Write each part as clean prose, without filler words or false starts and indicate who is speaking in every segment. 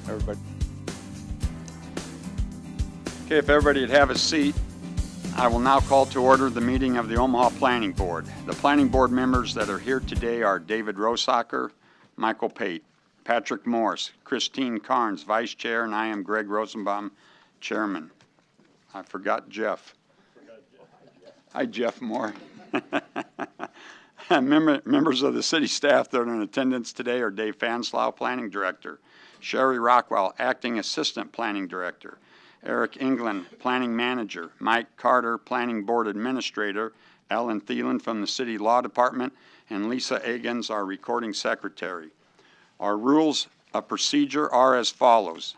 Speaker 1: Everybody. Okay, if everybody would have a seat, I will now call to order the meeting of the Omaha Planning Board. The Planning Board members that are here today are David Rosacker, Michael Pate, Patrick Morse, Christine Carnes, Vice Chair, and I am Greg Rosenbaum, Chairman. I forgot Jeff. Hi, Jeff Moore. Members of the city staff that are in attendance today are Dave Fanslau, Planning Director, Sherry Rockwell, Acting Assistant Planning Director, Eric England, Planning Manager, Mike Carter, Planning Board Administrator, Ellen Thielen from the City Law Department, and Lisa Agans, our Recording Secretary. Our rules of procedure are as follows.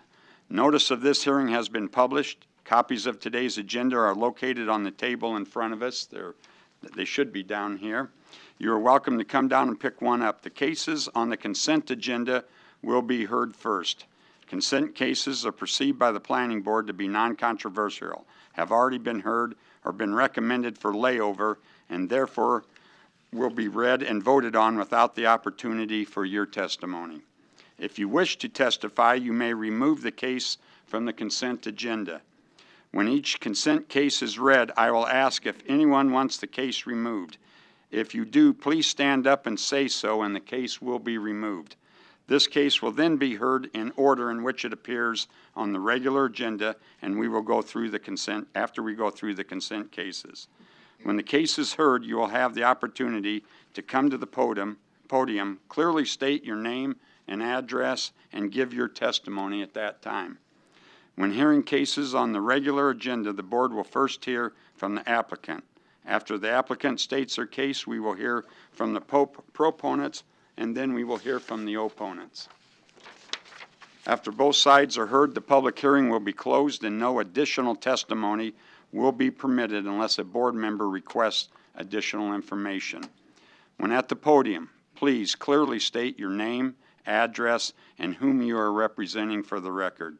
Speaker 1: Notice of this hearing has been published. Copies of today's agenda are located on the table in front of us. They should be down here. You are welcome to come down and pick one up. The cases on the consent agenda will be heard first. Consent cases are perceived by the Planning Board to be non-controversial, have already been heard, or been recommended for layover, and therefore will be read and voted on without the opportunity for your testimony. If you wish to testify, you may remove the case from the consent agenda. When each consent case is read, I will ask if anyone wants the case removed. If you do, please stand up and say so, and the case will be removed. This case will then be heard in order in which it appears on the regular agenda, and we will go through the consent after we go through the consent cases. When the case is heard, you will have the opportunity to come to the podium, clearly state your name and address, and give your testimony at that time. When hearing cases on the regular agenda, the board will first hear from the applicant. After the applicant states their case, we will hear from the proponents, and then we will hear from the opponents. After both sides are heard, the public hearing will be closed and no additional testimony will be permitted unless a board member requests additional information. When at the podium, please clearly state your name, address, and whom you are representing for the record.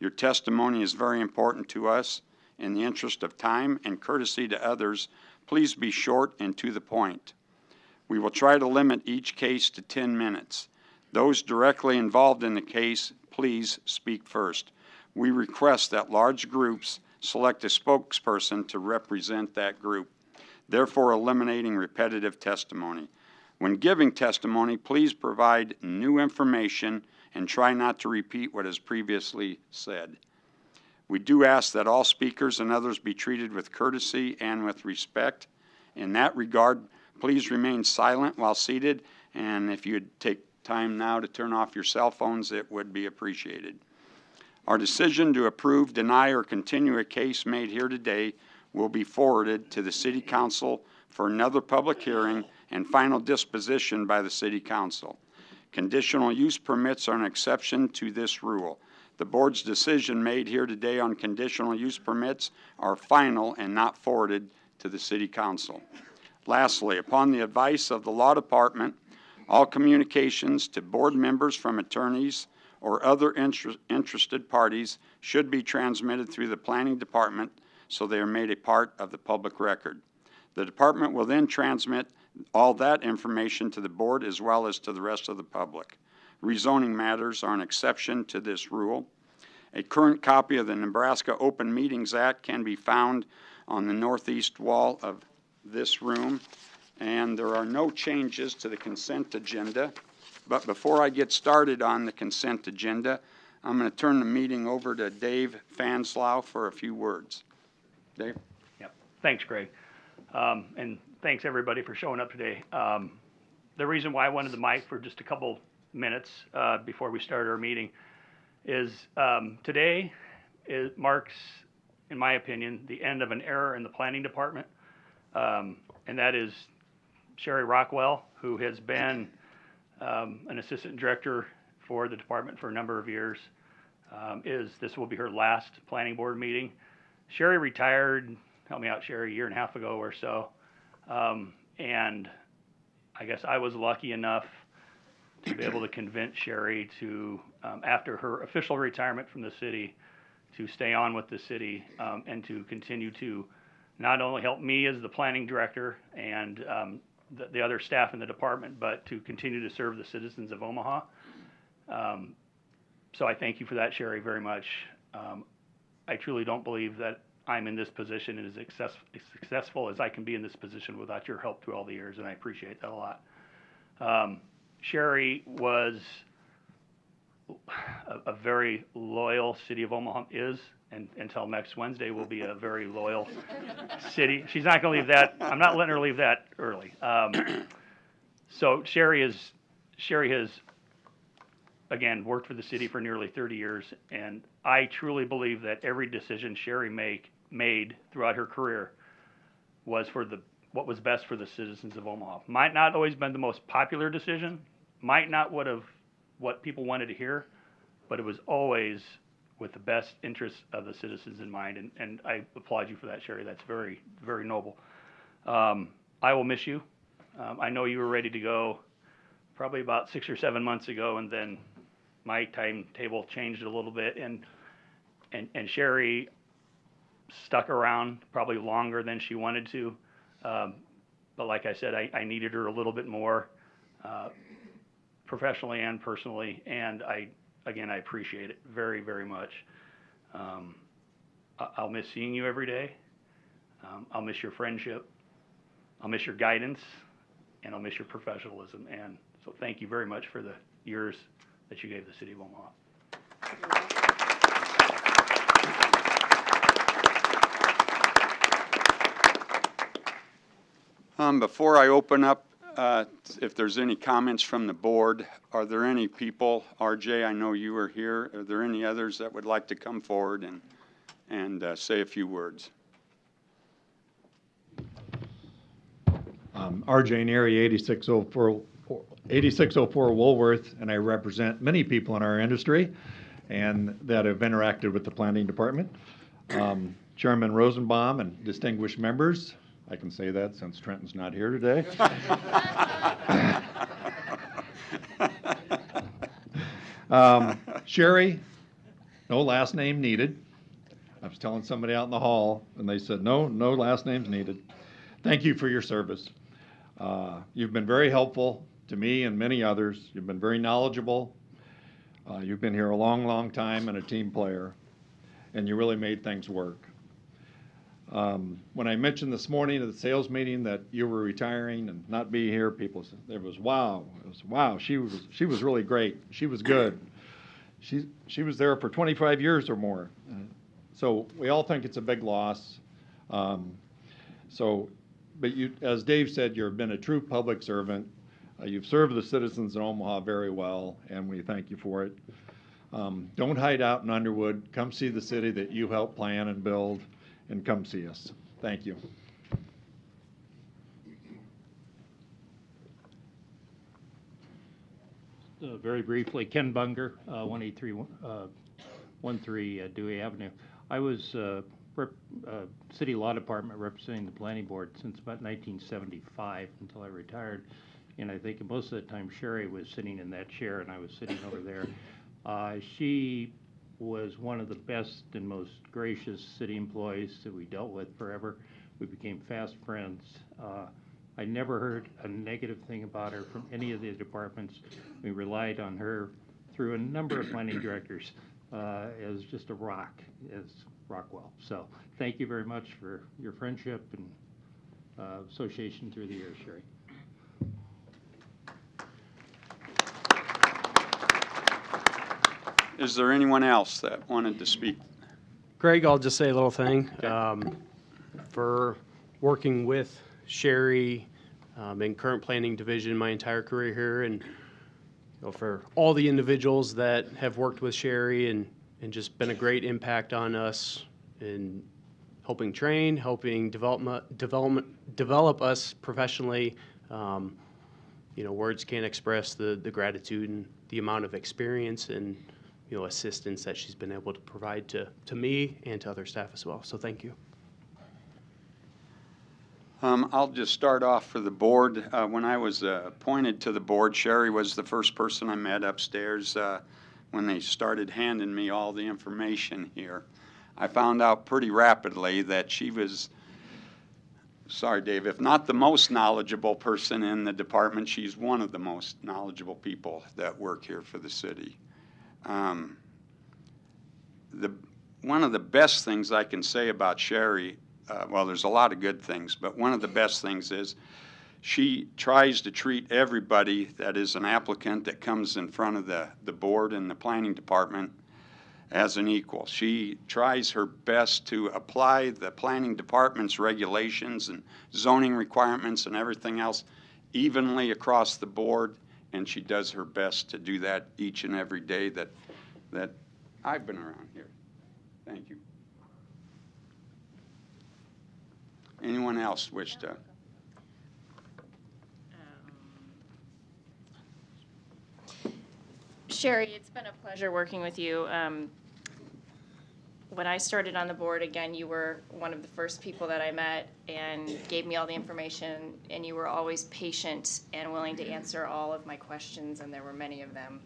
Speaker 1: Your testimony is very important to us. In the interest of time and courtesy to others, please be short and to the point. We will try to limit each case to 10 minutes. Those directly involved in the case, please speak first. We request that large groups select a spokesperson to represent that group, therefore eliminating repetitive testimony. When giving testimony, please provide new information and try not to repeat what is previously said. We do ask that all speakers and others be treated with courtesy and with respect. In that regard, please remain silent while seated, and if you'd take time now to turn off your cell phones, it would be appreciated. Our decision to approve, deny, or continue a case made here today will be forwarded to the City Council for another public hearing and final disposition by the City Council. Conditional use permits are an exception to this rule. The board's decision made here today on conditional use permits are final and not forwarded to the City Council. Lastly, upon the advice of the Law Department, all communications to board members from attorneys or other interested parties should be transmitted through the Planning Department so they are made a part of the public record. The department will then transmit all that information to the board as well as to the rest of the public. Rezoning matters are an exception to this rule. A current copy of the Nebraska Open Meetings Act can be found on the northeast wall of this room, and there are no changes to the consent agenda. But before I get started on the consent agenda, I'm going to turn the meeting over to Dave Fanslau for a few words. Dave?
Speaker 2: Yep. Thanks, Greg. And thanks, everybody, for showing up today. The reason why I wanted the mic for just a couple minutes before we start our meeting is today marks, in my opinion, the end of an era in the planning department. And that is Sherry Rockwell, who has been an assistant director for the department for a number of years. This will be her last planning board meeting. Sherry retired, help me out, Sherry, a year and a half ago or so. And I guess I was lucky enough to be able to convince Sherry to, after her official retirement from the city, to stay on with the city and to continue to not only help me as the planning director and the other staff in the department, but to continue to serve the citizens of Omaha. So I thank you for that, Sherry, very much. I truly don't believe that I'm in this position and as successful as I can be in this position without your help through all the years, and I appreciate that a lot. Sherry was a very loyal City of Omaha, is, and until next Wednesday will be a very loyal city. She's not going to leave that. I'm not letting her leave that early. So Sherry has, again, worked for the city for nearly 30 years, and I truly believe that every decision Sherry made throughout her career was for what was best for the citizens of Omaha. Might not always been the most popular decision, might not would have what people wanted to hear, but it was always with the best interests of the citizens in mind, and I applaud you for that, Sherry. That's very, very noble. I will miss you. I know you were ready to go probably about 6 or 7 months ago, and then my timetable changed a little bit, and Sherry stuck around probably longer than she wanted to, but like I said, I needed her a little bit more professionally and personally, and I appreciate it very, very much. I'll miss seeing you every day. I'll miss your friendship. I'll miss your guidance, and I'll miss your professionalism. And so thank you very much for the years that you gave the City of Omaha.
Speaker 1: Before I open up, if there's any comments from the board, are there any people, RJ, I know you are here, are there any others that would like to come forward and say a few words?
Speaker 3: RJ Neary, 8604 Woolworth, and I represent many people in our industry and that have interacted with the planning department. Chairman Rosenbaum and distinguished members, I can say that since Trenton's not here today. Sherry, no last name needed. I was telling somebody out in the hall, and they said, no last names needed. Thank you for your service. You've been very helpful to me and many others. You've been very knowledgeable. You've been here a long, long time and a team player, and you really made things work. When I mentioned this morning at the sales meeting that you were retiring and not be here, people said, it was wow, she was really great. She was good. She was there for 25 years or more. So we all think it's a big loss. But you, as Dave said, you've been a true public servant. You've served the citizens in Omaha very well, and we thank you for it. Don't hide out in Underwood. Come see the city that you helped plan and build, and come see us. Thank you.
Speaker 4: Very briefly, Ken Bunger, 18313 Dewey Avenue. I was City Law Department representing the Planning Board since about 1975 until I retired. And I think most of the time Sherry was sitting in that chair and I was sitting over there. She was one of the best and most gracious city employees that we dealt with forever. We became fast friends. I never heard a negative thing about her from any of the departments. We relied on her through a number of planning directors as just a rock, as Rockwell. So thank you very much for your friendship and association through the years, Sherry.
Speaker 1: Is there anyone else that wanted to speak?
Speaker 5: Greg, I'll just say a little thing.
Speaker 1: Okay.
Speaker 5: For working with Sherry in current planning division my entire career here, and for all the individuals that have worked with Sherry and just been a great impact on us in helping train, helping develop us professionally. Words can't express the gratitude and the amount of experience and assistance that she's been able to provide to me and to other staff as well. So thank you.
Speaker 1: I'll just start off for the board. When I was appointed to the board, Sherry was the first person I met upstairs when they started handing me all the information here. I found out pretty rapidly that she was, sorry Dave, if not the most knowledgeable person in the department, she's one of the most knowledgeable people that work here for the city. One of the best things I can say about Sherry, well, there's a lot of good things, but one of the best things is she tries to treat everybody that is an applicant that comes in front of the board and the planning department as an equal. She tries her best to apply the planning department's regulations and zoning requirements and everything else evenly across the board, and she does her best to do that each and every day that I've been around here. Thank you. Anyone else wish to?
Speaker 6: Sherry, it's been a pleasure working with you. When I started on the board, again, you were one of the first people that I met and gave me all the information, and you were always patient and willing to answer all of my questions, and there were many of them.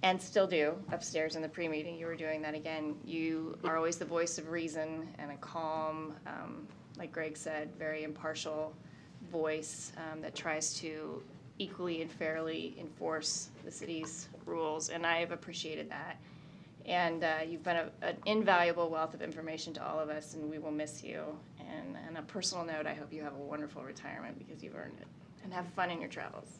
Speaker 6: And still do. Upstairs in the pre-meeting, you were doing that again. You are always the voice of reason and a calm, like Greg said, very impartial voice that tries to equally and fairly enforce the city's rules, and I have appreciated that. And you've been an invaluable wealth of information to all of us, and we will miss you. And on a personal note, I hope you have a wonderful retirement because you've earned it. And have fun in your travels.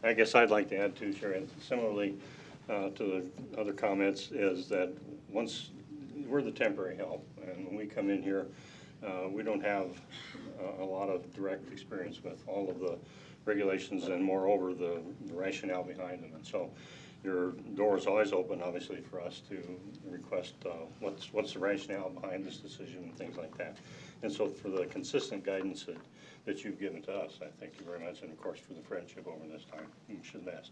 Speaker 7: I guess I'd like to add too, Sherry, similarly to the other comments, is that once we're the temporary help, and when we come in here, we don't have a lot of direct experience with all of the regulations and moreover the rationale behind them. And so your door is always open, obviously, for us to request what's the rationale behind this decision and things like that. And so for the consistent guidance that you've given to us, I thank you very much, and of course for the friendship over this time. You should best.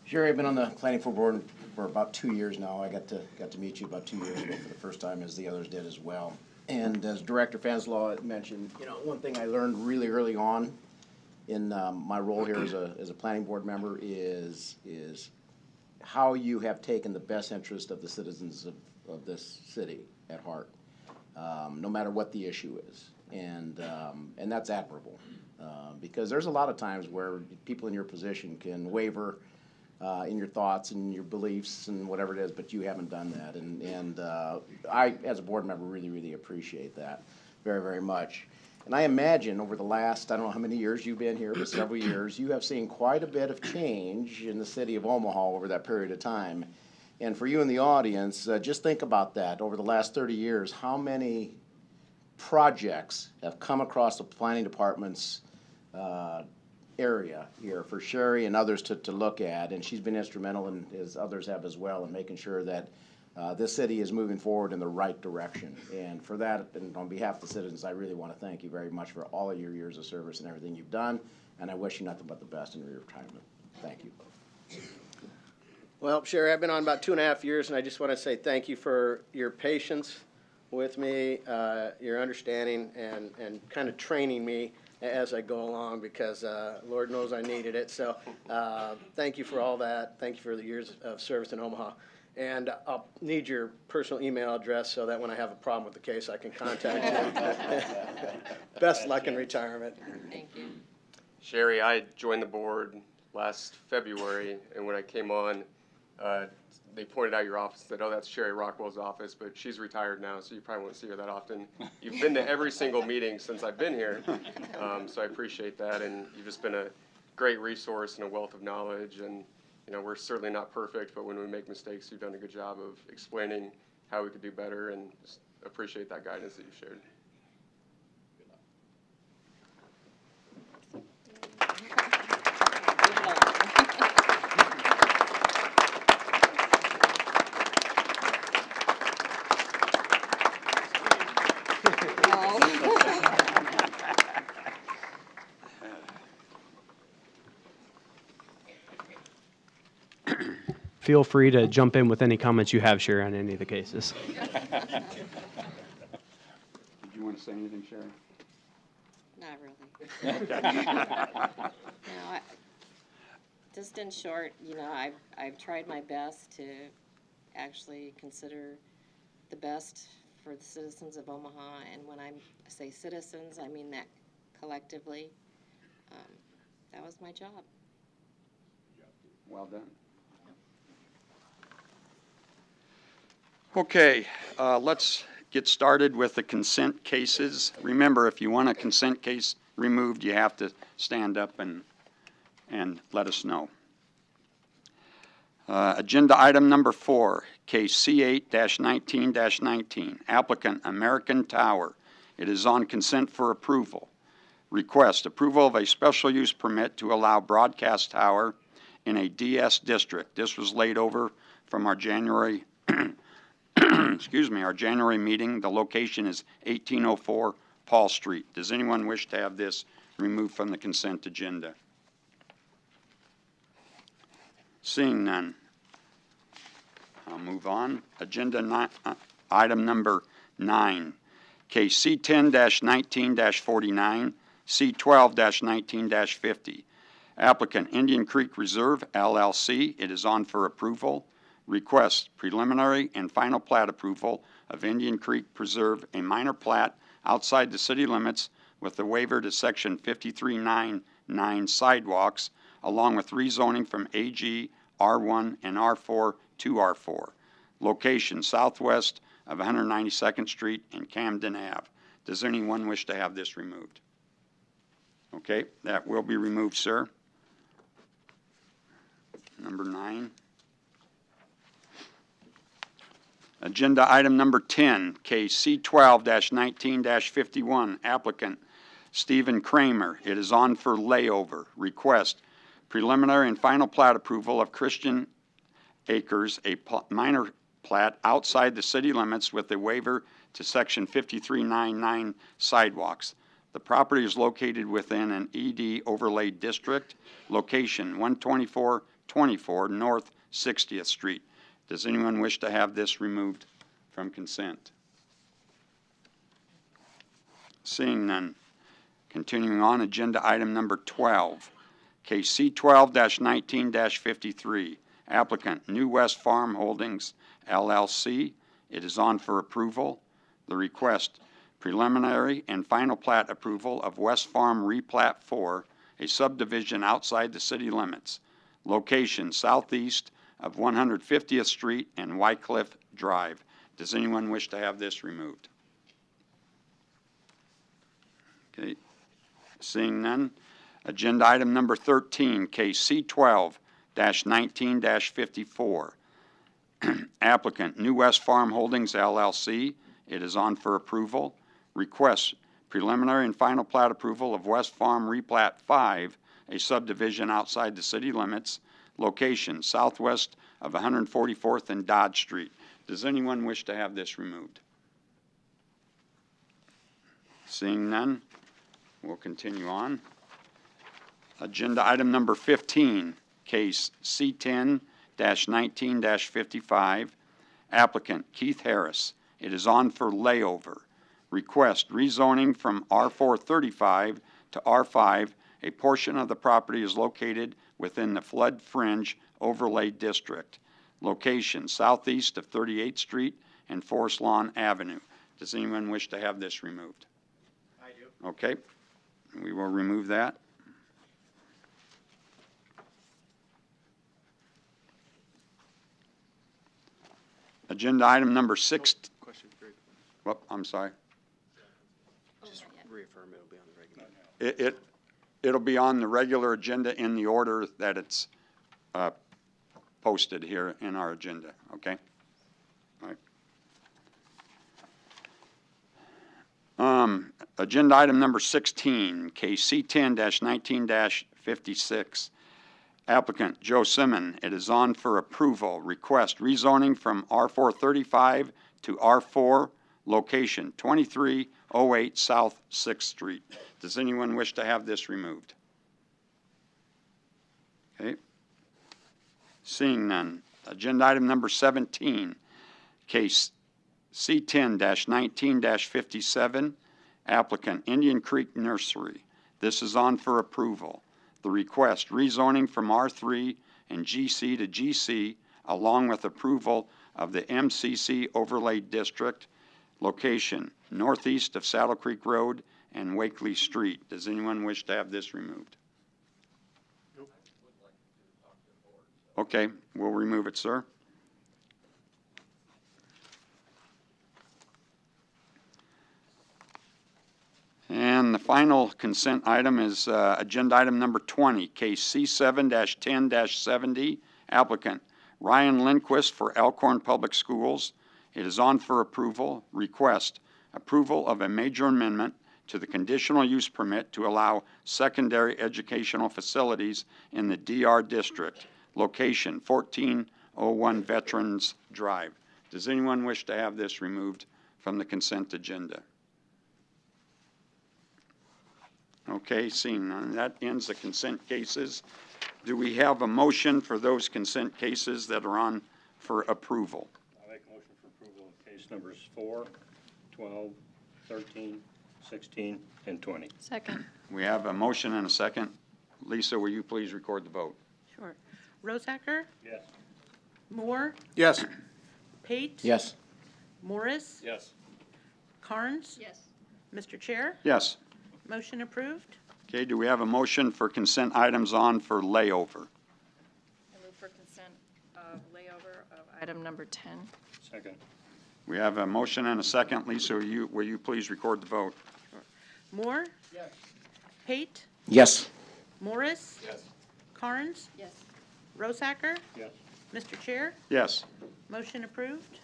Speaker 8: Sherry, I've been on the planning board for about 2 years now. I got to meet you about 2 years ago for the first time, as the others did as well. And as Director Fanslaw mentioned, one thing I learned really early on in my role here as a planning board member is how you have taken the best interest of the citizens of this city at heart, no matter what the issue is, and that's admirable, because there's a lot of times where people in your position can waver in your thoughts and your beliefs and whatever it is, but you haven't done that, and I, as a board member, really appreciate that very, very much. And I imagine over the last, I don't know how many years you've been here, but several years, you have seen quite a bit of change in the city of Omaha over that period of time. And for you in the audience, just think about that. Over the last 30 years, how many projects have come across the planning department's area here for Sherry and others to look at? And she's been instrumental, and as others have as well, in making sure that this city is moving forward in the right direction. And for that, and on behalf of the citizens, I really want to thank you very much for all of your years of service and everything you've done, and I wish you nothing but the best in your retirement. Thank you.
Speaker 9: Well, Sherry, I've been on about 2.5 years, and I just want to say thank you for your patience with me, your understanding, and kind of training me as I go along, because Lord knows I needed it. So thank you for all that. Thank you for the years of service in Omaha. And I'll need your personal email address so that when I have a problem with the case, I can contact you. Best luck in retirement.
Speaker 6: Thank you.
Speaker 10: Sherry, I joined the board last February, and when I came on, they pointed out your office, said, oh, that's Sherry Rockwell's office, but she's retired now, so you probably won't see her that often. You've been to every single meeting since I've been here, so I appreciate that, and you've just been a great resource and a wealth of knowledge, and we're certainly not perfect, but when we make mistakes, you've done a good job of explaining how we could do better, and just appreciate that guidance that you've shared.
Speaker 5: Feel free to jump in with any comments you have, Sherry, on any of the cases.
Speaker 1: you want to say anything, Sherry?
Speaker 11: Not really.
Speaker 1: Okay.
Speaker 11: Just in short, I've tried my best to actually consider the best for the citizens of Omaha, and when I say citizens, I mean that collectively. That was my job.
Speaker 1: Well done. Okay, let's get started with the consent cases. Remember, if you want a consent case removed, you have to stand up and let us know. Agenda item number 4, case C8-19-19, applicant American Tower. It is on consent for approval. Request approval of a special use permit to allow broadcast tower in a DS district. This was laid over from our January, our January meeting. The location is 1804 Paul Street. Does anyone wish to have this removed from the consent agenda? Seeing none, I'll move on. Item number 9, case C10-19-49, C12-19-50. Applicant Indian Creek Reserve, LLC. It is on for approval. Request preliminary and final plat approval of Indian Creek Preserve, a minor plat outside the city limits with the waiver to section 5399 sidewalks, along with rezoning from AG, R1, and R4 to R4. Location southwest of 192nd Street and Camden Ave. Does anyone wish to have this removed? Okay, that will be removed, sir. Number 9. Agenda item number 10, case C12-19-51, applicant Stephen Kramer. It is on for layover. Request preliminary and final plat approval of Christian Acres, a minor plat outside the city limits with a waiver to section 5399 sidewalks. The property is located within an ED overlay district, location 12424 North 60th Street. Does anyone wish to have this removed from consent? Seeing none. Continuing on, agenda item number 12, case C12-19-53, applicant New West Farm Holdings, LLC. It is on for approval. The request, preliminary and final plat approval of West Farm Replat 4, a subdivision outside the city limits. Location southeast of 150th Street and Wycliffe Drive. Does anyone wish to have this removed? Okay. Seeing none. Agenda item number 13, case C12-19-54. Applicant New West Farm Holdings, LLC. It is on for approval. Request preliminary and final plat approval of West Farm Replat 5, a subdivision outside the city limits. Location southwest of 144th and Dodge Street. Does anyone wish to have this removed? Seeing none, we'll continue on. Agenda item number 15, case C10-19-55, applicant Keith Harris. It is on for layover. Request rezoning from R435 to R5. A portion of the property is located within the flood fringe overlay district. Location southeast of 38th Street and Forest Lawn Avenue. Does anyone wish to have this removed?
Speaker 9: I do.
Speaker 1: Okay, we will remove that. Agenda item number 6.
Speaker 5: Question, Greg.
Speaker 1: Whoop, I'm sorry.
Speaker 5: Just reaffirm it'll be on the regular.
Speaker 1: It'll be on the regular agenda in the order that it's posted here in our agenda, okay? All right. Agenda item number 16, case C10-19-56. Applicant Joe Simon. It is on for approval. Request rezoning from R435 to R4, location 2308 South 6th Street. Does anyone wish to have this removed? Okay. Seeing none. Agenda item number 17, case C10-19-57, Applicant, Indian Creek Nursery. This is on for approval. The request, rezoning from R3 and GC to GC, along with approval of the MCC Overlay District. Location, northeast of Saddle Creek Road and Wakely Street. Does anyone wish to have this removed? Okay, we'll remove it, sir. And the final consent item is agenda item number 20, case C7-10-70, applicant Ryan Lindquist for Elkhorn Public Schools. It is on for approval. Request approval of a major amendment to the conditional use permit to allow secondary educational facilities in the DR district. Location 1401 Veterans Drive. Does anyone wish to have this removed from the consent agenda? Okay, seeing none, that ends the consent cases. Do we have a motion for those consent cases that are on for approval?
Speaker 7: I make a motion for approval of case numbers 4, 12, 13, 16, and 20.
Speaker 6: Second.
Speaker 1: We have a motion and a second. Lisa, will you please record the vote?
Speaker 12: Sure. Rosacker?
Speaker 7: Yes.
Speaker 12: Moore?
Speaker 8: Yes.
Speaker 12: Pate?
Speaker 8: Yes.
Speaker 12: Morris?
Speaker 7: Yes.
Speaker 12: Carnes?
Speaker 6: Yes.
Speaker 12: Mr. Chair?
Speaker 1: Yes.
Speaker 12: Motion approved.
Speaker 1: Okay, do we have a motion for consent items on for layover?
Speaker 6: I move for consent of layover of item number 10.
Speaker 7: Second.
Speaker 1: We have a motion and a second. Lisa, will you please record the vote?
Speaker 12: Moore?
Speaker 7: Yes.
Speaker 12: Pate?
Speaker 8: Yes.
Speaker 12: Morris?
Speaker 7: Yes.
Speaker 12: Carnes?
Speaker 6: Yes.
Speaker 12: Rosacker?
Speaker 7: Yes.
Speaker 12: Mr. Chair?
Speaker 1: Yes.
Speaker 12: Motion approved.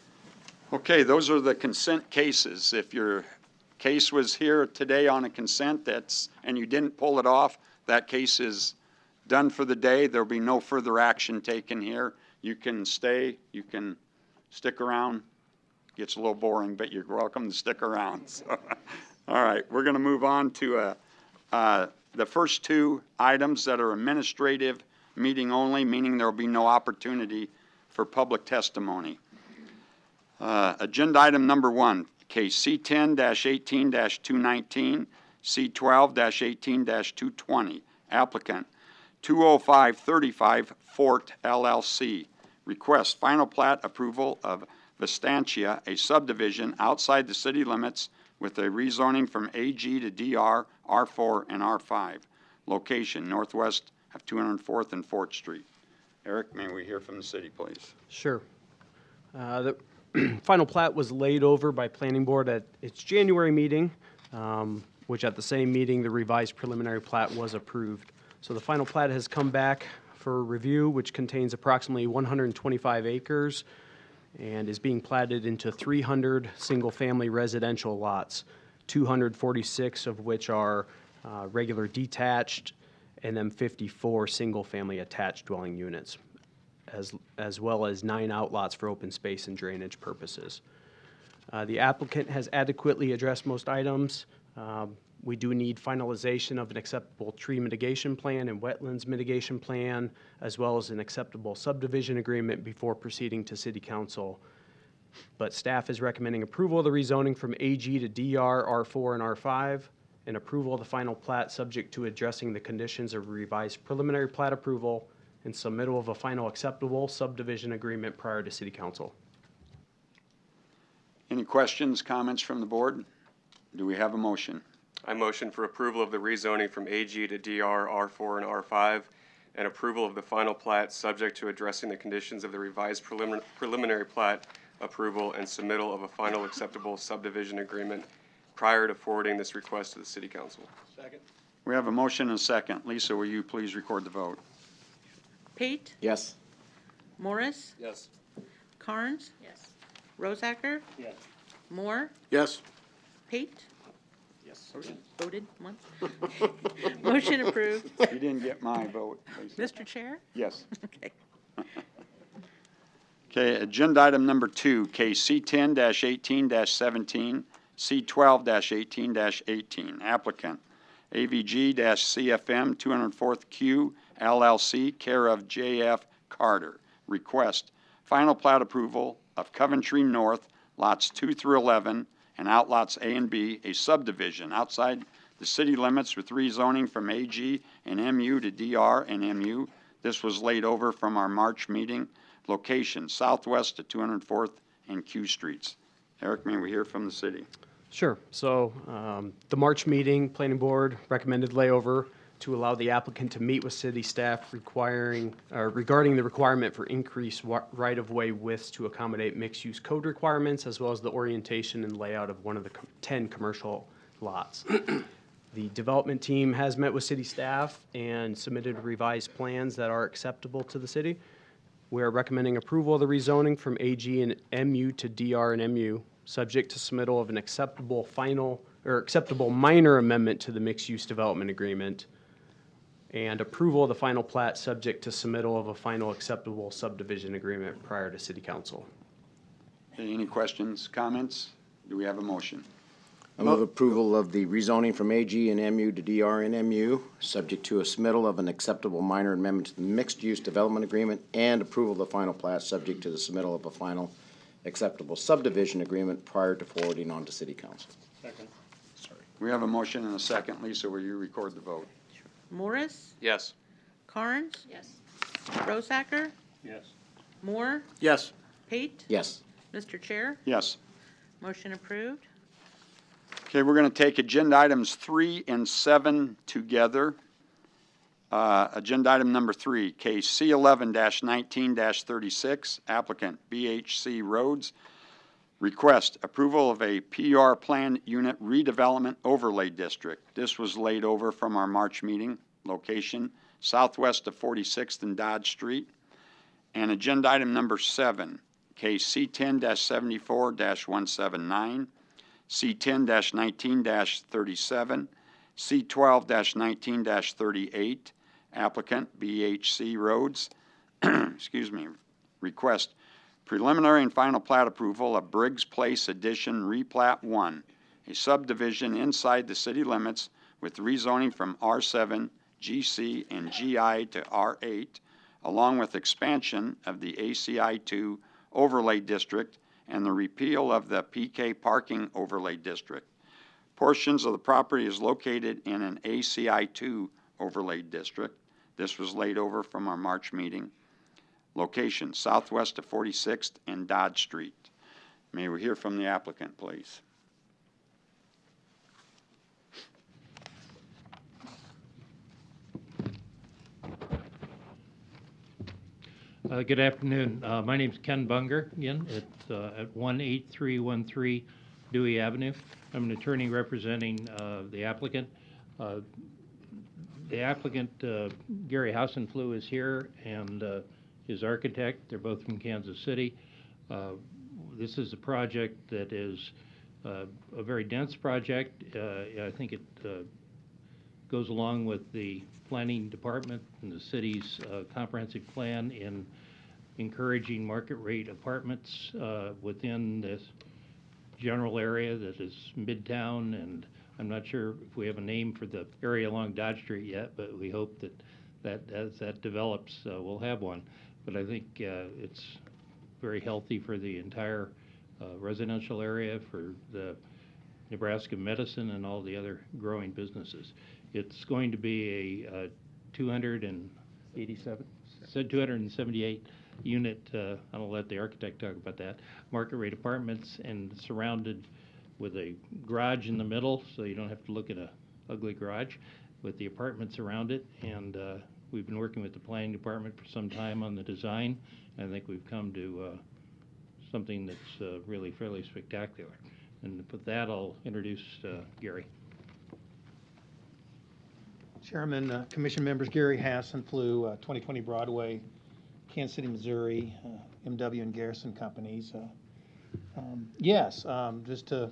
Speaker 1: Okay, those are the consent cases. If your case was here today on a consent and you didn't pull it off, that case is done for the day. There'll be no further action taken here. You can stay, you can stick around. Gets a little boring, but you're welcome to stick around. So, all right, we're going to move on to the first two items that are administrative meeting only, meaning there will be no opportunity for public testimony. Agenda item number 1. Case C10-18-219, C12-18-220. Applicant 20535 Fort LLC. Request final plat approval of Vistantia, a subdivision outside the city limits with a rezoning from AG to DR, R4 and R5. Location northwest of 204th and 4th Street. Eric, may we hear from the city, please?
Speaker 5: Sure. The final plat was laid over by Planning Board at its January meeting, which at the same meeting, the revised preliminary plat was approved. So the final plat has come back for review, which contains approximately 125 acres and is being platted into 300 single-family residential lots, 246 of which are regular detached, and then 54 single-family attached dwelling units, as well as 9 outlots for open space and drainage purposes. The applicant has adequately addressed most items. We do need finalization of an acceptable tree mitigation plan and wetlands mitigation plan, as well as an acceptable subdivision agreement before proceeding to City Council. But staff is recommending approval of the rezoning from AG to DR, R4, and R5, and approval of the final plat subject to addressing the conditions of revised preliminary plat approval and submittal of a final acceptable subdivision agreement prior to City Council.
Speaker 1: Any questions, comments from the board? Do we have a motion?
Speaker 10: I motion for approval of the rezoning from AG to DR, R4, and R5, and approval of the final plat subject to addressing the conditions of the revised preliminary plat approval and submittal of a final acceptable subdivision agreement prior to forwarding this request to the City Council.
Speaker 7: Second.
Speaker 1: We have a motion and a second. Lisa, will you please record the vote?
Speaker 12: Pate?
Speaker 8: Yes.
Speaker 12: Morris?
Speaker 7: Yes.
Speaker 12: Carnes?
Speaker 6: Yes.
Speaker 12: Rosacker?
Speaker 7: Yes.
Speaker 12: Moore?
Speaker 8: Yes.
Speaker 12: Pate?
Speaker 7: Yes.
Speaker 12: Voted once. Motion approved.
Speaker 1: You didn't get my vote, Lisa.
Speaker 12: Mr. Chair?
Speaker 1: Yes.
Speaker 12: Okay.
Speaker 1: Okay, agenda item number 2, case C10-18-17, C12-18-18. Applicant, AVG-CFM 204th Q LLC, care of JF Carter. Request, final plat approval of Coventry North, lots 2 through 11, and outlots A and B, a subdivision outside the city limits with rezoning from AG and MU to DR and MU. This was laid over from our March meeting. Location, southwest of 204th and Q Streets. Eric, may we hear from the city?
Speaker 5: Sure. So the March meeting, Planning Board recommended layover to allow the applicant to meet with city staff regarding the requirement for increased right-of-way widths to accommodate mixed-use code requirements, as well as the orientation and layout of one of the 10 commercial lots. The development team has met with city staff and submitted revised plans that are acceptable to the city. We are recommending approval of the rezoning from AG and MU to DR and MU, subject to submittal of an acceptable minor amendment to the mixed-use development agreement, and approval of the final plat subject to submittal of a final acceptable subdivision agreement prior to city council.
Speaker 1: Okay, any questions, comments? Do we have a motion?
Speaker 8: I move approval of the rezoning from AG and MU to DR and MU, subject to a submittal of an acceptable minor amendment to the mixed-use development agreement and approval of the final plat, subject to the submittal of a final acceptable subdivision agreement prior to forwarding on to city council.
Speaker 7: Second.
Speaker 1: We have a motion and a second. Lisa, will you record the vote?
Speaker 12: Morris,
Speaker 10: Yes.
Speaker 12: Carnes,
Speaker 6: Yes.
Speaker 12: Rosacker,
Speaker 7: Yes.
Speaker 12: Moore,
Speaker 9: Yes.
Speaker 12: Pate,
Speaker 8: Yes.
Speaker 12: Mr. Chair,
Speaker 1: Yes.
Speaker 12: motion approved.
Speaker 1: Okay, we're going to take agenda items 3 and 7 together. Agenda item number 3, case C11-19-36, applicant BHC Roads. Request approval of a PR plan unit redevelopment overlay district. This was laid over from our March meeting. Location, southwest of 46th and Dodge Street. And agenda item number 7, case C10-74-179, C10-19-37, C12-19-38, applicant BHC Roads. Excuse me. Request preliminary and final plat approval of Briggs Place Addition Replat 1, a subdivision inside the city limits with rezoning from R7, GC, and GI to R8, along with expansion of the ACI2 overlay district and the repeal of the PK parking overlay district. Portions of the property is located in an ACI2 overlay district. This was laid over from our March meeting. Location, southwest of 46th and Dodge Street. May we hear from the applicant, please?
Speaker 4: Good afternoon. My name's Ken Bunger again. It's at 18313 Dewey Avenue. I'm an attorney representing the applicant. The applicant, Gary Hausenflew, is here, and his architect. They're both from Kansas City. This is a project that is a very dense project. I think it goes along with the planning department and the city's comprehensive plan in encouraging market rate apartments within this general area that is Midtown, and I'm not sure if we have a name for the area along Dodge Street yet, but we hope that as that develops, we'll have one. But I think it's very healthy for the entire residential area, for the Nebraska medicine and all the other growing businesses. It's going to be a 278 unit, I'll let the architect talk about that, market rate apartments, and surrounded with a garage in the middle, so you don't have to look at a ugly garage, with the apartments around it. And we've been working with the planning department for some time on the design. I think we've come to something that's really fairly spectacular. And with that, I'll introduce Gary.
Speaker 13: Chairman, Commission members, Gary Hausenflew, 2020 Broadway, Kansas City, Missouri, MW and Garrison Companies. Yes, just to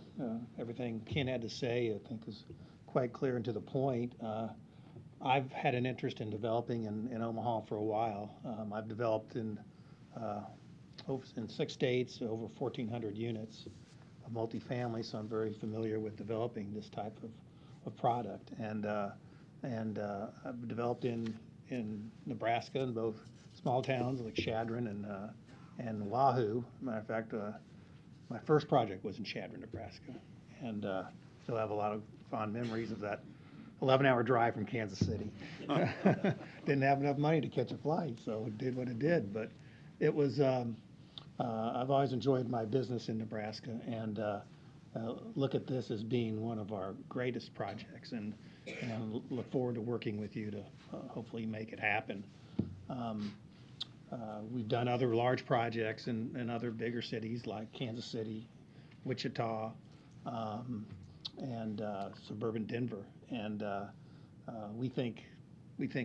Speaker 13: everything Ken had to say, I think is quite clear and to the point. I've had an interest in developing in Omaha for a while. I've developed in 6 states, over 1,400 units of multifamily, so I'm very familiar with developing this type of product. And I've developed in Nebraska, in both small towns like Chadron and Wahoo. Matter of fact, my first project was in Chadron, Nebraska. and still have a lot of fond memories of that 11-hour drive from Kansas City. Didn't have enough money to catch a flight, so it did what it did. But it was, I've always enjoyed my business in Nebraska, and look at this as being one of our greatest projects, and look forward to working with you to hopefully make it happen. We've done other large projects in other bigger cities like Kansas City, Wichita, and suburban Denver, and we think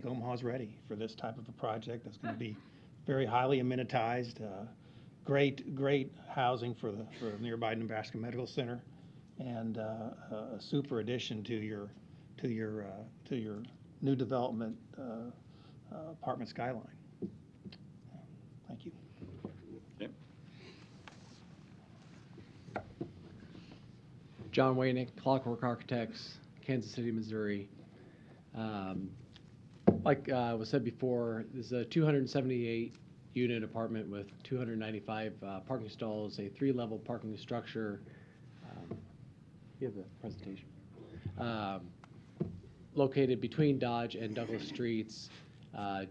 Speaker 13: Omaha's ready for this type of a project that's going to be very highly amenitized, great housing for the nearby Nebraska Medical Center, and a super addition to your new development apartment skyline. Thank you.
Speaker 1: Yep.
Speaker 14: John Waynick, Clockwork Architects, Kansas City, Missouri. Like was said before, this is a 278-unit apartment with 295 parking stalls, a 3-level parking structure. You have the presentation. Located between Dodge and Douglas Streets,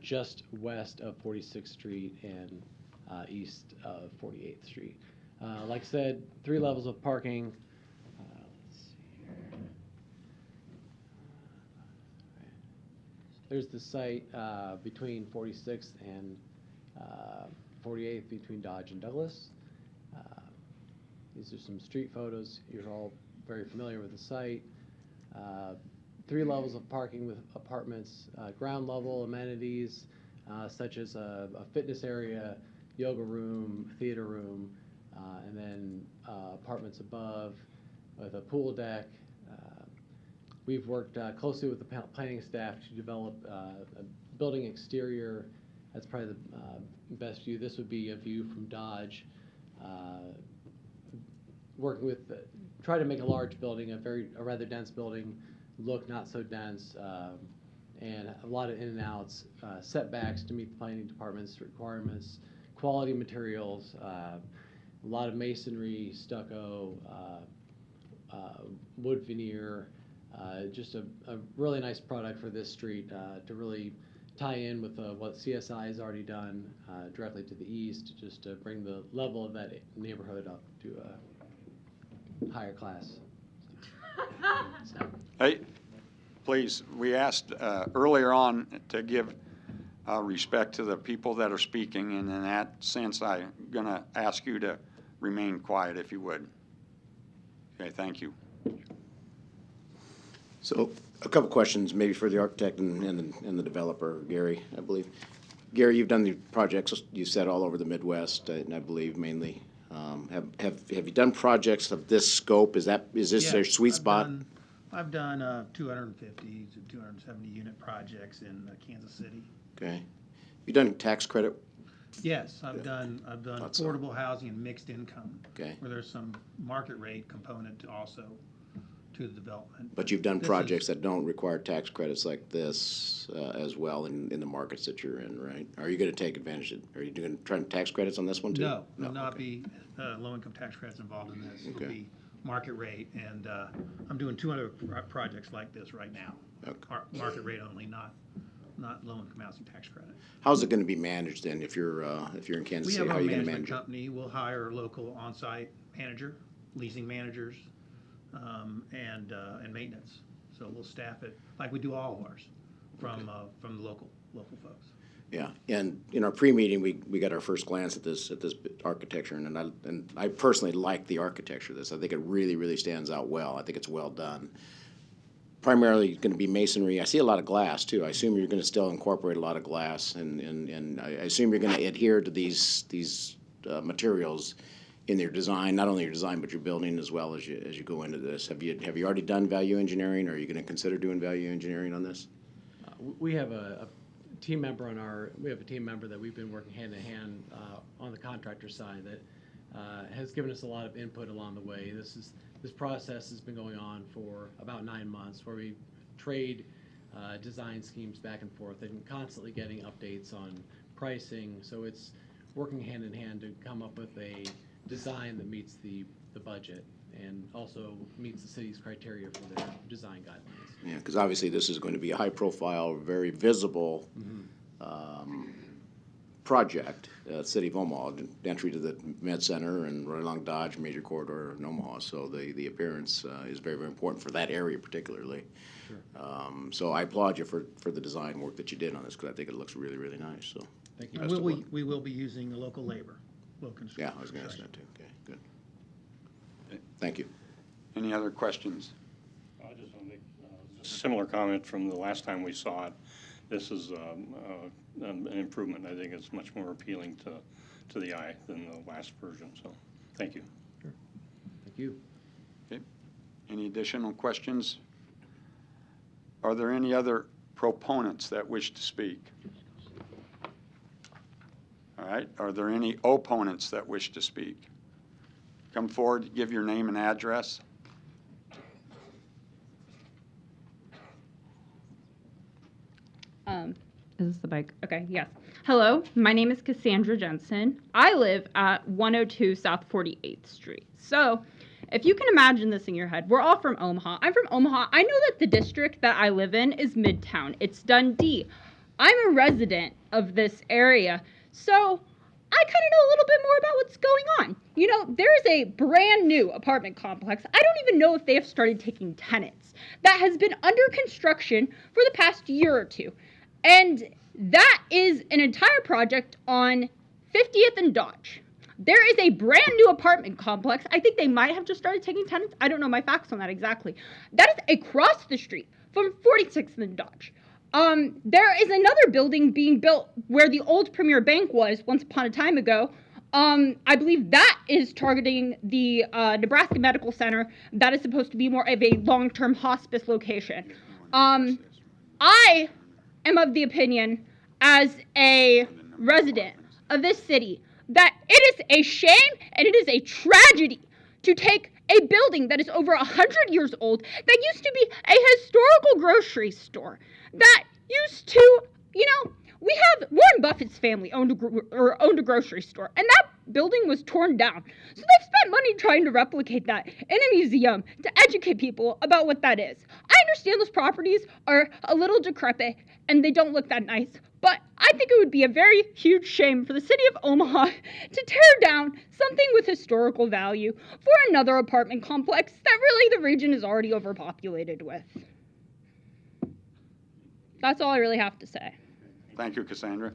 Speaker 14: just west of 46th Street and east of 48th Street. Like I said, 3 levels of parking. Let's see here. There's the site between 46th and 48th, between Dodge and Douglas. These are some street photos. You're all very familiar with the site. 3 levels of parking with apartments, ground level amenities such as a fitness area, yoga room, theater room, and then apartments above with a pool deck. We've worked closely with the planning staff to develop a building exterior. That's probably the best view. This would be a view from Dodge. Working with, try to make a large building, a rather dense building, look not so dense, and a lot of in and outs, setbacks to meet the planning department's requirements, quality materials, a lot of masonry, stucco, wood veneer, just a really nice product for this street to really tie in with what CSI has already done directly to the east, just to bring the level of that neighborhood up to a higher class. So.
Speaker 1: Hey, please, we asked earlier on to give respect to the people that are speaking, and in that sense, I'm going to ask you to remain quiet if you would. Okay, thank you.
Speaker 8: So a couple questions, maybe for the architect and the developer, Gary, I believe. Gary, you've done the projects, you said, all over the Midwest, and I believe mainly. Have you done projects of this scope? Is this their sweet spot?
Speaker 13: I've done 250 to 270 unit projects in Kansas City.
Speaker 8: Okay. You done tax credit?
Speaker 13: Yes, I've done affordable housing and mixed income.
Speaker 8: Okay.
Speaker 13: Where there's some market rate component also to the development.
Speaker 8: But you've done projects that don't require tax credits like this as well in the markets that you're in, right? Are you going to take advantage of? Are you going to try tax credits on this one too?
Speaker 13: No, will not be low-income tax credits involved in this. It'll be market rate, and I'm doing 200 projects like this right now.
Speaker 8: Okay.
Speaker 13: Market rate only, not low-income housing tax credit.
Speaker 8: How's it going to be managed then? If you're in Kansas City, how are you going to manage it? We have a management
Speaker 13: company. We'll hire a local on-site manager, leasing managers, and maintenance. So we'll staff it like we do all of ours from the local folks.
Speaker 8: Yeah, and in our pre-meeting, we got our first glance at this architecture, and I personally like the architecture of this. I think it really stands out well. I think it's well done. Primarily going to be masonry. I see a lot of glass too. I assume you're going to still incorporate a lot of glass, and I assume you're going to adhere to these materials in your design, not only your design but your building as well as you go into this. Have you already done value engineering, or are you going to consider doing value engineering on this?
Speaker 14: We have a team member that we've been working hand in hand on the contractor side that has given us a lot of input along the way. This process has been going on for about 9 months, where we trade design schemes back and forth and constantly getting updates on pricing. So it's working hand in hand to come up with a design that meets the budget and also meets the city's criteria for their design guidelines.
Speaker 8: Yeah, because obviously this is going to be a high-profile, very visible project, City of Omaha, entry to the Med Center and right along Dodge, major corridor in Omaha. So the appearance is very, very important for that area particularly.
Speaker 14: Sure.
Speaker 8: So I applaud you for the design work that you did on this, because I think it looks really, really nice. So
Speaker 14: Thank you.
Speaker 8: best of luck.
Speaker 13: We will be using the local labor, local
Speaker 8: Yeah,
Speaker 13: construction.
Speaker 8: I was going to ask that too. Okay, good. Thank you.
Speaker 1: Any other questions?
Speaker 7: I just want to make a similar comment from the last time we saw it. This is an improvement. I think it's much more appealing to the eye than the last version, so thank you.
Speaker 14: Sure. Thank you.
Speaker 1: Okay. Any additional questions? Are there any other proponents that wish to speak? All right. Are there any opponents that wish to speak? Come forward, give your name and address.
Speaker 15: Is this the bike? Okay, yes. Hello, my name is Cassandra Jensen. I live at 102 South 48th Street. So, if you can imagine this in your head, we're all from Omaha. I'm from Omaha. I know that the district that I live in is Midtown. It's Dundee. I'm a resident of this area, so I kind of know a little bit more about what's going on. You know, there is a brand new apartment complex. I don't even know if they have started taking tenants. That has been under construction for the past year or two. And that is an entire project on 50th and Dodge. There is a brand new apartment complex. I think they might have just started taking tenants. I don't know my facts on that exactly. That is across the street from 46th and Dodge. There is another building being built where the old Premier Bank was once upon a time ago. I believe that is targeting the Nebraska Medical Center. That is supposed to be more of a long-term hospice location. I am of the opinion, as a resident of this city, that it is a shame and it is a tragedy to take a building that is over 100 years old, that used to be a historical grocery store, that used to, you know, we have Warren Buffett's family owned a grocery store, and that building was torn down. So they've spent money trying to replicate that in a museum to educate people about what that is. I understand those properties are a little decrepit and they don't look that nice, but I think it would be a very huge shame for the city of Omaha to tear down something with historical value for another apartment complex that really the region is already overpopulated with. That's all I really have to say.
Speaker 1: Thank you, Cassandra.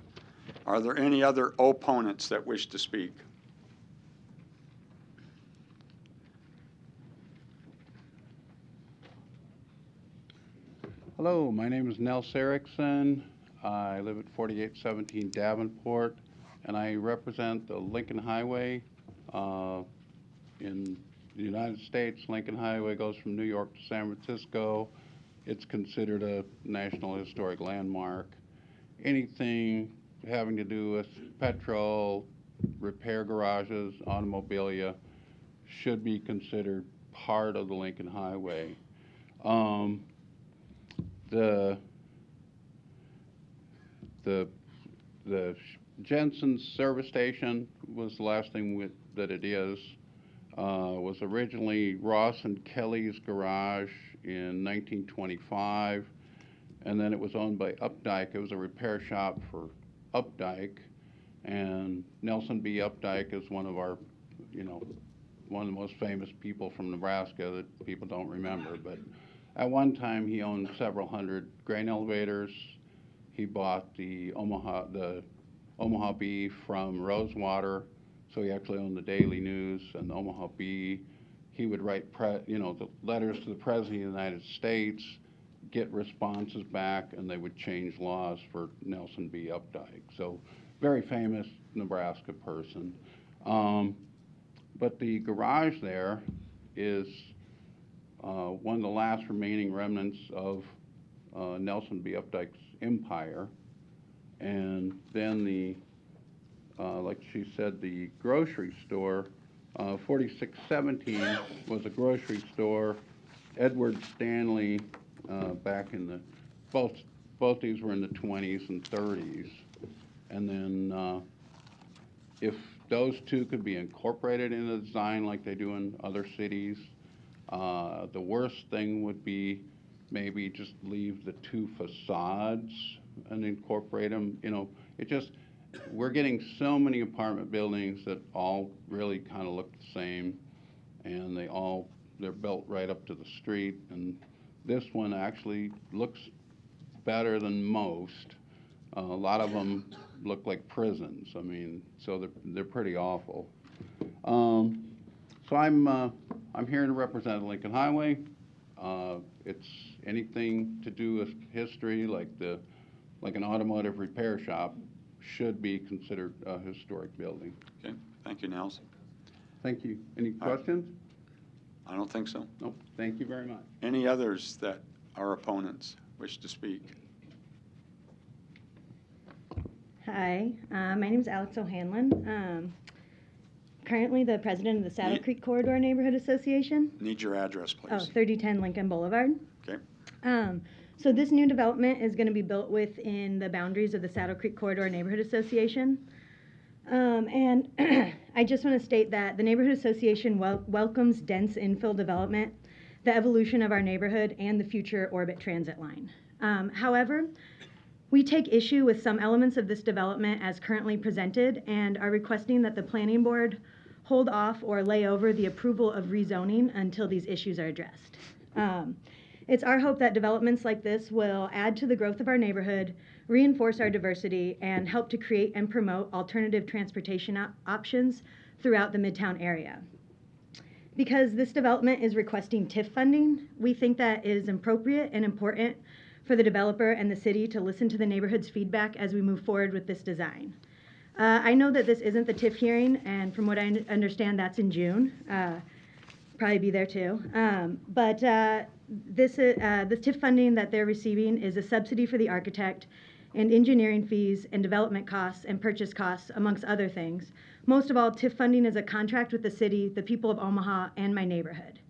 Speaker 1: Are there any other opponents that wish to speak?
Speaker 16: Hello, my name is Nels Erickson. I live at 4817 Davenport, and I represent the Lincoln Highway. In the United States, Lincoln Highway goes from New York to San Francisco. It's considered a National Historic Landmark. Anything having to do with petrol, repair garages, automobilia should be considered part of the Lincoln Highway. The Jensen service station was the last thing that it is. Was originally Ross and Kelly's garage in 1925, and then it was owned by Updike. It was a repair shop for Updike, and Nelson B. Updike is one of our, one of the most famous people from Nebraska that people don't remember. But at one time, he owned several hundred grain elevators. He bought the Omaha Bee from Rosewater, so he actually owned the Daily News and the Omaha Bee. He would write, the letters to the President of the United States, get responses back, and they would change laws for Nelson B. Updike. So, very famous Nebraska person. But the garage there is one of the last remaining remnants of Nelson B. Updike's empire. And then like she said, the grocery store, 4617 was a grocery store. Edward Stanley, back in the, both these were in the 20s and 30s. And then if those two could be incorporated in the design like they do in other cities. The worst thing would be maybe just leave the two facades and incorporate them. You know, it just, we're getting so many apartment buildings that all really kind of look the same, and they're built right up to the street, and this one actually looks better than most. A lot of them look like prisons. I mean, so they're pretty awful. So I'm here to represent Lincoln Highway. It's anything to do with history, like an automotive repair shop, should be considered a historic building.
Speaker 1: Okay, thank you, Nels.
Speaker 16: Thank you. Any questions?
Speaker 1: I don't think so.
Speaker 16: Nope. Thank you very much.
Speaker 1: Any others that our opponents wish to speak?
Speaker 17: Hi, my name is Alex O'Hanlon. Currently the president of the Saddle Creek Corridor Neighborhood Association.
Speaker 1: Need your address, please.
Speaker 17: Oh, 3010 Lincoln Boulevard.
Speaker 1: Okay.
Speaker 17: So this new development is going to be built within the boundaries of the Saddle Creek Corridor Neighborhood Association. And I just want to state that the Neighborhood Association welcomes dense infill development, the evolution of our neighborhood, and the future Orbit Transit line. However, we take issue with some elements of this development as currently presented and are requesting that the Planning Board hold off or lay over the approval of rezoning until these issues are addressed. It's our hope that developments like this will add to the growth of our neighborhood, reinforce our diversity, and help to create and promote alternative transportation options throughout the Midtown area. Because this development is requesting TIF funding, we think that it is appropriate and important for the developer and the city to listen to the neighborhood's feedback as we move forward with this design. I know that this isn't the TIF hearing, and from what I understand, that's in June. Probably be there too. But this TIF funding that they're receiving is a subsidy for the architect and engineering fees and development costs and purchase costs, amongst other things. Most of all, TIF funding is a contract with the city, the people of Omaha, and my neighborhood.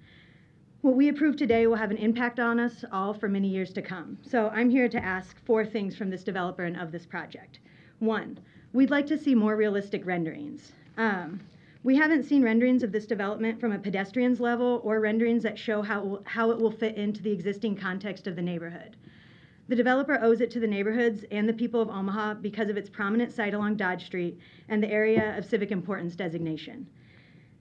Speaker 17: What we approve today will have an impact on us all for many years to come. So I'm here to ask 4 things from this developer and of this project. 1, we'd like to see more realistic renderings. We haven't seen renderings of this development from a pedestrian's level or renderings that show how it will fit into the existing context of the neighborhood. The developer owes it to the neighborhoods and the people of Omaha because of its prominent site along Dodge Street and the area of civic importance designation.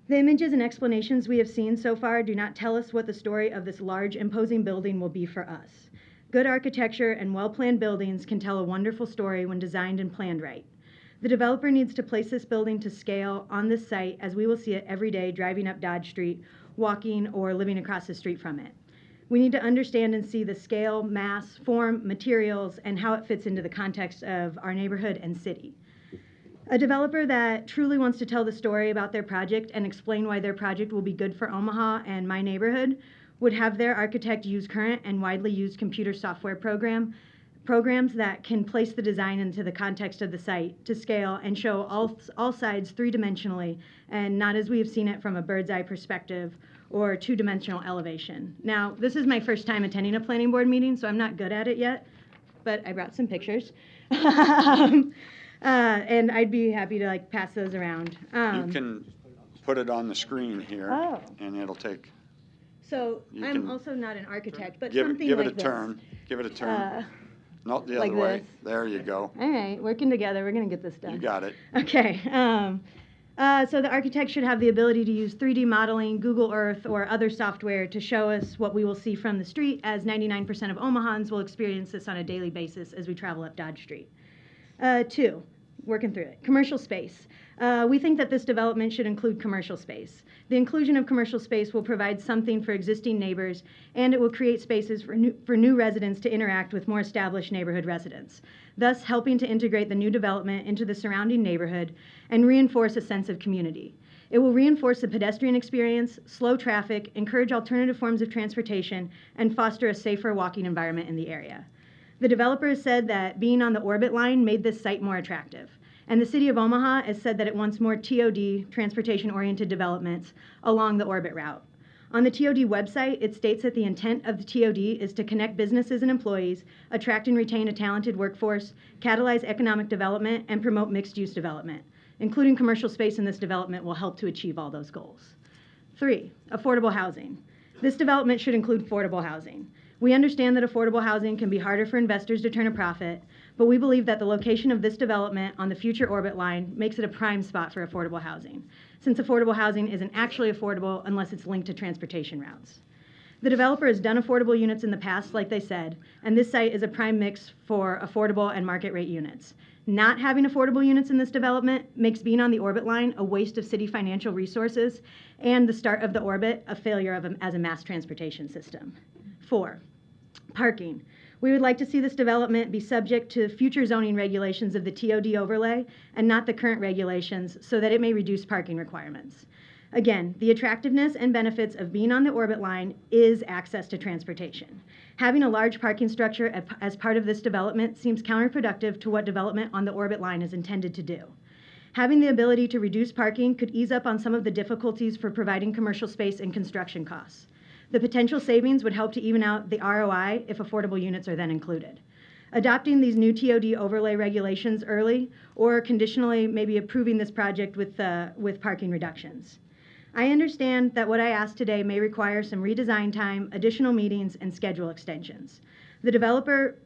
Speaker 17: The images and explanations we have seen so far do not tell us what the story of this large, imposing building will be for us. Good architecture and well-planned buildings can tell a wonderful story when designed and planned right. The developer needs to place this building to scale on this site, as we will see it every day driving up Dodge Street, walking, or living across the street from it. We need to understand and see the scale, mass, form, materials, and how it fits into the context of our neighborhood and city. A developer that truly wants to tell the story about their project and explain why their project will be good for Omaha and my neighborhood would have their architect use current and widely used computer software programs that can place the design into the context of the site to scale and show all sides 3-dimensionally and not as we have seen it from a bird's eye perspective or 2-dimensional elevation. Now, this is my first time attending a planning board meeting, so I'm not good at it yet, but I brought some pictures. And I'd be happy to pass those around.
Speaker 1: You can put it on the screen here, and it'll take.
Speaker 17: So I'm also not an architect, but
Speaker 1: give
Speaker 17: something
Speaker 1: it
Speaker 17: like
Speaker 1: a turn. Give it a turn. Not the
Speaker 17: like
Speaker 1: other way.
Speaker 17: this.
Speaker 1: There you go.
Speaker 17: All right, working together, we're gonna get this done.
Speaker 1: You got it.
Speaker 17: Okay. So the architect should have the ability to use 3D modeling, Google Earth, or other software to show us what we will see from the street, as 99% of Omahans will experience this on a daily basis as we travel up Dodge Street. 2, working through it. Commercial space. We think that this development should include commercial space. The inclusion of commercial space will provide something for existing neighbors, and it will create spaces for new residents to interact with more established neighborhood residents, thus helping to integrate the new development into the surrounding neighborhood and reinforce a sense of community. It will reinforce the pedestrian experience, slow traffic, encourage alternative forms of transportation, and foster a safer walking environment in the area. The developer has said that being on the Orbit line made this site more attractive. And the city of Omaha has said that it wants more TOD, transportation-oriented developments, along the Orbit route. On the TOD website, it states that the intent of the TOD is to connect businesses and employees, attract and retain a talented workforce, catalyze economic development, and promote mixed-use development. Including commercial space in this development will help to achieve all those goals. 3, affordable housing. This development should include affordable housing. We understand that affordable housing can be harder for investors to turn a profit, but we believe that the location of this development on the future orbit line makes it a prime spot for affordable housing, since affordable housing isn't actually affordable unless it's linked to transportation routes. The developer has done affordable units in the past, like they said, and this site is a prime mix for affordable and market rate units. Not having affordable units in this development makes being on the orbit line a waste of city financial resources and the start of the orbit a failure as a mass transportation system. 4, parking. We would like to see this development be subject to future zoning regulations of the TOD overlay and not the current regulations so that it may reduce parking requirements. Again, the attractiveness and benefits of being on the orbit line is access to transportation. Having a large parking structure as part of this development seems counterproductive to what development on the orbit line is intended to do. Having the ability to reduce parking could ease up on some of the difficulties for providing commercial space and construction costs. The potential savings would help to even out the ROI if affordable units are then included. Adopting these new TOD overlay regulations early or conditionally maybe approving this project with parking reductions. I understand that what I asked today may require some redesign time, additional meetings, and schedule extensions. The developer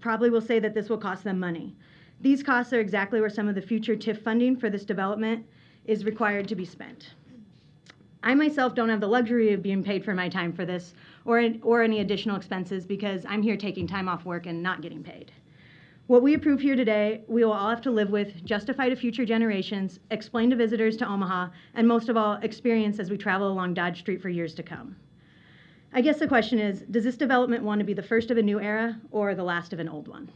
Speaker 17: probably will say that this will cost them money. These costs are exactly where some of the future TIF funding for this development is required to be spent. I myself don't have the luxury of being paid for my time for this or any additional expenses because I'm here taking time off work and not getting paid. What we approve here today, we will all have to live with, justify to future generations, explain to visitors to Omaha, and most of all, experience as we travel along Dodge Street for years to come. I guess the question is, does this development want to be the first of a new era or the last of an old one?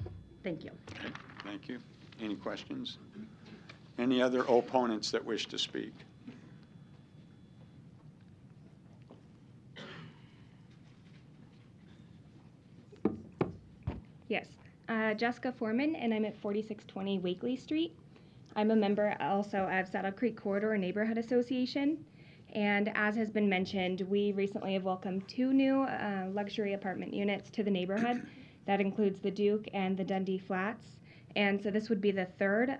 Speaker 17: Thank you.
Speaker 1: Okay, thank you. Any questions? Any other opponents that wish to speak?
Speaker 18: Yes. Jessica Foreman, and I'm at 4620 Wakely Street. I'm a member also of Saddle Creek Corridor Neighborhood Association, and as has been mentioned, we recently have welcomed 2 new luxury apartment units to the neighborhood. That includes the Duke and the Dundee Flats, and so this would be the third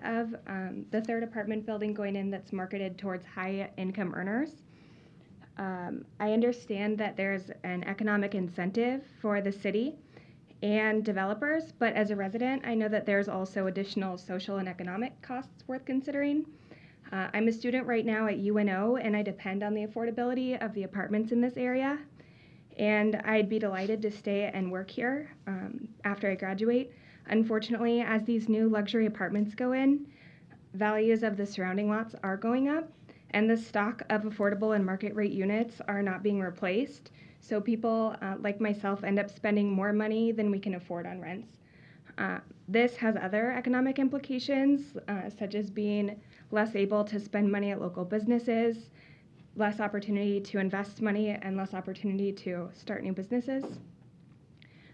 Speaker 18: apartment building going in that's marketed towards high-income earners. I understand that there's an economic incentive for the city and developers, but as a resident, I know that there's also additional social and economic costs worth considering. I'm a student right now at UNO, and I depend on the affordability of the apartments in this area, and I'd be delighted to stay and work here after I graduate. Unfortunately, as these new luxury apartments go in, values of the surrounding lots are going up, and the stock of affordable and market rate units are not being replaced. So people like myself end up spending more money than we can afford on rents. This has other economic implications, such as being less able to spend money at local businesses, less opportunity to invest money, and less opportunity to start new businesses.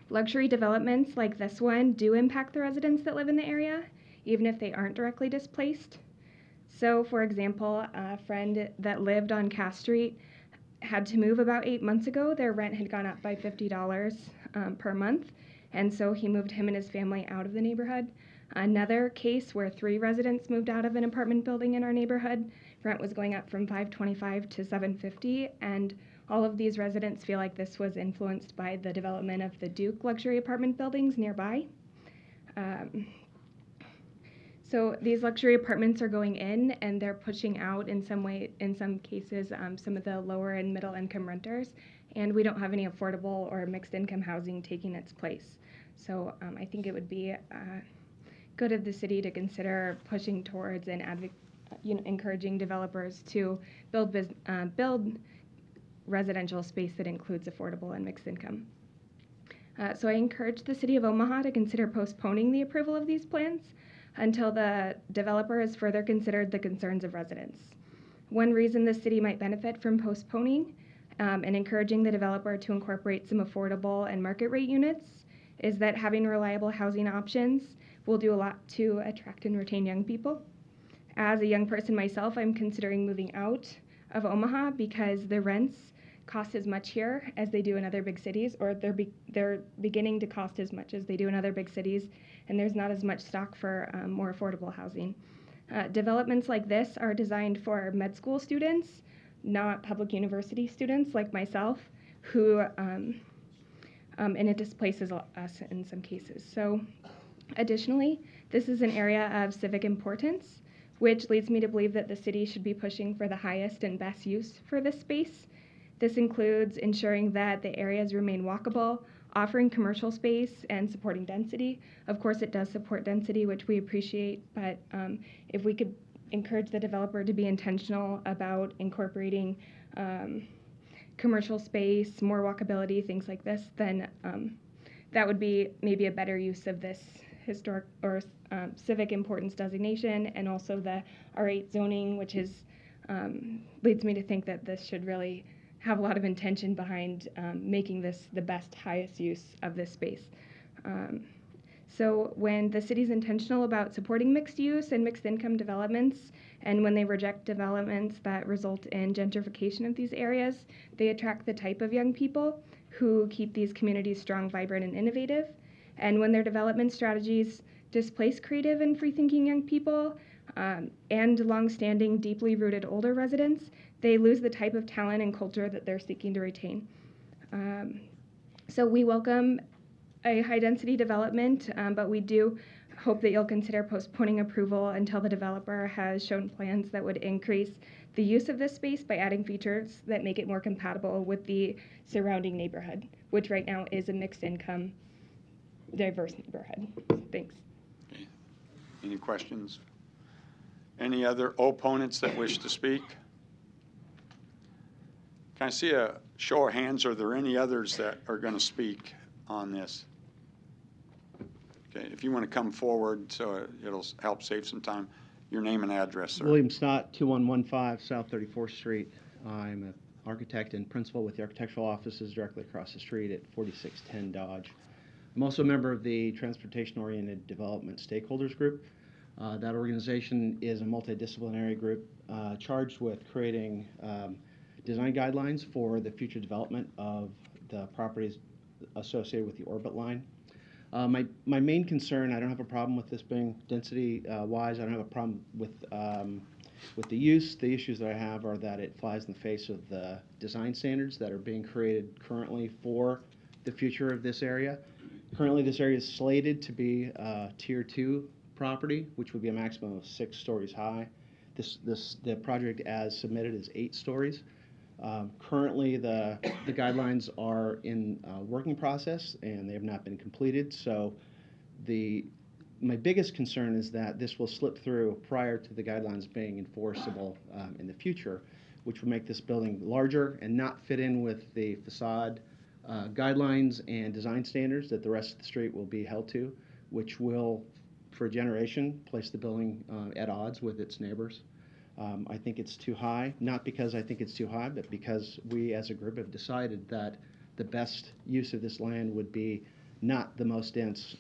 Speaker 18: Luxury developments like this one do impact the residents that live in the area, even if they aren't directly displaced. So, for example, a friend that lived on Cass Street had to move about 8 months ago. Their rent had gone up by $50 per month, and so he moved him and his family out of the neighborhood. Another case where 3 residents moved out of an apartment building in our neighborhood, rent was going up from $525 to $750, and all of these residents feel like this was influenced by the development of the Duke luxury apartment buildings nearby. So these luxury apartments are going in, and they're pushing out in some cases, some of the lower and middle income renters, and we don't have any affordable or mixed income housing taking its place. So I think it would be good of the city to consider pushing towards and encouraging developers to build residential space that includes affordable and mixed income. So I encourage the city of Omaha to consider postponing the approval of these plans until the developer has further considered the concerns of residents. One reason the city might benefit from postponing and encouraging the developer to incorporate some affordable and market rate units is that having reliable housing options will do a lot to attract and retain young people. As a young person myself, I'm considering moving out of Omaha because the rents cost as much here as they do in other big cities, or they're beginning to cost as much as they do in other big cities, and there's not as much stock for more affordable housing. Developments like this are designed for med school students, not public university students like myself, who, and it displaces us in some cases. So additionally, this is an area of civic importance, which leads me to believe that the city should be pushing for the highest and best use for this space. This includes ensuring that the areas remain walkable, offering commercial space, and supporting density. Of course, it does support density, which we appreciate, but if we could encourage the developer to be intentional about incorporating commercial space, more walkability, things like this, then that would be maybe a better use of this historic or civic importance designation, and also the R8 zoning, which is leads me to think that this should really have a lot of intention behind making this the best, highest use of this space. So when the city's intentional about supporting mixed use and mixed income developments, and when they reject developments that result in gentrification of these areas, they attract the type of young people who keep these communities strong, vibrant, and innovative. And when their development strategies displace creative and free-thinking young people and long-standing, deeply rooted older residents, they lose the type of talent and culture that they're seeking to retain. So we welcome a high-density development, but we do hope that you'll consider postponing approval until the developer has shown plans that would increase the use of this space by adding features that make it more compatible with the surrounding neighborhood, which right now is a mixed-income, diverse neighborhood. Thanks.
Speaker 1: Okay. Any questions? Any other opponents that wish to speak? Can I see a show of hands? Are there any others that are going to speak on this? Okay, if you want to come forward so it'll help save some time. Your name and address, sir.
Speaker 19: William Stott, 2115 South 34th Street. I'm an architect and principal with the architectural offices directly across the street at 4610 Dodge. I'm also a member of the Transportation-Oriented Development Stakeholders Group. That organization is a multidisciplinary group charged with creating design guidelines for the future development of the properties associated with the orbit line. My main concern, I don't have a problem with this being density-wise. I don't have a problem with the use. The issues that I have are that it flies in the face of the design standards that are being created currently for the future of this area. Currently, this area is slated to be Tier 2 property, which would be a maximum of 6 stories high. The project as submitted is 8 stories. Currently, the guidelines are in working process and they have not been completed. So my biggest concern is that this will slip through prior to the guidelines being enforceable in the future, which will make this building larger and not fit in with the facade guidelines and design standards that the rest of the street will be held to, which will, for a generation, place the building at odds with its neighbors. I think it's too high, not because I think it's too high, but because we as a group have decided that the best use of this land would be not the most dense.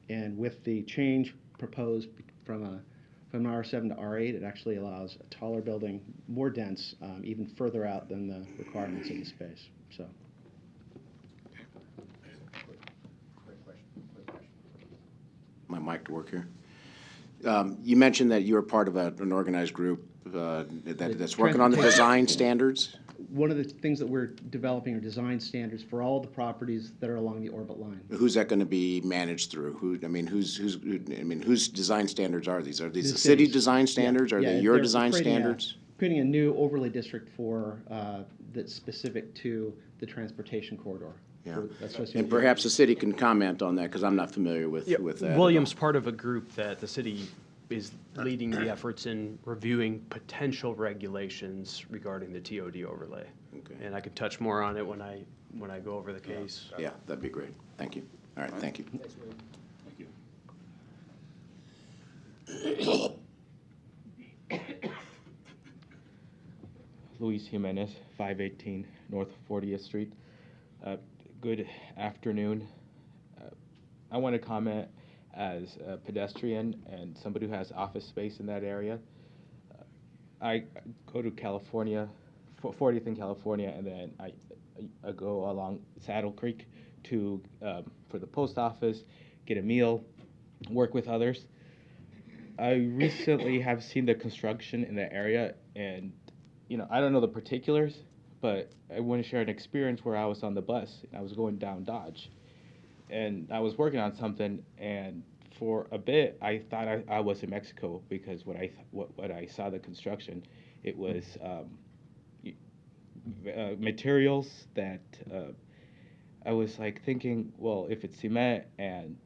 Speaker 19: And with the change proposed from R7 to R8, it actually allows a taller building, more dense, even further out than the requirements of the space. So.
Speaker 8: My mic to work here. You mentioned that you were part of an organized group that's working on the design standards.
Speaker 19: One of the things that we're developing are design standards for all the properties that are along the orbit line.
Speaker 8: Who's that going to be managed through? Whose design standards are these? Are these the city design standards?
Speaker 19: Yeah,
Speaker 8: Are they your design standards?
Speaker 19: Creating a new overlay district for that's specific to the transportation corridor.
Speaker 8: Yeah, and perhaps the city can comment on that because I'm not familiar with that.
Speaker 5: William's part of a group that the city is leading the efforts in reviewing potential regulations regarding the TOD overlay. Okay. And I could touch more on it when I go over the case.
Speaker 8: Yeah, that'd be great. Thank you. All right, thank you.
Speaker 20: Thank you. Luis Jimenez, 518 North 40th Street. Good afternoon. I want to comment as a pedestrian and somebody who has office space in that area. I go to California, 40th in California, and then I go along Saddle Creek to for the post office, get a meal, work with others. I recently have seen the construction in the area, and I don't know the particulars, but I want to share an experience where I was on the bus and I was going down Dodge, and I was working on something, and for a bit I thought I was in Mexico because what I saw the construction, it was materials that I was like thinking, well, if it's cement and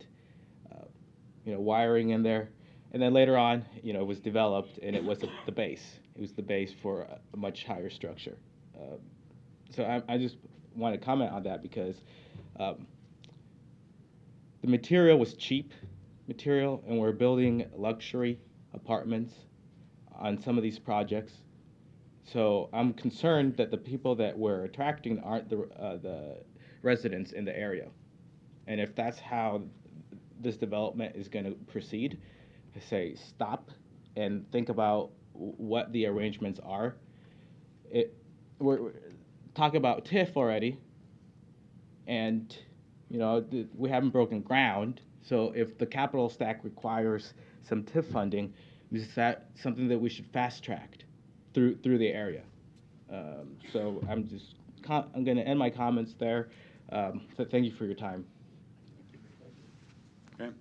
Speaker 20: wiring in there, and then later on, it was developed and it was the base. It was the base for a much higher structure. So I just want to comment on that because the material was cheap material, and we're building luxury apartments on some of these projects. So I'm concerned that the people that we're attracting aren't the residents in the area. And if that's how this development is going to proceed, I say stop and think about what the arrangements are. We're talking about TIF already, and we haven't broken ground. So if the capital stack requires some TIF funding, is that something that we should fast track through the area? So I'm going to end my comments there. So thank you for your time.
Speaker 1: Okay.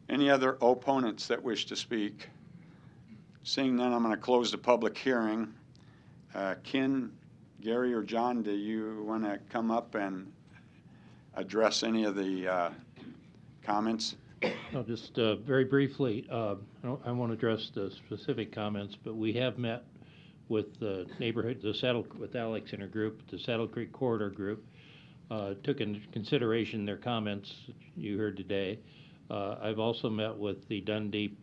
Speaker 1: Any other opponents that wish to speak? Seeing none, I'm going to close the public hearing. Ken, Gary, or John, do you want to come up and address any of the comments?
Speaker 21: No, just very briefly, I won't address the specific comments, but we have met with the neighborhood, with Alex and her group, the Saddle Creek Corridor Group, took into consideration their comments you heard today. I've also met with the Dundee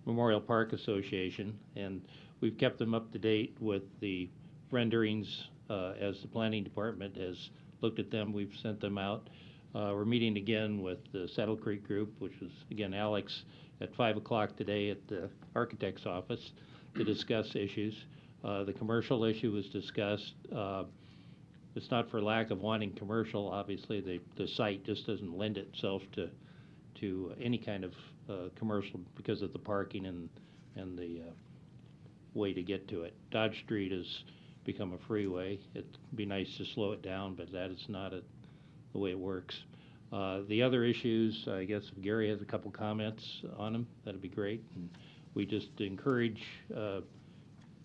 Speaker 21: Memorial Park Association, and we've kept them up to date with the renderings as the planning department has looked at them. We've sent them out. We're meeting again with the Saddle Creek Group, which was, again, Alex, at 5 o'clock today at the architect's office to discuss issues. The commercial issue was discussed. It's not for lack of wanting commercial. Obviously, the site just doesn't lend itself to any kind of commercial because of the parking and the way to get to it. Dodge Street has become a freeway. It'd be nice to slow it down, but that is not the way it works. The other issues, I guess if Gary has a couple comments on them, that'd be great. And we just encourage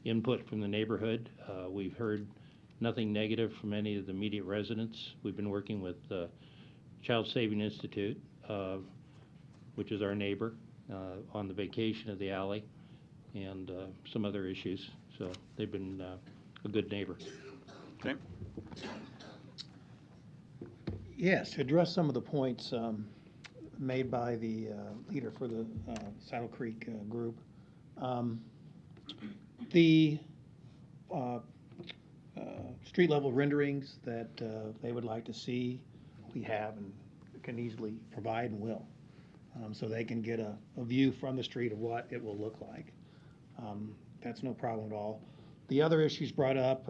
Speaker 21: input from the neighborhood. We've heard nothing negative from any of the immediate residents. We've been working with Child Saving Institute, which is our neighbor, on the vacation of the alley and some other issues. So they've been a good neighbor.
Speaker 1: Okay.
Speaker 13: Yes, to address some of the points made by the leader for the Saddle Creek group. The street level renderings that they would like to see, we have and can easily provide and will. So they can get a view from the street of what it will look like. That's no problem at all. The other issues brought up,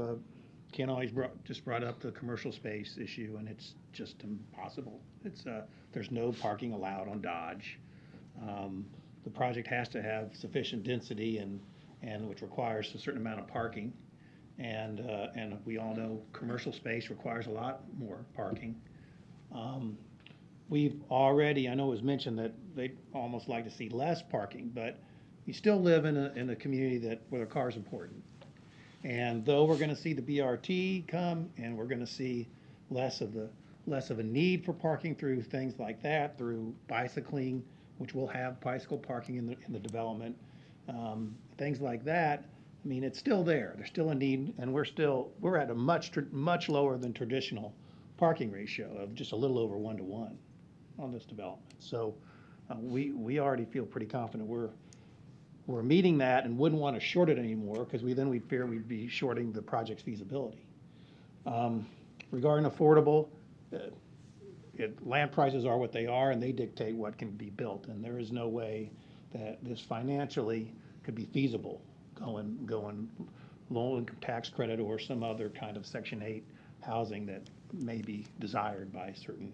Speaker 13: Ken always brought up the commercial space issue, and it's just impossible. It's there's no parking allowed on Dodge. The project has to have sufficient density and which requires a certain amount of parking, and we all know commercial space requires a lot more parking. We've already, I know it was mentioned that they'd almost like to see less parking, but you still live in a community where the car is important. And though we're going to see the BRT come, and we're going to see less of a need for parking through things like that, through bicycling, which will have bicycle parking in the development, things like that. I mean, it's still there. There's still a need, and we're at a much lower than traditional parking ratio of just a little over 1-to-1 on this development. So we already feel pretty confident we're meeting that and wouldn't want to short it anymore because we'd fear we'd be shorting the project's feasibility. Regarding affordable, land prices are what they are, and they dictate what can be built, and there is no way that this financially could be feasible going low income tax credit or some other kind of Section 8 housing that may be desired by certain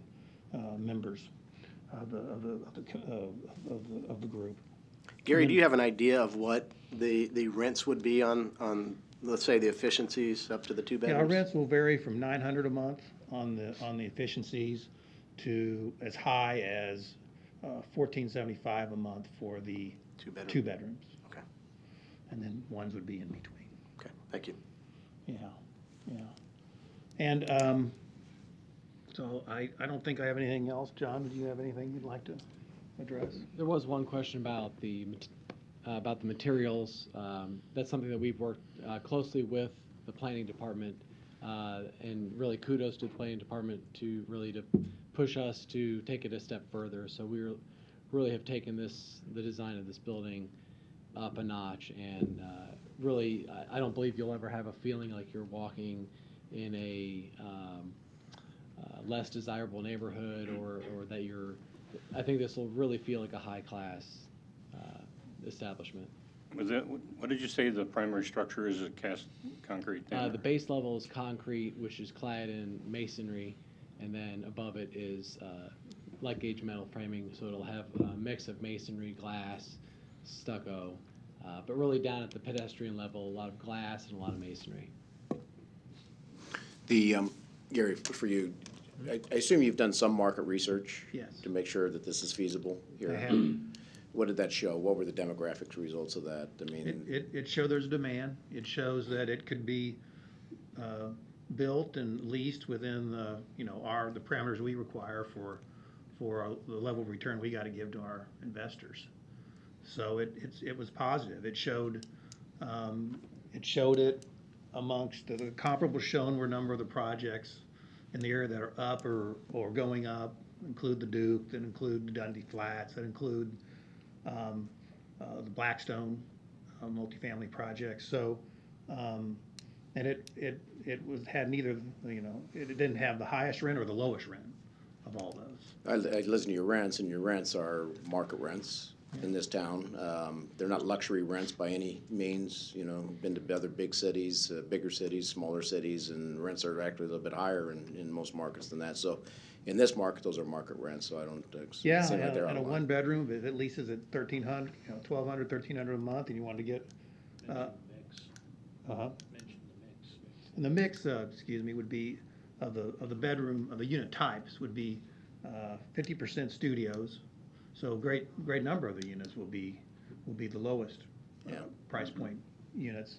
Speaker 13: members of the group.
Speaker 9: Gary, do you have an idea of what the rents would be on, let's say, the efficiencies up to the two
Speaker 13: Yeah, our
Speaker 9: bedrooms?
Speaker 13: rents will vary from $900 a month on the efficiencies to as high as $1,475 a month for the two bedrooms.
Speaker 9: Okay.
Speaker 13: And then ones would be in between.
Speaker 9: Okay, thank you.
Speaker 13: Yeah, yeah. And so I don't think I have anything else. John, do you have anything you'd like to address?
Speaker 14: There was one question about the materials. That's something that we've worked closely with the planning department, and really kudos to the planning department to push us to take it a step further. So we really have taken the design of this building up a notch, and really, I don't believe you'll ever have a feeling like you're walking in a less desirable neighborhood, or that I think this will really feel like a high-class establishment.
Speaker 7: What did you say the primary structure is? A cast concrete thing?
Speaker 14: The base level is concrete, which is clad in masonry, and then above it is light gauge metal framing, so it'll have a mix of masonry, glass, stucco, but really down at the pedestrian level, a lot of glass and a lot of masonry.
Speaker 8: Gary, for you, I assume you've done some market research?
Speaker 13: Yes.
Speaker 8: To make sure that this is feasible here?
Speaker 13: I have.
Speaker 8: What did that show? What were the demographics results of that? I mean,
Speaker 13: It showed there's demand. It shows that it could be built and leased within the parameters we require for the level of return we got to give to our investors. So it was positive. It showed it amongst the comparables shown were a number of the projects in the area that are up or going up, include the Duke, that include the Dundee Flats, that include the Blackstone multifamily projects. So, and it had neither, it didn't have the highest rent or the lowest rent of all those.
Speaker 8: I listen to your rents, and your rents are market rents in this town. They're not luxury rents by any means. Been to other big cities, bigger cities, smaller cities, and rents are actually a little bit higher in most markets than that. So in this market, those are market rents, so I don't
Speaker 13: Yeah,
Speaker 8: seem like they're out
Speaker 13: and a
Speaker 8: of line.
Speaker 13: one bedroom, if it leases at $1,300, $1,200, $1,300 a month, and you want to get. Uh-huh. And the mix, would be of the bedroom, of the unit types would be 50% studios. So great number of the units will be the lowest price point units.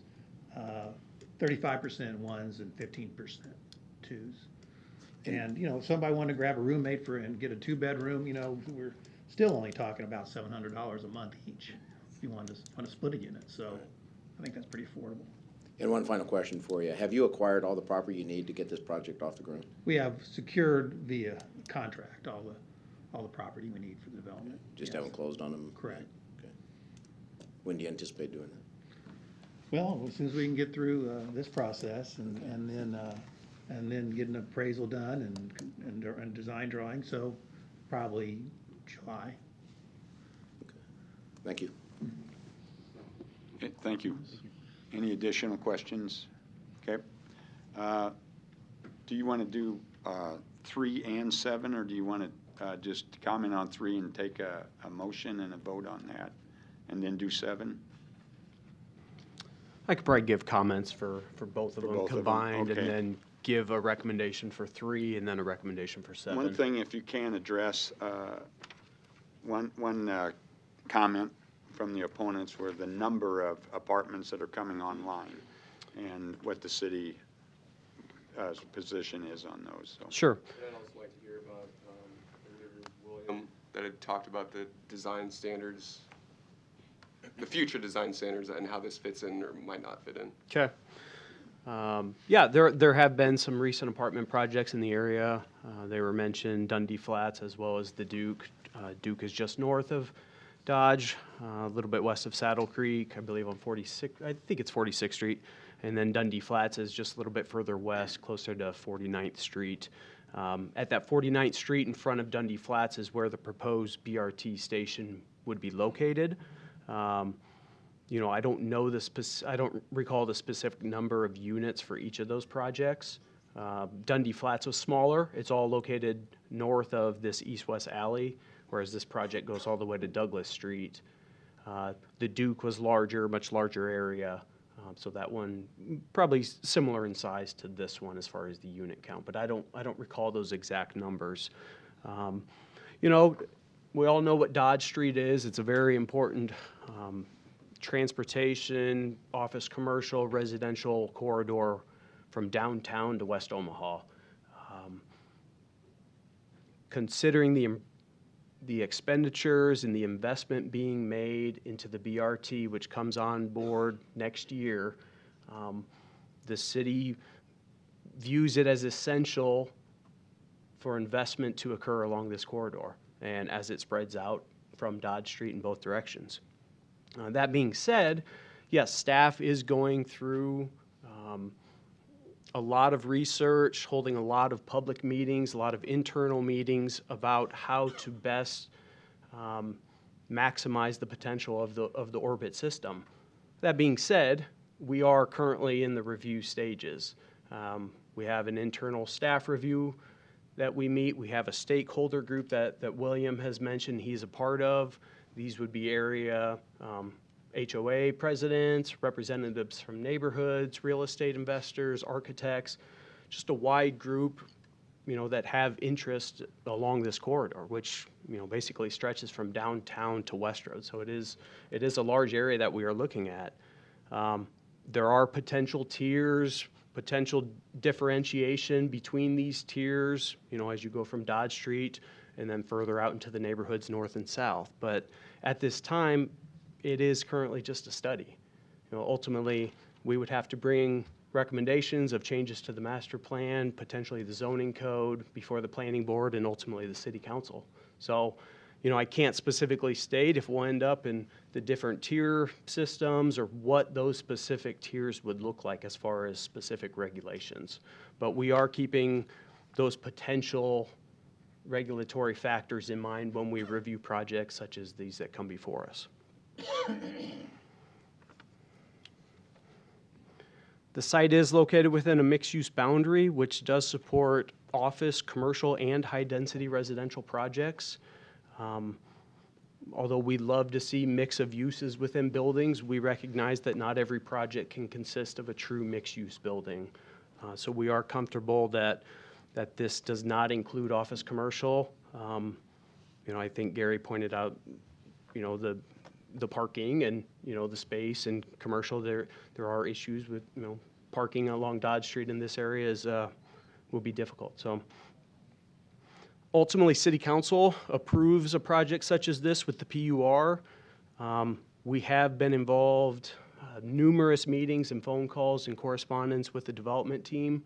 Speaker 13: 35% ones and 15% twos. And if somebody wanted to grab a roommate and get a 2-bedroom, we're still only talking about $700 a month each if you want to split a unit. So I think that's pretty affordable.
Speaker 8: And one final question for you. Have you acquired all the property you need to get this project off the ground?
Speaker 13: We have secured via contract all the property we need for the development.
Speaker 8: Just haven't closed on them?
Speaker 13: Correct.
Speaker 8: Okay. When do you anticipate doing that?
Speaker 13: Well, as soon as we can get through this process and then get an appraisal done and design drawing, so probably July.
Speaker 8: Okay. Thank you.
Speaker 1: Okay, thank you. Any additional questions? Okay. Do you want to do 3 and 7, or do you want to just comment on 3 and take a motion and a vote on that, and then do 7?
Speaker 5: I could probably give comments for both of them
Speaker 1: both of them,
Speaker 5: combined,
Speaker 1: okay.
Speaker 5: and then give a recommendation for 3 and then a recommendation for 7.
Speaker 1: One thing, if you can address, one comment from the opponents were the number of apartments that are coming online and what the city's position is on those. So.
Speaker 5: Sure.
Speaker 10: I'd also like to hear about William that had talked about the design standards, the future design standards, and how this fits in or might not fit in.
Speaker 5: Okay. Yeah, there have been some recent apartment projects in the area. They were mentioned, Dundee Flats as well as the Duke. Duke is just north of Dodge, a little bit west of Saddle Creek, I believe on 46, I think it's 46th Street. And then Dundee Flats is just a little bit further west, closer to 49th Street. At that 49th Street in front of Dundee Flats is where the proposed BRT station would be located. I don't know I don't recall the specific number of units for each of those projects. Dundee Flats was smaller. It's all located north of this east-west alley, whereas this project goes all the way to Douglas Street. The Duke was larger, much larger area. So that one probably similar in size to this one as far as the unit count, but I don't recall those exact numbers. You know, we all know what Dodge Street is. It's a very important transportation, office, commercial, residential corridor from downtown to West Omaha. Considering the expenditures and the investment being made into the BRT, which comes on board next year, the city views it as essential for investment to occur along this corridor and as it spreads out from Dodge Street in both directions. That being said, yes, staff is going through a lot of research, holding a lot of public meetings, a lot of internal meetings about how to best maximize the potential of the orbit system. That being said, we are currently in the review stages. We have an internal staff review that we meet. We have a stakeholder group that William has mentioned he's a part of. These would be area HOA presidents, representatives from neighborhoods, real estate investors, architects, just a wide group, you know, that have interest along this corridor, which, you know, basically stretches from downtown to West Road. So it is a large area that we are looking at. There are potential tiers, potential differentiation between these tiers, you know, as you go from Dodge Street and then further out into the neighborhoods north and south. But at this time, it is currently just a study. You know, ultimately, we would have to bring recommendations of changes to the master plan, potentially the zoning code before the planning board and ultimately the city council. So, you know, I can't specifically state if we'll end up in the different tier systems or what those specific tiers would look like as far as specific regulations. But we are keeping those potential regulatory factors in mind when we review projects such as these that come before us. The site is located within a mixed-use boundary, which does support office, commercial, and high-density residential projects. Although we love to see mix of uses within buildings, we recognize that not every project can consist of a true mixed-use building. So we are comfortable that this does not include office commercial. You know, I think Gary pointed out, you know, the parking and, you know, the space and commercial. There are issues with, you know, parking along Dodge Street in this area will be difficult. So ultimately, City Council approves a project such as this with the PUR. We have been involved numerous meetings and phone calls and correspondence with the development team.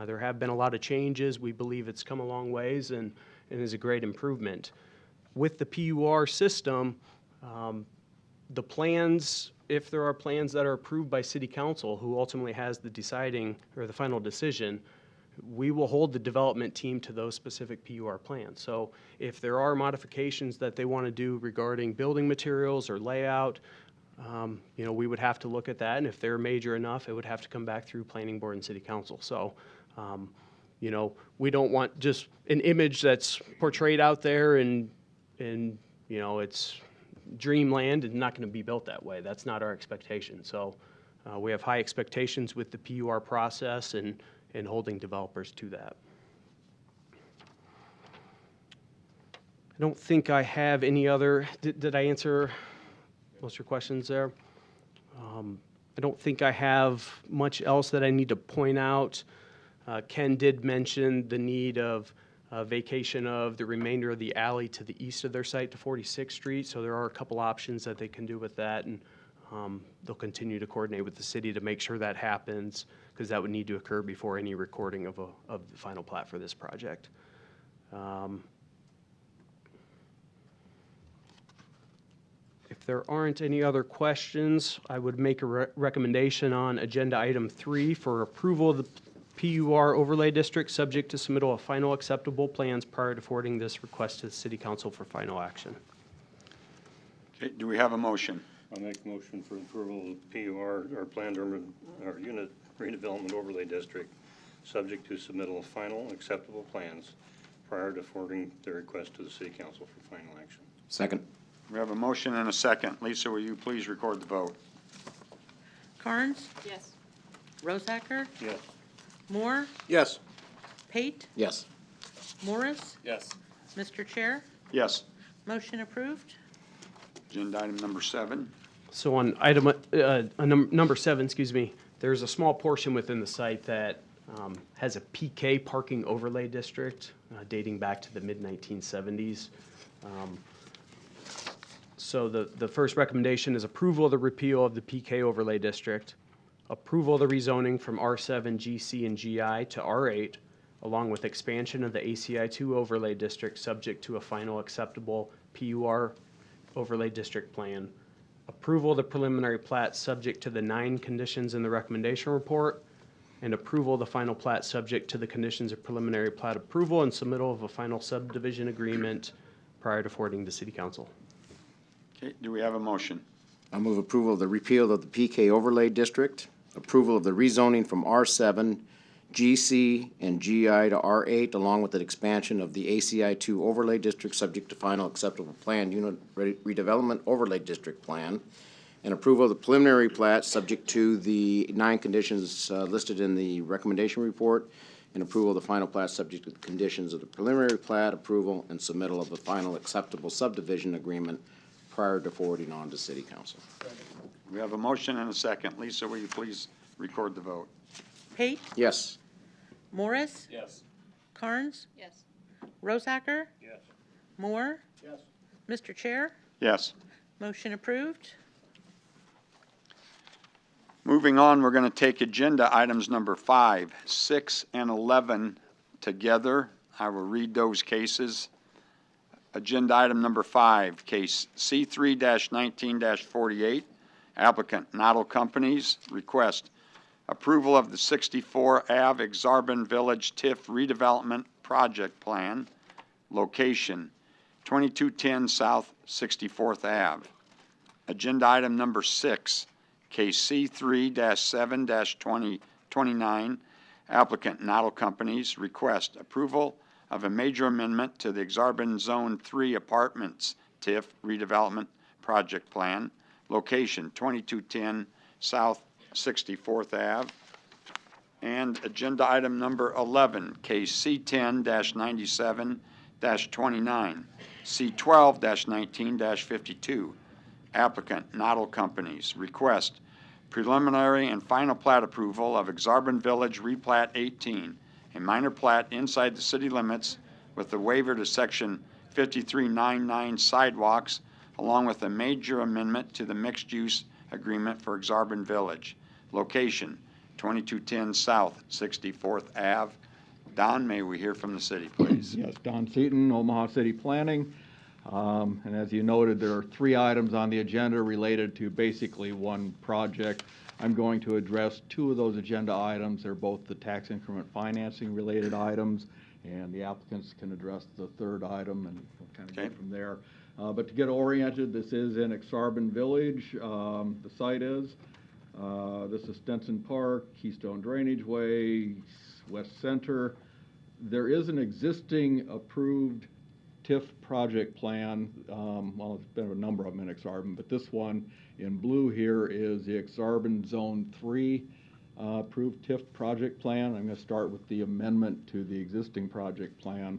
Speaker 5: There have been a lot of changes. We believe it's come a long ways and is a great improvement. With the PUR system, the plans, if there are plans that are approved by City Council, who ultimately has the deciding or the final decision, we will hold the development team to those specific PUR plans. So if there are modifications that they want to do regarding building materials or layout, you know, we would have to look at that. And if they're major enough, it would have to come back through Planning Board and City Council. So, you know, we don't want just an image that's portrayed out there and you know, it's dreamland and not going to be built that way. That's not our expectation. So we have high expectations with the PUR process and holding developers to that. I don't think I have any other, did I answer most of your questions there? I don't think I have much else that I need to point out. Ken did mention the need of vacation of the remainder of the alley to the east of their site to 46th Street. So there are a couple options that they can do with that, and they'll continue to coordinate with the city to make sure that happens, because that would need to occur before any recording of the final plat for this project. If there aren't any other questions, I would make a recommendation on agenda item 3 for approval of the PUR overlay district, subject to submittal of final acceptable plans prior to forwarding this request to the City Council for final action.
Speaker 1: Okay, do we have a motion?
Speaker 7: I'll make a motion for approval of PUR, or planned urban, or unit redevelopment overlay district, subject to submittal of final acceptable plans prior to forwarding the request to the City Council for final action.
Speaker 8: Second.
Speaker 1: We have a motion and a second. Lisa, will you please record the vote?
Speaker 12: Carnes?
Speaker 11: Yes.
Speaker 12: Rosacker?
Speaker 7: Yes.
Speaker 12: Moore?
Speaker 8: Yes.
Speaker 12: Pate?
Speaker 8: Yes.
Speaker 12: Morris?
Speaker 10: Yes.
Speaker 12: Mr. Chair,
Speaker 1: Yes.
Speaker 12: motion approved.
Speaker 1: Agenda item number 7.
Speaker 5: So on item, number 7, there's a small portion within the site that has a PK parking overlay district dating back to the mid-1970s. So the first recommendation is approval of the repeal of the PK overlay district, approval of the rezoning from R7, GC, and GI to R8, along with expansion of the ACI2 overlay district subject to a final acceptable PUR overlay district plan, approval of the preliminary plat subject to the 9 conditions in the recommendation report, and approval of the final plat subject to the conditions of preliminary plat approval and submittal of a final subdivision agreement prior to forwarding to City Council.
Speaker 1: Okay, do we have a motion?
Speaker 8: I move approval of the repeal of the PK overlay district, approval of the rezoning from R7, GC, and GI to R8, along with the expansion of the ACI2 overlay district subject to final acceptable plan unit redevelopment overlay district plan, and approval of the preliminary plat subject to the 9 conditions listed in the recommendation report, and approval of the final plat subject to the conditions of the preliminary plat approval and submittal of the final acceptable subdivision agreement prior to forwarding on to City Council.
Speaker 1: We have a motion and a second. Lisa, will you please record the vote?
Speaker 12: Pate?
Speaker 8: Yes.
Speaker 12: Morris?
Speaker 10: Yes.
Speaker 12: Carnes?
Speaker 11: Yes.
Speaker 12: Rosacker?
Speaker 7: Yes.
Speaker 12: Moore?
Speaker 7: Yes.
Speaker 12: Mr. Chair,
Speaker 1: Yes.
Speaker 12: motion approved.
Speaker 1: Moving on, we're going to take agenda items number 5, 6, and 11 together. I will read those cases. Agenda item number 5, case C3-19-48, applicant Noddle Companies, request approval of the 64 Ave Exarban Village TIF redevelopment project plan, location 2210 South 64th Ave. Agenda item number 6, case C3-7-2029, applicant Noddle Companies, request approval of a major amendment to the Exarban Zone 3 Apartments TIF redevelopment project plan, location 2210 South 64th Ave. And agenda item number 11, case C10-97-29, C12-19-52, applicant Noddle Companies, request preliminary and final plat approval of Exarban Village Replat 18, a minor plat inside the city limits with the waiver to section 5399 sidewalks, along with a major amendment to the mixed-use agreement for Exarban Village. Location, 2210 South 64th Ave. Don, may we hear from the city, please?
Speaker 3: Yes, Don Seaton, Omaha City Planning. And as you noted, there are 3 items on the agenda related to basically one project. I'm going to address 2 of those agenda items. They're both the tax increment financing related items, and the applicants can address the 3rd item, and we'll kind of go from there. But to get oriented, this is in Exarban Village. The site is. This is Stenson Park, Keystone Drainage Way, West Center. There is an existing approved TIF project plan. Well, it's been a number of them in Exarban, but this one in blue here is the Exarban Zone 3 approved TIF project plan. I'm going to start with the amendment to the existing project plan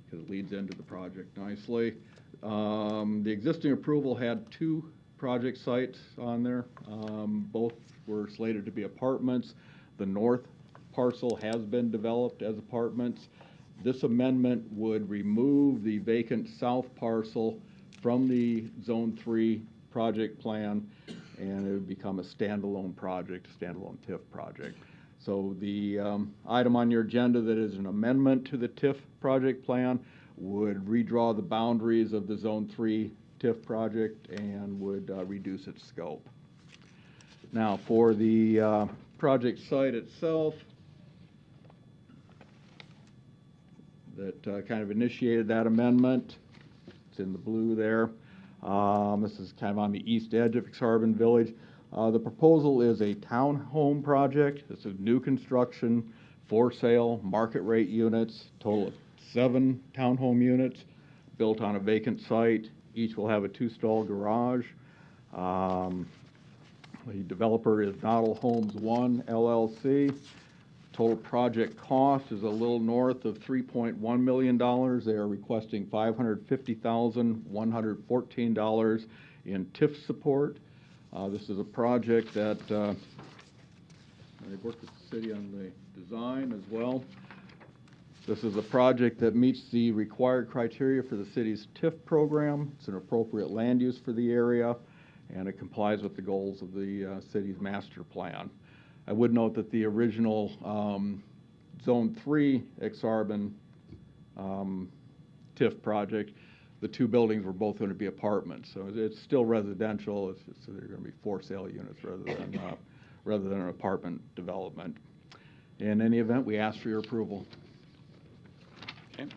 Speaker 3: because it leads into the project nicely. The existing approval had 2 project sites on there. Both were slated to be apartments. The north parcel has been developed as apartments. This amendment would remove the vacant south parcel from the Zone 3 project plan, and it would become a standalone project, a standalone TIF project. So the item on your agenda that is an amendment to the TIF project plan would redraw the boundaries of the Zone 3 TIF project and would reduce its scope. Now, for the project site itself, that kind of initiated that amendment. It's in the blue there. This is kind of on the east edge of Exarban Village. The proposal is a townhome project. It's a new construction, for sale, market rate units, total of 7 townhome units built on a vacant site Each will have a 2-stall garage. The developer is Noddle Homes 1 LLC. Total project cost is a little north of $3.1 million. They are requesting $550,114 in TIF support. This is a project that I've worked with the city on the design as well. This is a project that meets the required criteria for the city's TIF program. It's an appropriate land use for the area, and it complies with the goals of the city's master plan. I would note that the original Zone 3 Exarban TIF project, the 2 buildings were both going to be apartments. So it's still residential. It's just, they're going to be for sale units rather than an apartment development. In any event, we ask for your approval.
Speaker 1: Okay.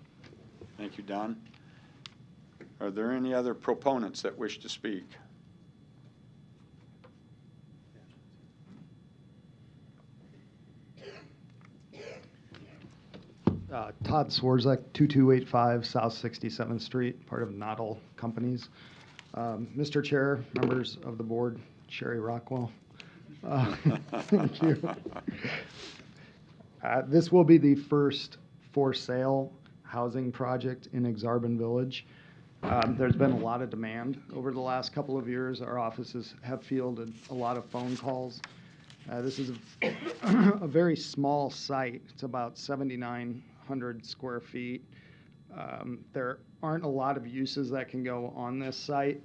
Speaker 1: Thank you, Don. Are there any other proponents that wish to speak?
Speaker 2: Todd Swarzek, 2285 South 67th Street, part of Noddle Companies. Mr. Chair, members of the board, Sherry Rockwell. Thank you. This will be the first for sale housing project in Exarban Village. There's been a lot of demand over the last couple of years. Our offices have fielded a lot of phone calls. This is a very small site. It's about 7,900 square feet. There aren't a lot of uses that can go on this site.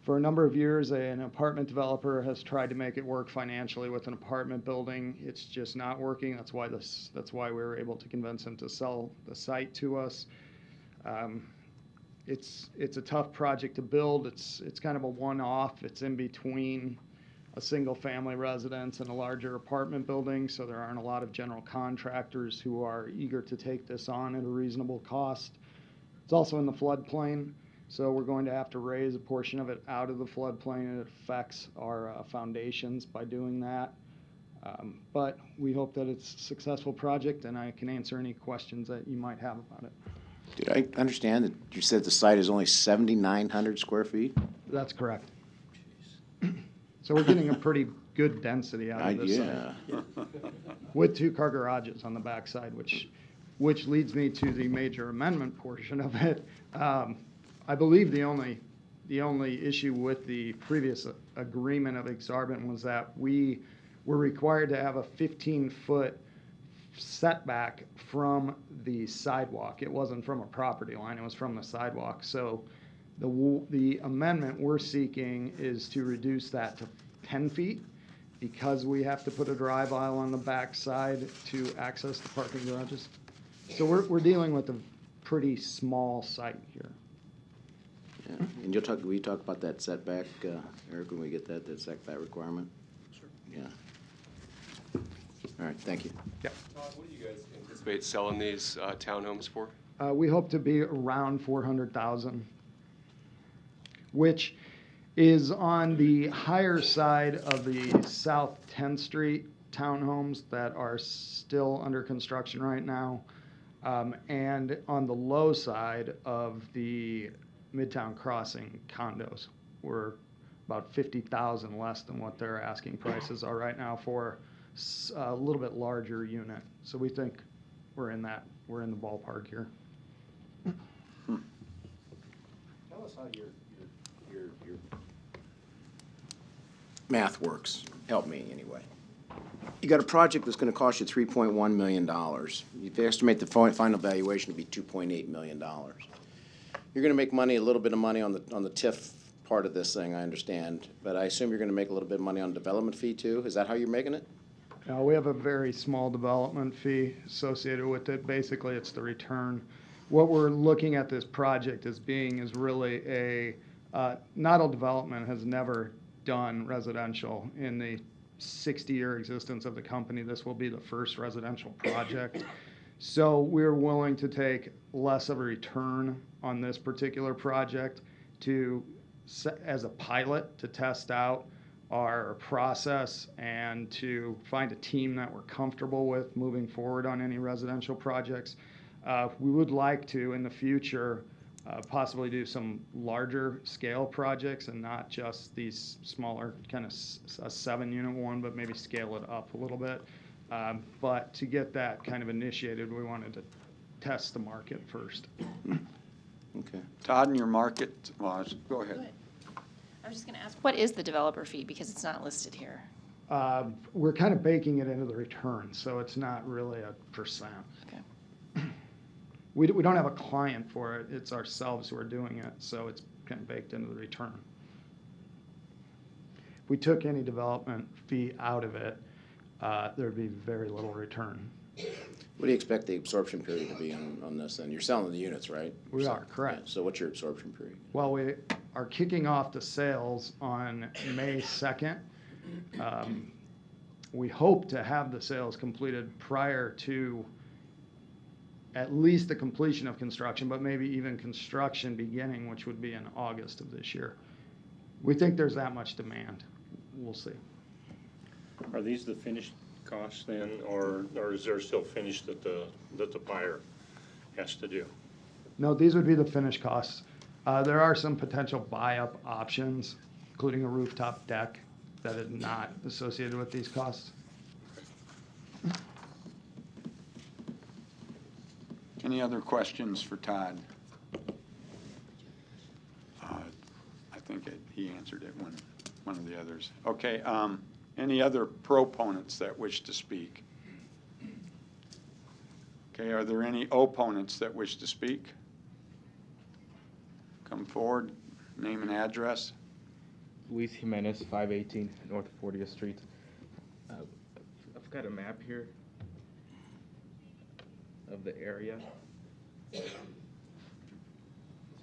Speaker 2: For a number of years, an apartment developer has tried to make it work financially with an apartment building. It's just not working. That's why we were able to convince him to sell the site to us. It's a tough project to build. It's kind of a one-off. It's in between a single-family residence and a larger apartment building, so there aren't a lot of general contractors who are eager to take this on at a reasonable cost. It's also in the floodplain, so we're going to have to raise a portion of it out of the floodplain, and it affects our foundations by doing that. But we hope that it's a successful project, and I can answer any questions that you might have about it.
Speaker 8: Did I understand that you said the site is only 7,900 square feet?
Speaker 2: That's correct. So we're getting a pretty good density out of this site. With 2-car garages on the backside, which leads me to the major amendment portion of it. I believe the only issue with the previous agreement of Exarban was that we were required to have a 15-foot setback from the sidewalk. It wasn't from a property line, it was from the sidewalk. So the amendment we're seeking is to reduce that to 10 feet because we have to put a drive aisle on the back side to access the parking garages. So we're dealing with a pretty small site here.
Speaker 8: Yeah. And will you talk about that setback, Eric, when we get that setback requirement?
Speaker 10: Sure.
Speaker 8: Yeah. All right, thank you.
Speaker 2: Yeah.
Speaker 10: Todd, what do you guys anticipate selling these townhomes for?
Speaker 2: We hope to be around 400,000, which is on the higher side of the South 10th Street townhomes that are still under construction right now, and on the low side of the Midtown Crossing condos. We're about 50,000 less than what their asking prices are right now for a little bit larger unit. So we think we're in the ballpark here.
Speaker 8: Tell us how your math works. Help me anyway. You got a project that's going to cost you $3.1 million. You estimate the final valuation to be $2.8 million. You're going to make money, a little bit of money on the TIF part of this thing, I understand, but I assume you're going to make a little bit of money on development fee too. Is that how you're making it?
Speaker 2: We have a very small development fee associated with it. Basically, it's the return. What we're looking at this project as being is really a Noddle Development has never done residential in the 60-year existence of the company. This will be the first residential project. So we're willing to take less of a return on this particular project as a pilot to test out our process and to find a team that we're comfortable with moving forward on any residential projects. We would like to, in the future, possibly do some larger scale projects and not just these smaller kind of a 7-unit one, but maybe scale it up a little bit. But to get that kind of initiated, we wanted to test the market first.
Speaker 1: Okay. Todd, in your market, well, go ahead.
Speaker 6: I was just going to ask, what is the developer fee? Because it's not listed here.
Speaker 2: We're kind of baking it into the return, so it's not really a percent.
Speaker 6: Okay.
Speaker 2: We don't have a client for it. It's ourselves who are doing it, so it's kind of baked into the return. If we took any development fee out of it, there'd be very little return.
Speaker 8: What do you expect the absorption period to be on this then? You're selling the units, right?
Speaker 2: We are, correct.
Speaker 8: Yeah, so what's your absorption period?
Speaker 2: Well, we are kicking off the sales on May 2nd. We hope to have the sales completed prior to at least the completion of construction, but maybe even construction beginning, which would be in August of this year. We think there's that much demand. We'll see.
Speaker 7: Are these the finished costs then, or is there still finished that the buyer has to do?
Speaker 2: No, these would be the finished costs. There are some potential buy-up options, including a rooftop deck, that is not associated with these costs.
Speaker 1: Any other questions for Todd? I think he answered it, one of the others. Okay, any other proponents that wish to speak? Okay, are there any opponents that wish to speak? Come forward, name and address.
Speaker 20: Luis Jimenez, 518 North 40th Street. I've got a map here of the area. It's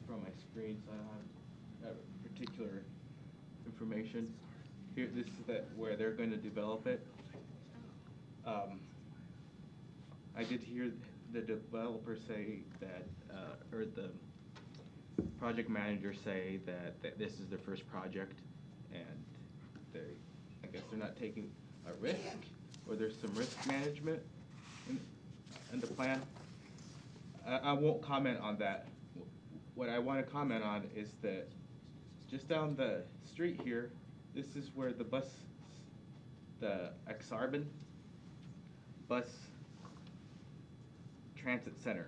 Speaker 20: from my screen, so I don't have particular information. Here, this is where they're going to develop it. I did hear the developer say that, or the project manager say that this is their first project, and I guess they're not taking a risk, or there's some risk management in the plan. I won't comment on that. What I want to comment on is that just down the street here, this is where the Exarban bus transit center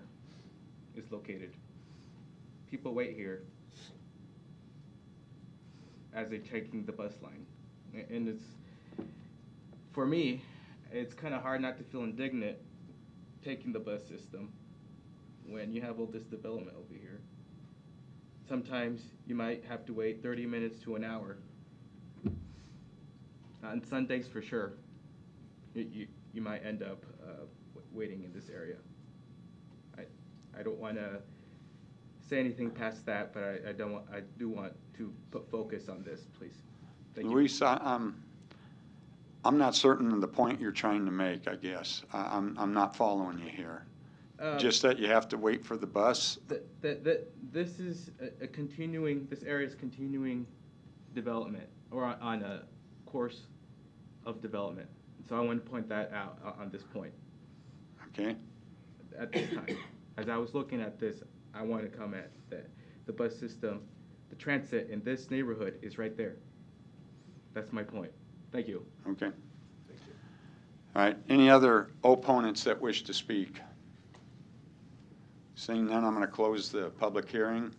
Speaker 20: is located. People wait here as they're taking the bus line. And it's, for me, it's kind of hard not to feel indignant taking the bus system when you have all this development over here. Sometimes you might have to wait 30 minutes to an hour. On Sundays, for sure, you might end up waiting in this area. I don't want to say anything past that, but I do want to put focus on this, please. Thank you.
Speaker 1: Luis, I'm not certain of the point you're trying to make, I guess. I'm not following you here. Just that you have to wait for the bus?
Speaker 20: This is a continuing, this area is continuing development, or on a course of development. So I want to point that out on this point.
Speaker 1: Okay.
Speaker 20: At this time. As I was looking at this, I want to comment that the bus system, the transit in this neighborhood is right there. That's my point. Thank you.
Speaker 1: Okay. All right. Any other opponents that wish to speak? Seeing none, I'm going to close the public hearing.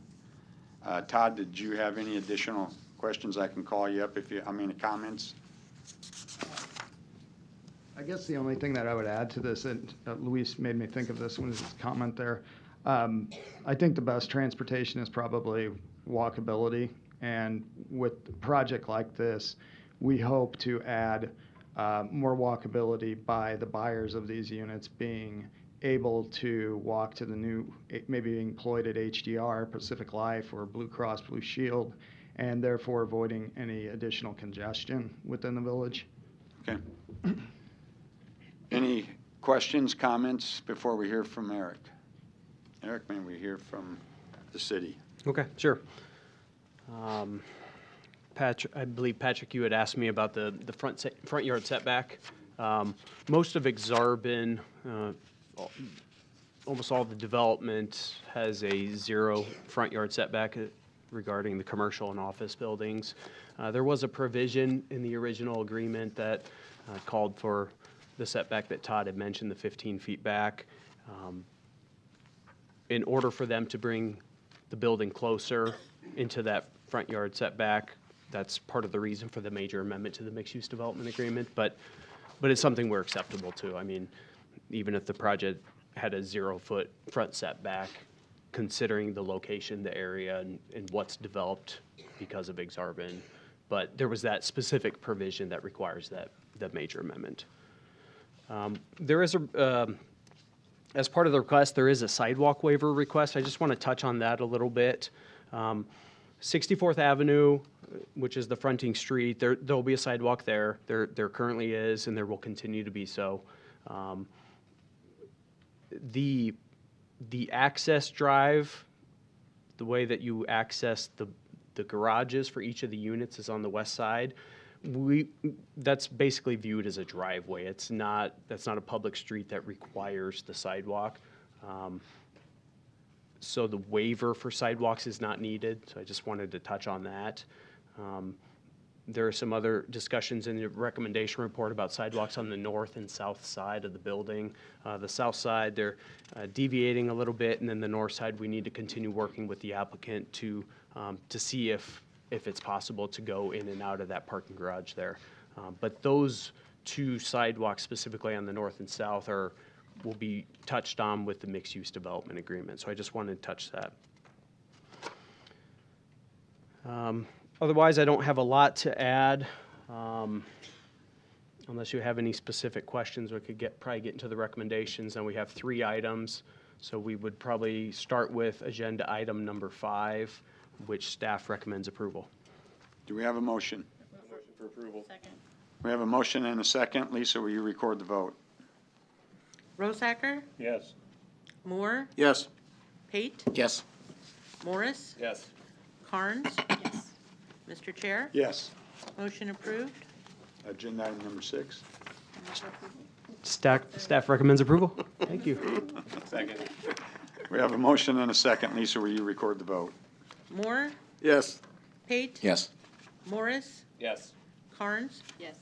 Speaker 1: Todd, did you have any additional questions? I can call you up if you, comments?
Speaker 2: I guess the only thing that I would add to this, and Luis made me think of this when his comment there, I think the best transportation is probably walkability. And with a project like this, we hope to add more walkability by the buyers of these units being able to walk to the new, maybe being employed at HDR, Pacific Life, or Blue Cross Blue Shield, and therefore avoiding any additional congestion within the village.
Speaker 1: Okay. Any questions, comments before we hear from Eric? Eric, may we hear from the city?
Speaker 5: Okay, sure. Patrick, I believe, Patrick, you had asked me about the front yard setback. Most of Exarban, almost all the development has a 0 front yard setback regarding the commercial and office buildings. There was a provision in the original agreement that called for the setback that Todd had mentioned, the 15 feet back. In order for them to bring the building closer into that front yard setback, that's part of the reason for the major amendment to the mixed-use development agreement, but it's something we're acceptable to. I mean, even if the project had a 0-foot front setback, considering the location, the area, and what's developed because of Exarban, but there was that specific provision that requires that major amendment. There is as part of the request, there is a sidewalk waiver request. I just want to touch on that a little bit. 64th Avenue, which is the fronting street, there'll be a sidewalk there. There currently is, and there will continue to be so. The access drive, the way that you access the garages for each of the units is on the west side. That's basically viewed as a driveway. That's not a public street that requires the sidewalk. So the waiver for sidewalks is not needed. So I just wanted to touch on that. There are some other discussions in the recommendation report about sidewalks on the north and south side of the building. The south side, they're deviating a little bit, and then the north side, we need to continue working with the applicant to see if it's possible to go in and out of that parking garage there. But those two sidewalks specifically on the north and south will be touched on with the mixed-use development agreement. So I just wanted to touch that. Otherwise, I don't have a lot to add. Unless you have any specific questions, we could probably get into the recommendations. And we have 3 items. So we would probably start with agenda item number 5, which staff recommends approval.
Speaker 1: Do we have a motion?
Speaker 10: Motion for approval.
Speaker 6: Second.
Speaker 1: We have a motion and a second. Lisa, will you record the vote?
Speaker 12: Rosacker?
Speaker 7: Yes.
Speaker 12: Moore?
Speaker 8: Yes.
Speaker 12: Pate?
Speaker 8: Yes.
Speaker 12: Morris?
Speaker 10: Yes.
Speaker 12: Carnes?
Speaker 6: Yes.
Speaker 12: Mr. Chair?
Speaker 1: Yes.
Speaker 12: Motion approved.
Speaker 1: Agenda item number 6.
Speaker 5: Staff recommends approval. Thank you.
Speaker 10: Second.
Speaker 1: We have a motion and a second. Lisa, will you record the vote?
Speaker 12: Moore?
Speaker 8: Yes.
Speaker 12: Pate?
Speaker 8: Yes.
Speaker 12: Morris?
Speaker 10: Yes.
Speaker 12: Carnes?
Speaker 6: Yes.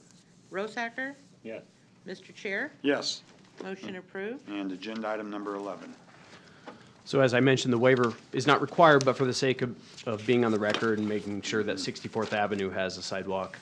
Speaker 12: Rosacker?
Speaker 7: Yes.
Speaker 12: Mr. Chair?
Speaker 1: Yes.
Speaker 12: Motion approved.
Speaker 1: And agenda item number 11.
Speaker 5: So as I mentioned, the waiver is not required, but for the sake of being on the record and making sure that 64th Avenue has a sidewalk,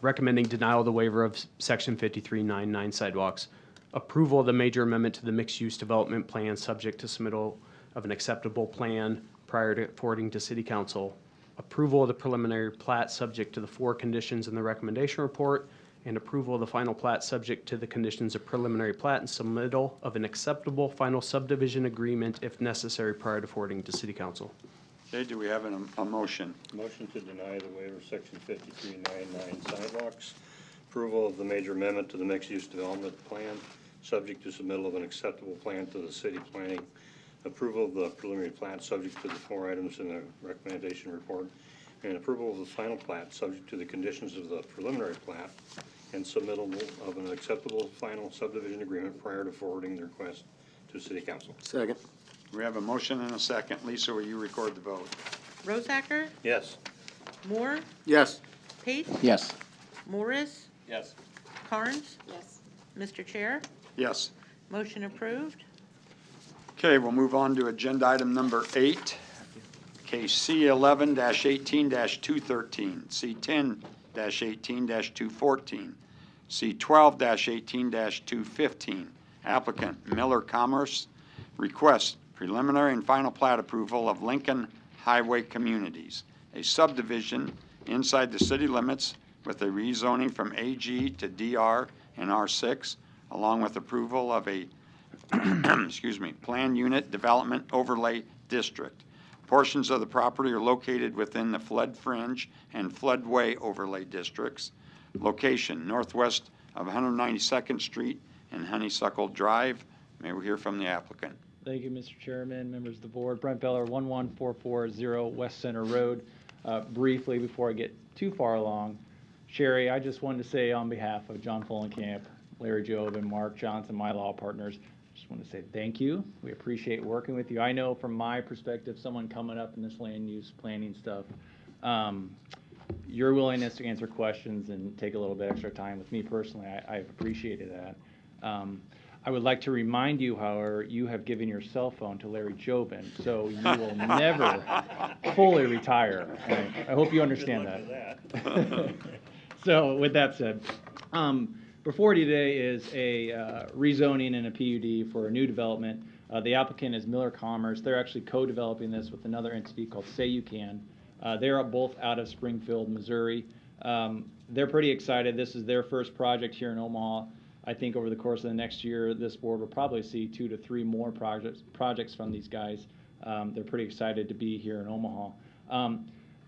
Speaker 5: recommending denial of the waiver of Section 5399 sidewalks, approval of the major amendment to the mixed-use development plan subject to submittal of an acceptable plan prior to forwarding to City Council, approval of the preliminary plat subject to the 4 conditions in the recommendation report, and approval of the final plat subject to the conditions of preliminary plat and submittal of an acceptable final subdivision agreement if necessary prior to forwarding to City Council.
Speaker 1: Okay, do we have a motion?
Speaker 7: Motion to deny the waiver of section 5399 sidewalks. Approval of the major amendment to the mixed-use development plan, subject to submittal of an acceptable plan to the city planning. Approval of the preliminary plat, subject to the 4 items in the recommendation report. And approval of the final plat, subject to the conditions of the preliminary plat, and submittal of an acceptable final subdivision agreement prior to forwarding the request to City Council.
Speaker 8: Second.
Speaker 1: We have a motion and a second. Lisa, will you record the vote?
Speaker 12: Rosacker?
Speaker 7: Yes.
Speaker 12: Moore?
Speaker 8: Yes.
Speaker 12: Pate?
Speaker 8: Yes.
Speaker 12: Morris?
Speaker 10: Yes.
Speaker 12: Carnes?
Speaker 6: Yes.
Speaker 12: Mr. Chair?
Speaker 1: Yes.
Speaker 12: Motion approved.
Speaker 1: Okay, we'll move on to agenda item number 8. Case C11-18-213, C10-18-214, C12-18-215. Applicant Miller Commerce requests preliminary and final plat approval of Lincoln Highway Communities, a subdivision inside the city limits with a rezoning from AG to DR and R6, along with approval of a planned unit development overlay district. Portions of the property are located within the flood fringe and floodway overlay districts. Location, northwest of 192nd Street and Honeysuckle Drive. May we hear from the applicant?
Speaker 4: Thank you, Mr. Chairman, members of the board. Brent Beller, 11440 West Center Road. Briefly, before I get too far along, Sherry, I just wanted to say on behalf of John Follenkamp, Larry Jobe and Mark Johnson, my law partners. Just want to say thank you. We appreciate working with you. I know from my perspective, someone coming up in this land use planning stuff, your willingness to answer questions and take a little bit extra time with me personally, I've appreciated that. I would like to remind you, however, you have given your cell phone to Larry Jobin, so you will never fully retire. I hope you understand that. So with that said, before you today is a rezoning and a PUD for a new development. The applicant is Miller Commerce. They're actually co-developing this with another entity called Say You Can. They're both out of Springfield, Missouri. They're pretty excited. This is their first project here in Omaha. I think over the course of the next year, this board will probably see 2 to 3 more projects from these guys. They're pretty excited to be here in Omaha.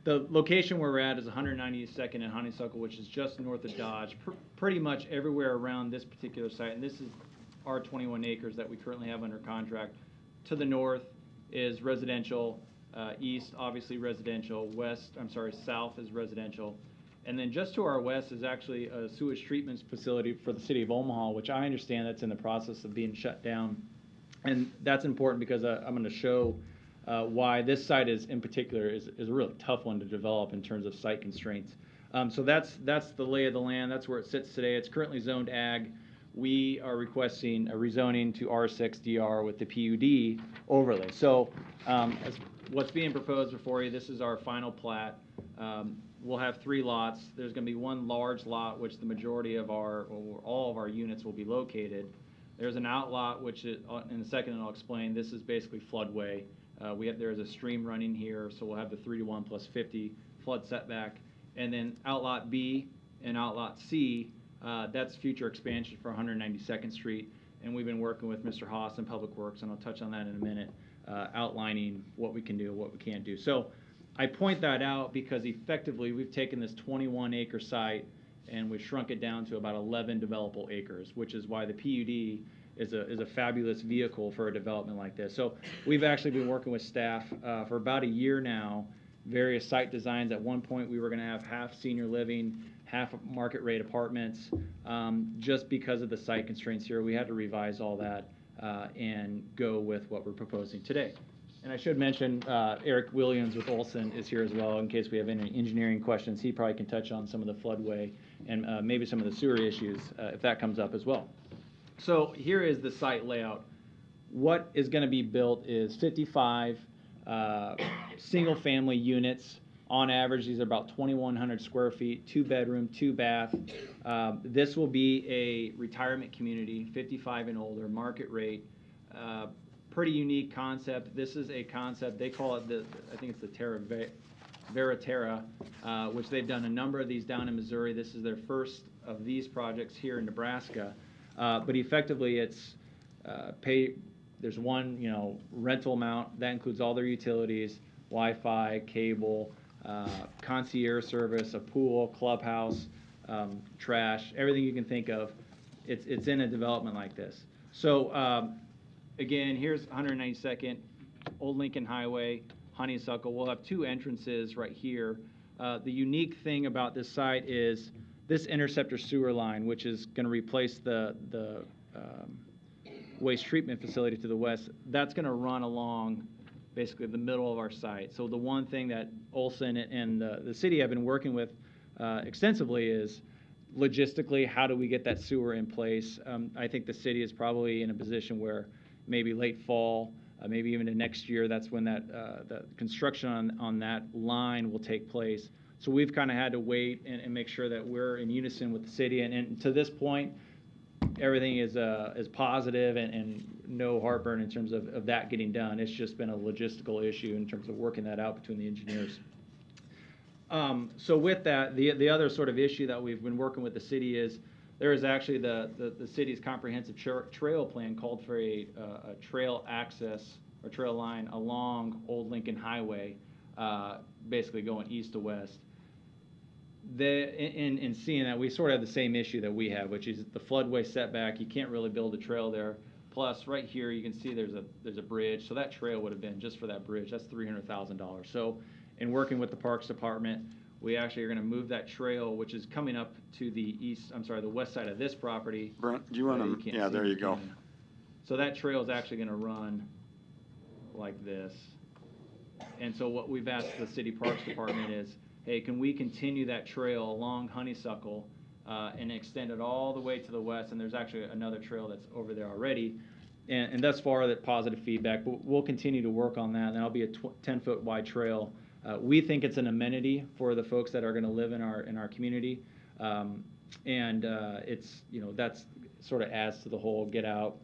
Speaker 4: The location where we're at is 192nd and Honeysuckle, which is just north of Dodge. Pretty much everywhere around this particular site, and this is our 21 acres that we currently have under contract. To the north is residential, east obviously residential, south is residential. And then just to our west is actually a sewage treatment facility for the city of Omaha, which I understand that's in the process of being shut down. And that's important because I'm going to show why this site in particular is a really tough one to develop in terms of site constraints. So that's the lay of the land. That's where it sits today. It's currently zoned ag. We are requesting a rezoning to R6 DR with the PUD overlay. So what's being proposed before you, this is our final plat. We'll have 3 lots. There's going to be one large lot, which the majority of all of our units will be located. There's an outlot, which in a second I'll explain. This is basically floodway. There is a stream running here, so we'll have the 3-to-1 plus 50 flood setback. And then outlot B and outlot C, that's future expansion for 192nd Street. And we've been working with Mr. Haas in Public Works, and I'll touch on that in a minute, outlining what we can do and what we can't do. So I point that out because effectively we've taken this 21-acre site and we've shrunk it down to about 11 developable acres, which is why the PUD is a fabulous vehicle for a development like this. So we've actually been working with staff for about a year now, various site designs. At one point we were going to have half senior living, half market rate apartments. Just because of the site constraints here, we had to revise all that and go with what we're proposing today. And I should mention Eric Williams with Olson is here as well in case we have any engineering questions. He probably can touch on some of the floodway and maybe some of the sewer issues if that comes up as well. So here is the site layout. What is going to be built is 55 single-family units. On average, these are about 2,100 square feet, 2-bedroom, 2-bath. This will be a retirement community, 55 and older, market rate. Pretty unique concept. This is a concept, they call it I think it's the Terra, which they've done a number of these down in Missouri. This is their first of these projects here in Nebraska. But effectively, it's there's one rental amount that includes all their utilities, Wi-Fi, cable, concierge service, a pool, clubhouse, trash, everything you can think of. It's in a development like this. So again, here's 192nd, Old Lincoln Highway, Honeysuckle. We'll have 2 entrances right here. The unique thing about this site is this interceptor sewer line, which is going to replace the waste treatment facility to the west, that's going to run along basically the middle of our site. So the one thing that Olson and the city have been working with extensively is logistically, how do we get that sewer in place? I think the city is probably in a position where maybe late fall, maybe even the next year, that's when the construction on that line will take place. So we've kind of had to wait and make sure that we're in unison with the city. And to this point, everything is positive and no heartburn in terms of that getting done. It's just been a logistical issue in terms of working that out between the engineers. So with that, the other sort of issue that we've been working with the city is there is actually the city's comprehensive trail plan called for a trail access or trail line along Old Lincoln Highway, basically going east to west. In seeing that, we sort of have the same issue that we have, which is the floodway setback. You can't really build a trail there. Plus, right here, you can see there's a bridge. So that trail would have been just for that bridge. That's $300,000. So in working with the Parks Department, We actually are going to move that trail, which is coming up to the the west side of this property.
Speaker 1: Brent, do you want to, yeah, there you go.
Speaker 4: So that trail is actually going to run like this. And so what we've asked the City Parks Department is, hey, can we continue that trail along Honeysuckle and extend it all the way to the west? And there's actually another trail that's over there already. And thus far, that positive feedback. But we'll continue to work on that. And that'll be a 10-foot wide trail. We think it's an amenity for the folks that are going to live in our community. It's, that's sort of adds to the whole get out,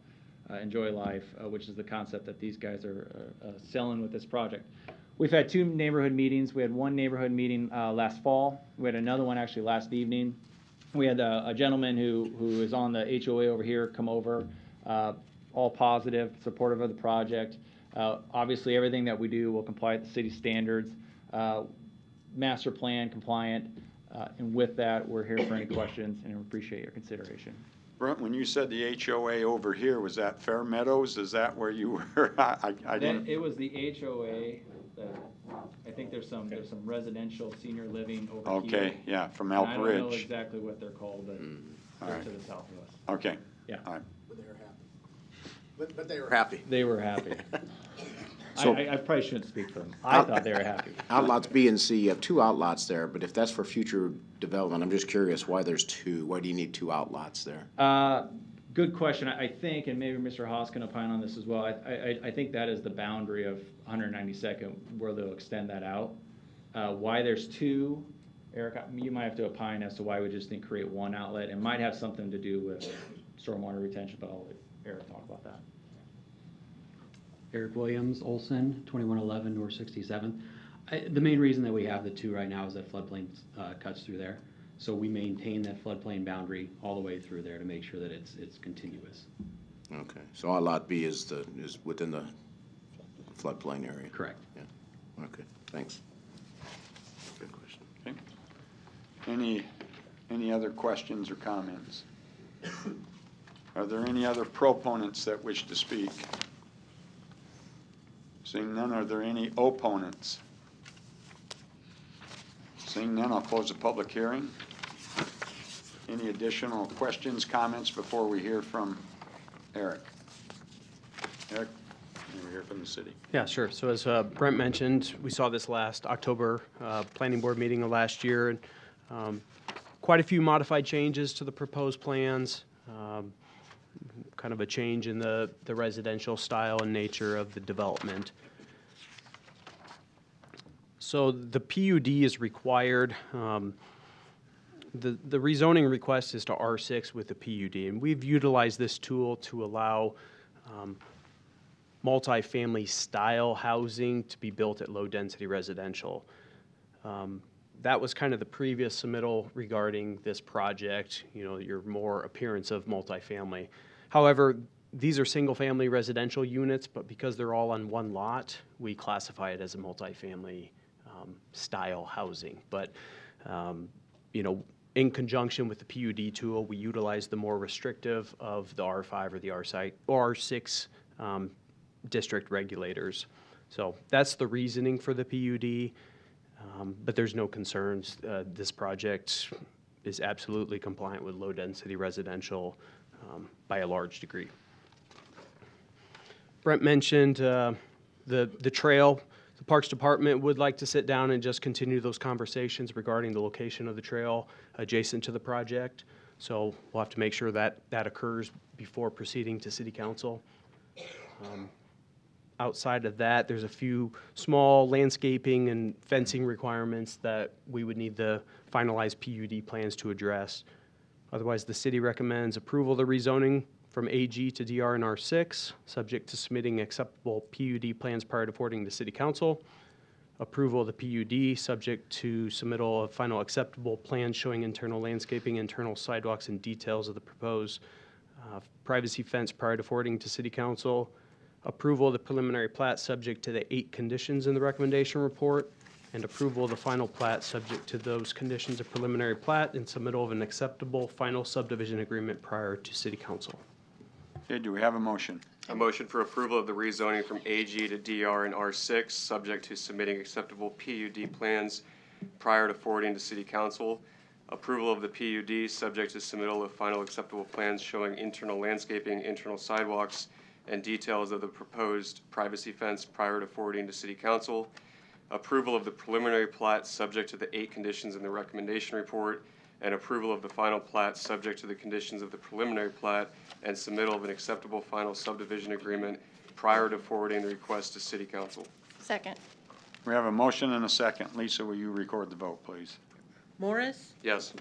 Speaker 4: enjoy life, which is the concept that these guys are selling with this project. We've had 2 neighborhood meetings. We had one neighborhood meeting last fall. We had another one actually last evening. We had a gentleman who is on the HOA over here come over, all positive, supportive of the project. Obviously, everything that we do will comply with the city standards, master plan compliant, and with that, we're here for any questions, and we appreciate your consideration.
Speaker 1: Brent, when you said the HOA over here, was that Fair Meadows? Is that where you were? I didn't.
Speaker 4: It was the HOA. I think there's some residential senior living over here.
Speaker 1: Okay, yeah, from Elk Ridge.
Speaker 4: I don't know exactly what they're called, but they're to the south of us.
Speaker 1: Okay.
Speaker 4: Yeah.
Speaker 1: All right.
Speaker 8: But they were happy. But they were happy.
Speaker 4: They were happy.
Speaker 8: So-
Speaker 4: I probably shouldn't speak for them. I thought they were happy.
Speaker 8: Outlots B and C, you have 2 outlots there, but if that's for future development, I'm just curious why there's 2. Why do you need 2 outlots there?
Speaker 4: Good question. I think, and maybe Mr. Haas can opine on this as well, I think that is the boundary of 192nd where they'll extend that out. Why there's 2, Eric, you might have to opine as to why we just didn't create 1 outlet. It might have something to do with stormwater retention, but I'll let Eric talk about that.
Speaker 15: Eric Williams, Olson, 2111 North 67th. The main reason that we have the 2 right now is that floodplain cuts through there. So we maintain that floodplain boundary all the way through there to make sure that it's continuous.
Speaker 8: Okay, so outlot B is within the floodplain area?
Speaker 15: Correct.
Speaker 8: Yeah, okay, thanks. Good question.
Speaker 1: Okay. Any other questions or comments? Are there any other proponents that wish to speak? Seeing none, are there any opponents? Seeing none, I'll close the public hearing. Any additional questions, comments before we hear from Eric? Eric, we'll hear from the city.
Speaker 5: Yeah, sure. So as Brent mentioned, we saw this last October planning board meeting of last year, and quite a few modified changes to the proposed plans, kind of a change in the residential style and nature of the development. So the PUD is required. The rezoning request is to R6 with the PUD, and we've utilized this tool to allow multifamily style housing to be built at low density residential. That was kind of the previous submittal regarding this project, your more appearance of multifamily. However, these are single family residential units, but because they're all on one lot, we classify it as a multifamily style housing. But, in conjunction with the PUD tool, we utilize the more restrictive of the R5 or the R6 district regulators. So that's the reasoning for the PUD, but there's no concerns. This project is absolutely compliant with low density residential by a large degree. Brent mentioned the trail. The Parks Department would like to sit down and just continue those conversations regarding the location of the trail adjacent to the project. So we'll have to make sure that that occurs before proceeding to City Council. Outside of that, there's a few small landscaping and fencing requirements that we would need the finalized PUD plans to address. Otherwise, the city recommends approval of the rezoning from AG to DR and R6, subject to submitting acceptable PUD plans prior to forwarding to City Council. Approval of the PUD, subject to submittal of final acceptable plans showing internal landscaping, internal sidewalks, and details of the proposed privacy fence prior to forwarding to City Council. Approval of the preliminary plat, subject to the 8 conditions in the recommendation report. And approval of the final plat, subject to those conditions of preliminary plat, and submittal of an acceptable final subdivision agreement prior to City Council.
Speaker 1: Okay, do we have a motion?
Speaker 10: A motion for approval of the rezoning from AG to DR and R6, subject to submitting acceptable PUD plans prior to forwarding to City Council. Approval of the PUD subject to submittal of final acceptable plans showing internal landscaping, internal sidewalks, and details of the proposed privacy fence prior to forwarding to City Council. Approval of the preliminary plat subject to the 8 conditions in the recommendation report, and approval of the final plat subject to the conditions of the preliminary plat and submittal of an acceptable final subdivision agreement prior to forwarding the request to City Council.
Speaker 6: Second.
Speaker 1: We have a motion and a second. Lisa, will you record the vote, please?
Speaker 12: Morris?
Speaker 10: Yes.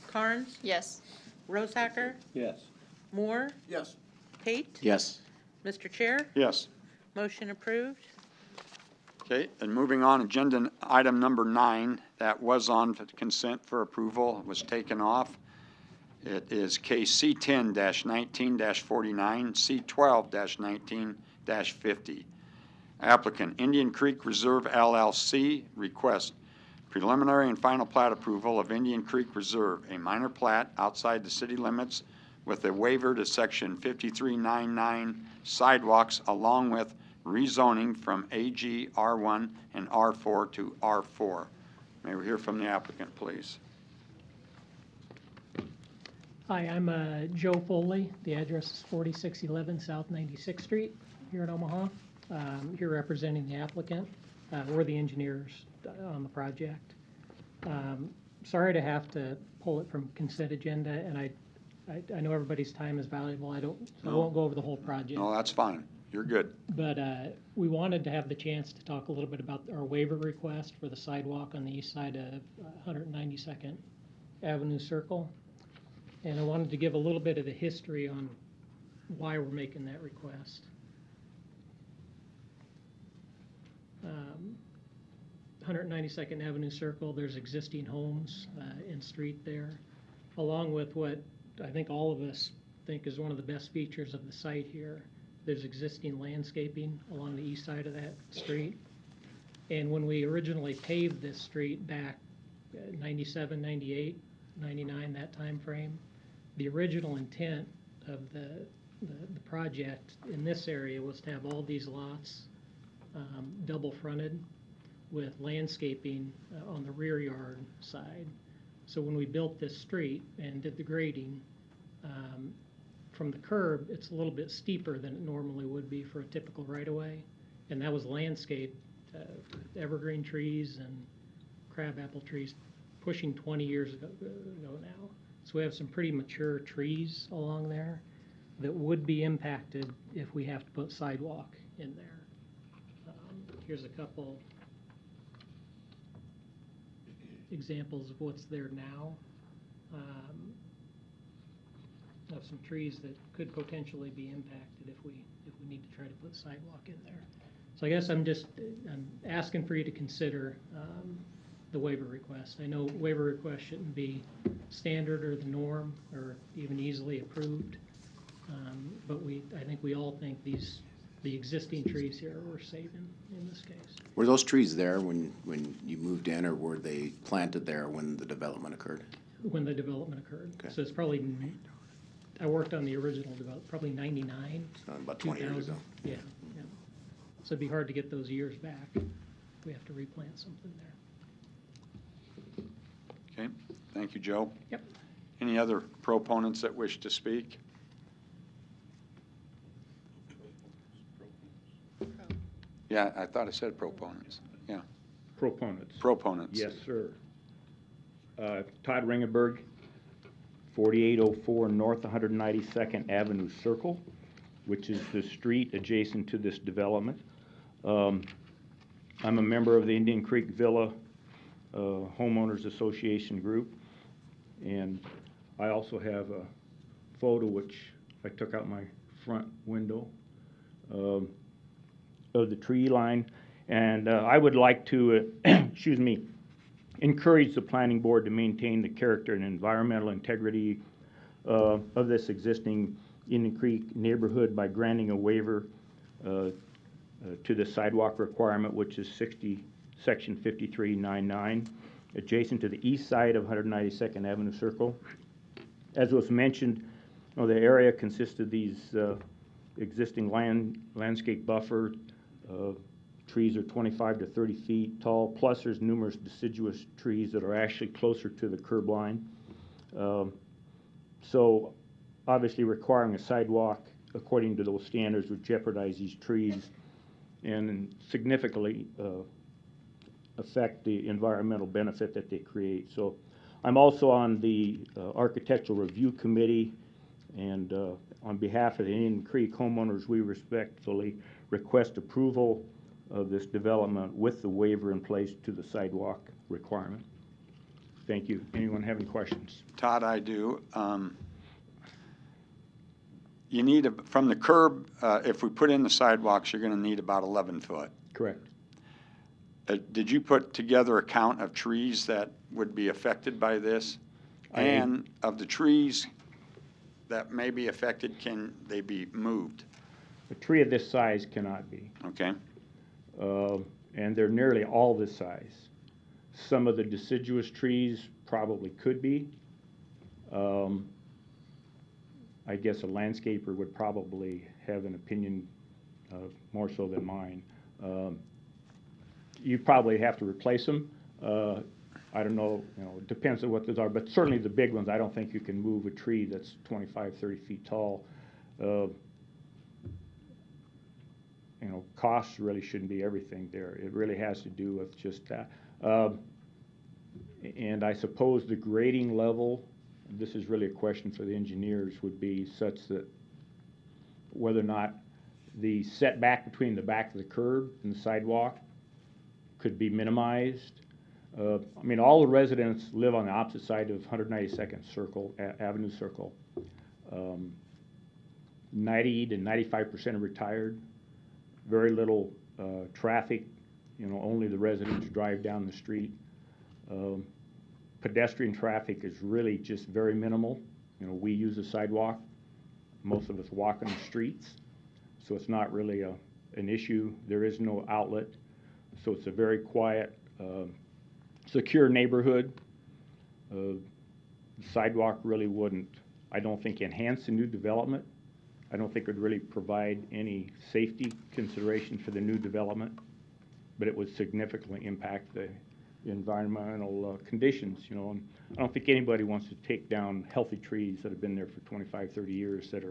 Speaker 12: Carnes?
Speaker 6: Yes.
Speaker 12: Rosacker?
Speaker 20: Yes.
Speaker 12: Moore?
Speaker 8: Yes.
Speaker 12: Pate?
Speaker 8: Yes.
Speaker 12: Mr. Chair?
Speaker 1: Yes.
Speaker 12: Motion approved.
Speaker 1: Okay, and moving on, agenda item number 9, that was on consent for approval, was taken off. It is case C10-19-49, C12-19-50. Applicant, Indian Creek Reserve LLC, request preliminary and final plat approval of Indian Creek Reserve, a minor plat outside the city limits with a waiver to section 5399 sidewalks along with rezoning from AG R1 and R4 to R4. May we hear from the applicant, please?
Speaker 16: Hi, I'm Joe Foley. The address is 4611 South 96th Street here in Omaha. Here representing the applicant. We're the engineers on the project. Sorry to have to pull it from consent agenda, and I know everybody's time is valuable. I won't go over the whole project.
Speaker 1: No, that's fine. You're good.
Speaker 16: But we wanted to have the chance to talk a little bit about our waiver request for the sidewalk on the east side of 192nd Avenue Circle. And I wanted to give a little bit of the history on why we're making that request. 192nd Avenue Circle, there's existing homes in street there, along with what I think all of us think is one of the best features of the site here. There's existing landscaping along the east side of that street. And when we originally paved this street back 97, 98, 99, that time frame, the original intent of the project in this area was to have all these lots double fronted with landscaping on the rear yard side. So when we built this street and did the grading, from the curb, it's a little bit steeper than it normally would be for a typical right-of-way. And that was landscaped, evergreen trees and crabapple trees pushing 20 years ago now. So we have some pretty mature trees along there that would be impacted if we have to put sidewalk in there. Here's a couple examples of what's there now. Of some trees that could potentially be impacted if we need to try to put sidewalk in there. So I guess I'm asking for you to consider the waiver request. I know waiver requests shouldn't be standard or the norm or even easily approved, but I think we all think the existing trees here we're saving in this case.
Speaker 8: Were those trees there when you moved in, or were they planted there when the development occurred?
Speaker 16: When the development occurred.
Speaker 8: Okay.
Speaker 16: So it's probably, I worked on the original development, probably 99.
Speaker 8: About 20 years ago.
Speaker 16: Yeah, yeah. So it'd be hard to get those years back. We have to replant something there.
Speaker 1: Okay, thank you, Joe.
Speaker 16: Yep.
Speaker 1: Any other proponents that wish to speak? Yeah, I thought I said proponents. Yeah.
Speaker 22: Proponents.
Speaker 1: Proponents.
Speaker 22: Yes, sir. Todd Ringenberg, 4804 North 192nd Avenue Circle, which is the street adjacent to this development. I'm a member of the Indian Creek Villa Homeowners Association group, and I also have a photo which I took out my front window of the tree line, and I would like to, excuse me, encourage the planning board to maintain the character and environmental integrity of this existing Indian Creek neighborhood by granting a waiver to the sidewalk requirement, which is section 5399, adjacent to the east side of 192nd Avenue Circle. As was mentioned, the area consists of these existing landscape buffer, trees are 25 to 30 feet tall, plus there's numerous deciduous trees that are actually closer to the curb line. So obviously requiring a sidewalk according to those standards would jeopardize these trees and significantly affect the environmental benefit that they create. So I'm also on the Architectural Review Committee, and on behalf of the Indian Creek homeowners, we respectfully request approval of this development with the waiver in place to the sidewalk requirement. Thank you. Anyone have any questions?
Speaker 1: Todd, I do. You need, from the curb, if we put in the sidewalks, you're going to need about 11 foot.
Speaker 22: Correct.
Speaker 1: Did you put together a count of trees that would be affected by this? And of the trees that may be affected, can they be moved?
Speaker 22: A tree of this size cannot be.
Speaker 1: Okay.
Speaker 22: And they're nearly all this size. Some of the deciduous trees probably could be. I guess a landscaper would probably have an opinion more so than mine. You probably have to replace them. I don't know, it depends on what those are, but certainly the big ones, I don't think you can move a tree that's 25, 30 feet tall. Cost really shouldn't be everything there. It really has to do with just that. And I suppose the grading level, this is really a question for the engineers, would be such that whether or not the setback between the back of the curb and the sidewalk could be minimized. I mean, all the residents live on the opposite side of 192nd Circle, Avenue Circle. 90 to 95% are retired. Very little traffic, only the residents drive down the street. Pedestrian traffic is really just very minimal. We use the sidewalk. Most of us walk on the streets, so it's not really an issue. There is no outlet, so it's a very quiet, secure neighborhood. The sidewalk really wouldn't, I don't think, enhance the new development. I don't think it would really provide any safety consideration for the new development, but it would significantly impact the environmental conditions. And I don't think anybody wants to take down healthy trees that have been there for 25, 30 years that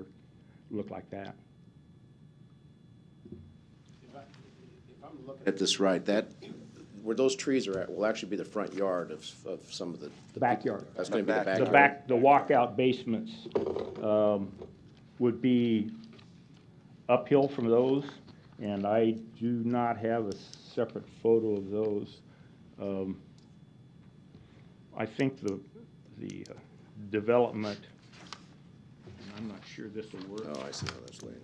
Speaker 22: look like that.
Speaker 8: If I'm looking at this right, where those trees are at will actually be the front yard of some of the
Speaker 22: backyard.
Speaker 8: That's going to be the backyard.
Speaker 22: The walkout basements would be uphill from those, and I do not have a separate photo of those. I think the development, and I'm not sure this will work.
Speaker 8: Oh, I see how that's laid out.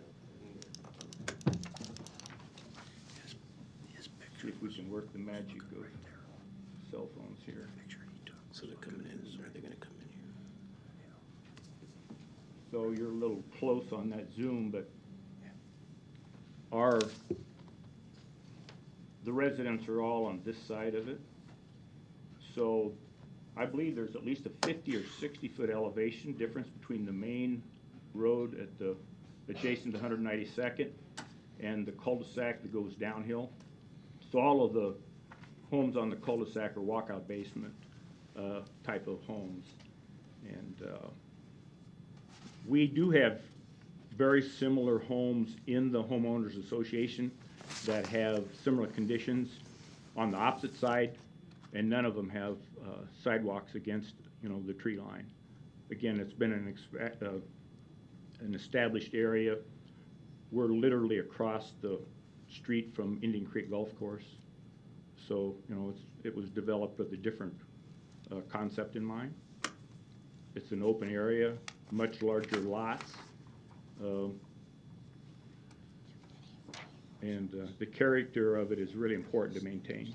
Speaker 22: See if we can work the magic of cell phones here.
Speaker 8: So they're coming in, are they going to come in here?
Speaker 22: So you're a little close on that zoom, but the residents are all on this side of it. So I believe there's at least a 50 or 60 foot elevation difference between the main road at the adjacent to 192nd and the cul-de-sac that goes downhill. So all of the homes on the cul-de-sac are walkout basement type of homes. And we do have very similar homes in the homeowners association that have similar conditions on the opposite side, and none of them have sidewalks against the tree line. Again, it's been an established area. We're literally across the street from Indian Creek Golf Course, so it was developed with a different concept in mind. It's an open area, much larger lots, and the character of it is really important to maintain.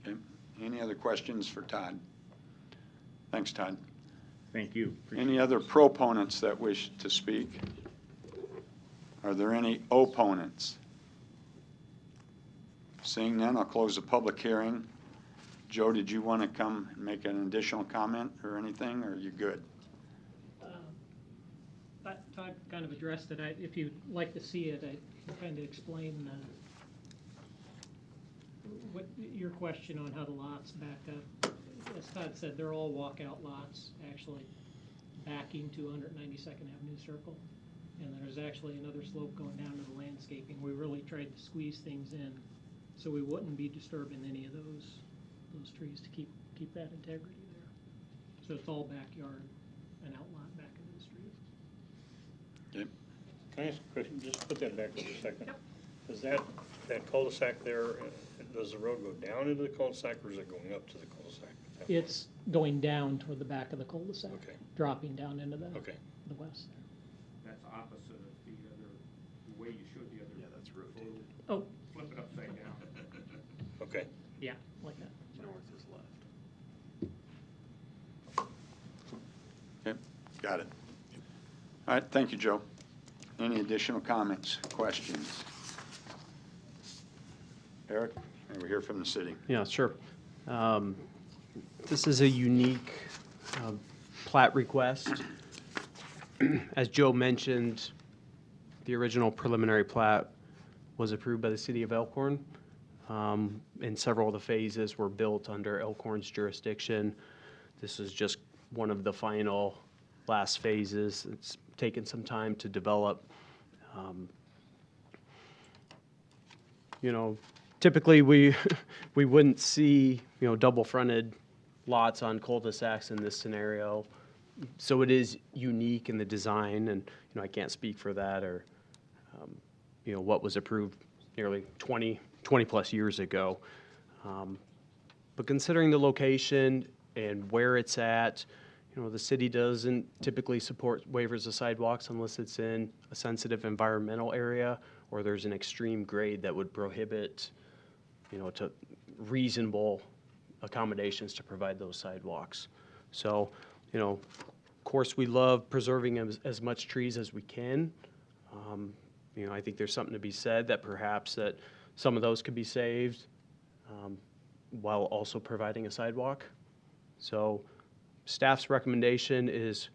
Speaker 1: Okay. Any other questions for Todd? Thanks, Todd.
Speaker 22: Thank you.
Speaker 1: Any other proponents that wish to speak? Are there any opponents? Seeing none, I'll close the public hearing. Joe, did you want to come and make an additional comment or anything, or are you good?
Speaker 16: Todd kind of addressed it. If you'd like to see it, I can kind of explain what your question on how the lots back up. As Todd said, they're all walkout lots, actually backing to 192nd Avenue Circle. And there's actually another slope going down to the landscaping. We really tried to squeeze things in so we wouldn't be disturbing any of those trees to keep that integrity there. So it's all backyard and outlot back into the street.
Speaker 1: Okay.
Speaker 7: Can I ask a question? Just put that back for a second. Yep. Is that cul-de-sac there, does the road go down into the cul-de-sac or is it going up to the cul-de-sac?
Speaker 16: It's going down toward the back of the cul-de-sac,
Speaker 7: Okay.
Speaker 16: dropping down into the west there.
Speaker 22: That's opposite of the way you showed the other.
Speaker 1: Yeah, that's rotated.
Speaker 16: Oh.
Speaker 22: Flip it upside down.
Speaker 7: Okay.
Speaker 16: Yeah, like that.
Speaker 1: North is left. Okay, got it. All right, thank you, Joe. Any additional comments, questions? Eric, we're here from the city.
Speaker 5: Yeah, sure. This is a unique plat request. As Joe mentioned, the original preliminary plat was approved by the city of Elkhorn, and several of the phases were built under Elkhorn's jurisdiction. This is just one of the final last phases. It's taken some time to develop. You know, typically we wouldn't see, double fronted lots on cul-de-sacs in this scenario. So it is unique in the design, and I can't speak for that or what was approved nearly 20 plus years ago. But considering the location and where it's at, the city doesn't typically support waivers of sidewalks unless it's in a sensitive environmental area or there's an extreme grade that would prohibit, to reasonable accommodations to provide those sidewalks. So, of course, we love preserving as much trees as we can. I think there's something to be said that perhaps that some of those could be saved while also providing a sidewalk. So staff's recommendation is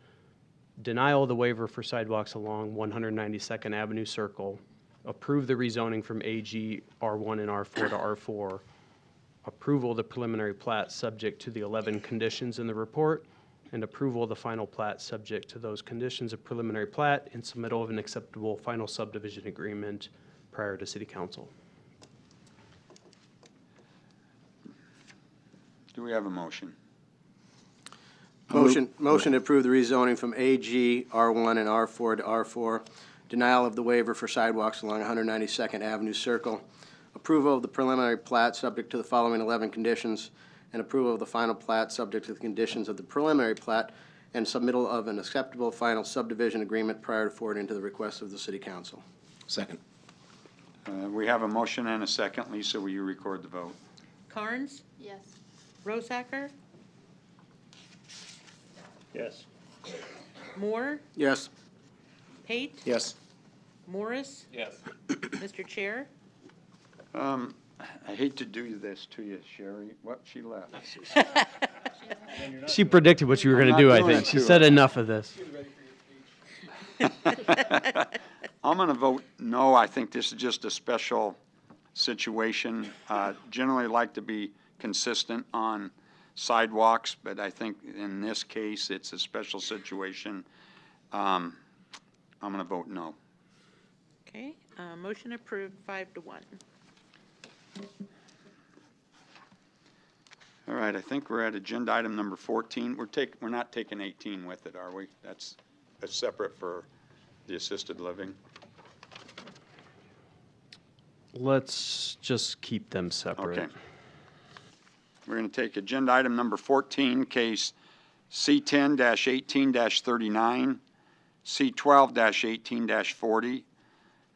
Speaker 5: denial of the waiver for sidewalks along 192nd Avenue Circle, approve the rezoning from AG R1 and R4 to R4, approval of the preliminary plat subject to the 11 conditions in the report, and approval of the final plat subject to those conditions of preliminary plat and submittal of an acceptable final subdivision agreement prior to City Council.
Speaker 1: Do we have a motion?
Speaker 9: Motion to approve the rezoning from AG, R1, and R4 to R4. Denial of the waiver for sidewalks along 192nd Avenue Circle. Approval of the preliminary plat subject to the following 11 conditions, and approval of the final plat subject to the conditions of the preliminary plat, and submittal of an acceptable final subdivision agreement prior to forwarding to the request of the City Council.
Speaker 8: Second.
Speaker 1: We have a motion and a second. Lisa, will you record the vote?
Speaker 12: Carnes?
Speaker 6: Yes.
Speaker 12: Rosacker?
Speaker 7: Yes.
Speaker 12: Moore?
Speaker 9: Yes.
Speaker 12: Pate?
Speaker 8: Yes.
Speaker 12: Morris?
Speaker 10: Yes.
Speaker 12: Mr. Chair?
Speaker 1: I hate to do this to you, Sherry. What? She left.
Speaker 5: She predicted what you were going to do, I think. She said enough of this.
Speaker 1: I'm going to vote no. I think this is just a special situation. Generally like to be consistent on sidewalks, but I think in this case it's a special situation. I'm going to vote no.
Speaker 12: Okay, motion approved 5-1.
Speaker 1: All right, I think we're at agenda item number 14. We're not taking 18 with it, are we? That's separate for the assisted living.
Speaker 5: Let's just keep them separate.
Speaker 1: Okay. We're going to take agenda item number 14, case C10-18-39, C12-18-40.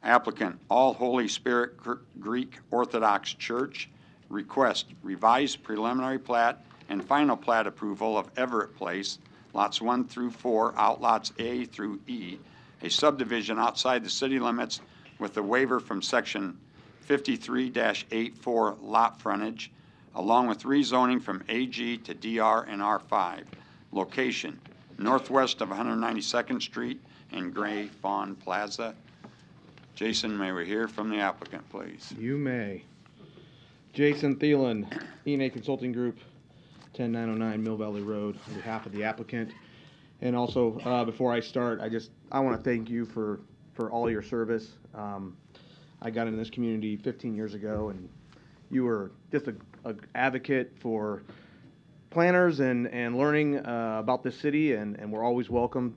Speaker 1: Applicant, All Holy Spirit Greek Orthodox Church, request revised preliminary plat and final plat approval of Everett Place, lots 1 through 4, outlots A through E, a subdivision outside the city limits with a waiver from section 53-84 lot frontage, along with rezoning from AG to DR and R5. Location, northwest of 192nd Street, and Gray Fawn Plaza. Jason, may we hear from the applicant, please?
Speaker 19: You may. Jason Thielen, E&A Consulting Group, 10909 Mill Valley Road, on behalf of the applicant. And also, before I start, I want to thank you for all your service. I got into this community 15 years ago, and you were just an advocate for planners and learning about this city, and we're always welcoming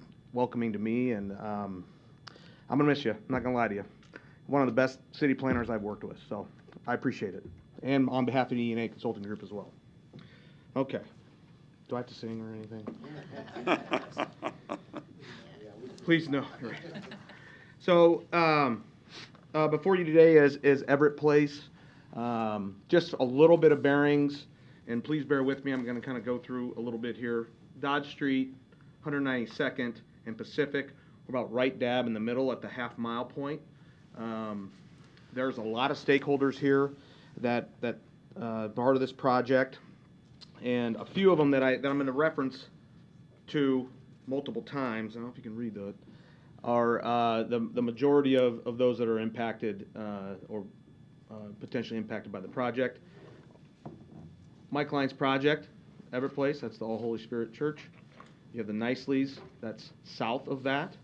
Speaker 19: to me, and I'm going to miss you. I'm not going to lie to you. One of the best city planners I've worked with, so I appreciate it. And on behalf of the E&A Consulting Group as well. Okay. Do I have to sing or anything? Please, no. So, before you today is Everett Place. Just a little bit of bearings, and please bear with me. I'm going to kind of go through a little bit here. Dodge Street, 192nd and Pacific. We're about right dab in the middle at the half-mile point. There's a lot of stakeholders here that part of this project, and a few of them that I'm going to reference to multiple times. I don't know if you can read that. Are the majority of those that are impacted or potentially impacted by the project. My client's project, Everett Place, that's the All Holy Spirit Church. You have the Niceleys, that's south of that.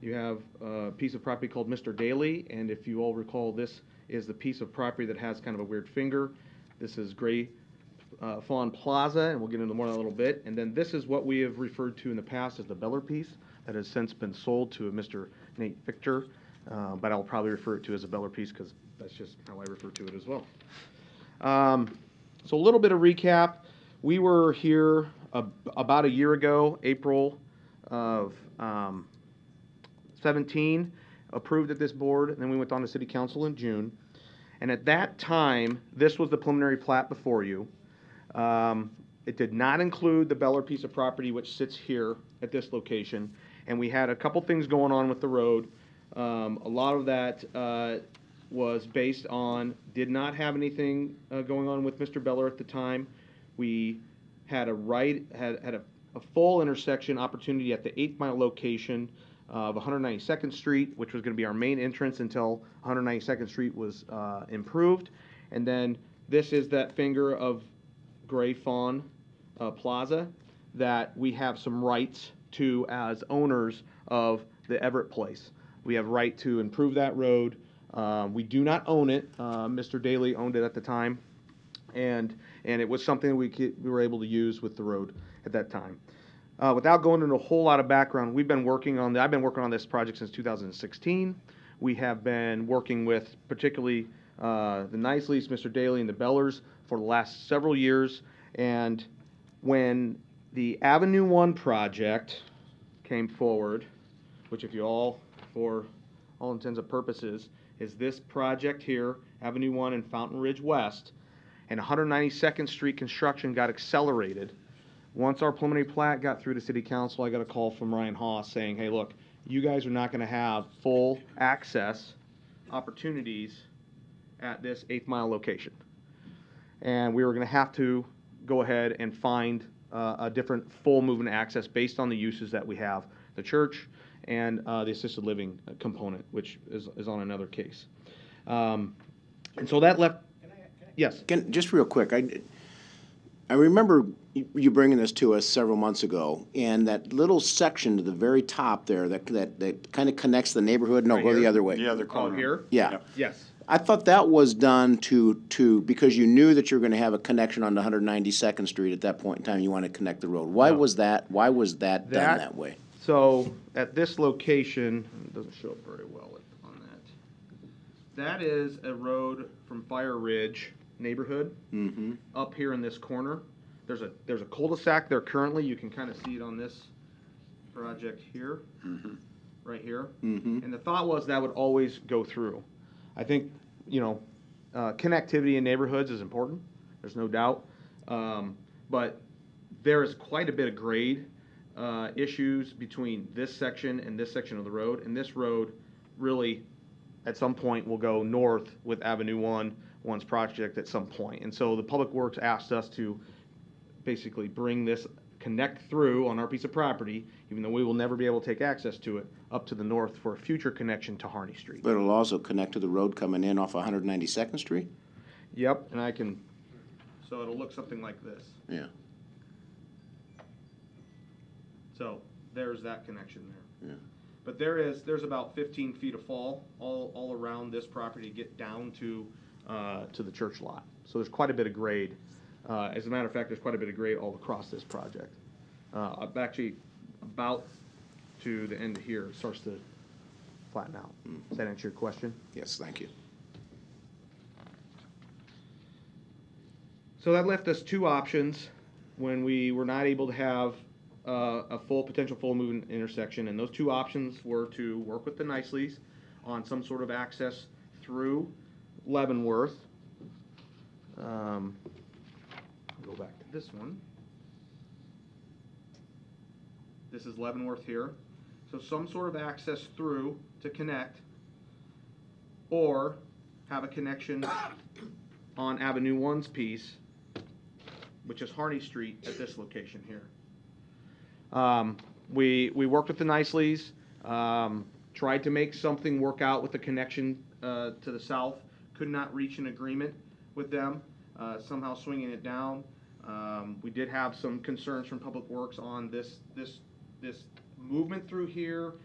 Speaker 19: You have a piece of property called Mr. Daly, and if you all recall, this is the piece of property that has kind of a weird finger. This is Gray Fawn Plaza, and we'll get into more in a little bit. And then this is what we have referred to in the past as the Beller piece that has since been sold to a Mr. Nate Victor, but I'll probably refer it to as a Beller piece because that's just how I refer to it as well. So a little bit of recap. We were here about a year ago, April of 17, approved at this board, and then we went on to City Council in June. And at that time, this was the preliminary plat before you. It did not include the Beller piece of property, which sits here at this location. And we had a couple things going on with the road. A lot of that was based on, did not have anything going on with Mr. Beller at the time. We had a full intersection opportunity at the 8-mile location of 192nd Street, which was going to be our main entrance until 192nd Street was improved. And then this is that finger of Gray Fawn Plaza that we have some rights to as owners of the Everett Place. We have right to improve that road. We do not own it. Mr. Daly owned it at the time, and it was something we were able to use with the road at that time. Without going into a whole lot of background, I've been working on this project since 2016. We have been working with particularly the Niceleys, Mr. Daly, and the Bellers for the last several years. And when the Avenue 1 project came forward, which if you all, for all intents and purposes, is this project here, Avenue 1 and Fountain Ridge West, and 192nd Street construction got accelerated. Once our preliminary plat got through to City Council, I got a call from Ryan Haas saying, hey, look, you guys are not going to have full access opportunities at this 8-mile location. And we were going to have to go ahead and find a different full movement access based on the uses that we have, the church and the assisted living component, which is on another case. And so that left, yes.
Speaker 8: Just real quick, I remember you bringing this to us several months ago, and that little section to the very top there that kind of connects the neighborhood. No, go the other way.
Speaker 1: The other corner.
Speaker 19: Here?
Speaker 8: Yeah.
Speaker 1: Yep.
Speaker 19: Yes.
Speaker 8: I thought that was done to because you knew that you were going to have a connection on the 192nd Street at that point in time. You wanted to connect the road. Why was that? Why was that done that way?
Speaker 19: So at this location, it doesn't show up very well on that. That is a road from Fire Ridge neighborhood up here in this corner. There's a cul-de-sac there currently. You can kind of see it on this project here, right here. And the thought was that would always go through. I think, connectivity in neighborhoods is important. There's no doubt. But there is quite a bit of grade issues between this section and this section of the road. And this road really, at some point, will go north with Avenue 1's project at some point. And so the Public Works asked us to basically bring this
Speaker 17: connect through on our piece of property, even though we will never be able to take access to it, up to the north for a future connection to Harney Street.
Speaker 8: But it'll also connect to the road coming in off 192nd Street?
Speaker 17: Yep, and I can, so it'll look something like this.
Speaker 8: Yeah.
Speaker 17: So there's that connection there.
Speaker 8: Yeah.
Speaker 17: But there's about 15 feet of fall all around this property to get down to the church lot. So there's quite a bit of grade. As a matter of fact, there's quite a bit of grade all across this project. Actually, about to the end of here, it starts to flatten out. Does that answer your question?
Speaker 8: Yes, thank you.
Speaker 17: So that left us two options when we were not able to have a potential full movement intersection, and those two options were to work with the Niceleys on some sort of access through Leavenworth. I'll go back to this one. This is Leavenworth here. So some sort of access through to connect, or have a connection on Avenue 1's piece, which is Harney Street at this location here. We worked with the Niceleys, tried to make something work out with the connection to the south, could not reach an agreement with them, somehow swinging it down. We did have some concerns from Public Works on this movement through here.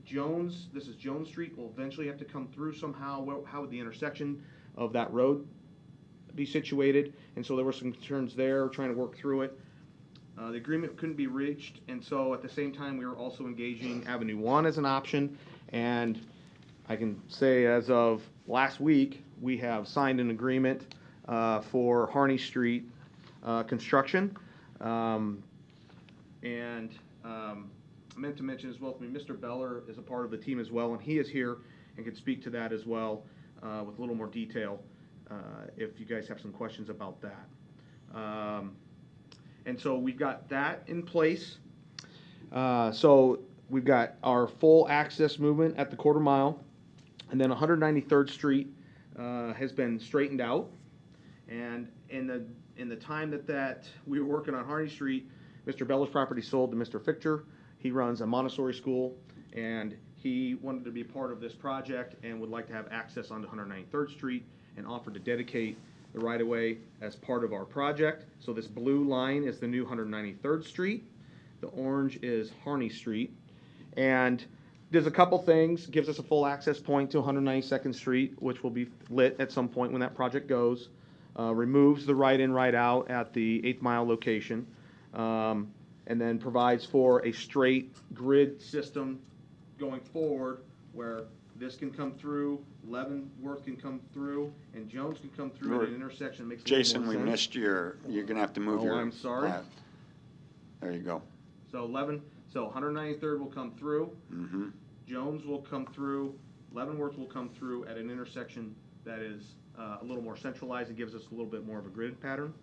Speaker 17: This is Jones Street, will eventually have to come through somehow. How would the intersection of that road be situated? And so there were some concerns there, trying to work through it. The agreement couldn't be reached, and so at the same time we were also engaging Avenue 1 as an option, and I can say as of last week we have signed an agreement for Harney Street construction, and I meant to mention as well to me, Mr. Beller is a part of the team as well, and he is here and can speak to that as well with a little more detail if you guys have some questions about that. And so we've got that in place. So we've got our full access movement at the quarter mile, and then 193rd Street has been straightened out. And in the time that we were working on Harney Street, Mr. Beller's property sold to Mr. Fichter. He runs a Montessori school, and he wanted to be part of this project and would like to have access onto 193rd Street, and offered to dedicate the right-of-way as part of our project. So this blue line is the new 193rd Street. The orange is Harney Street. And there's a couple things. Gives us a full access point to 192nd Street, which will be lit at some point when that project goes. Removes the right-in, right-out at the 8th mile location. And then provides for a straight grid system going forward where this can come through, Leavenworth can come through, and Jones can come through at an intersection. Makes
Speaker 1: Jason,
Speaker 17: a little
Speaker 1: we
Speaker 17: more sense.
Speaker 1: missed you're going to have to move your.
Speaker 17: I'm sorry.
Speaker 1: There you go.
Speaker 17: So 193rd will come through.
Speaker 1: Mm-hmm.
Speaker 17: Jones will come through. Leavenworth will come through at an intersection that is a little more centralized and gives us a little bit more of a grid pattern.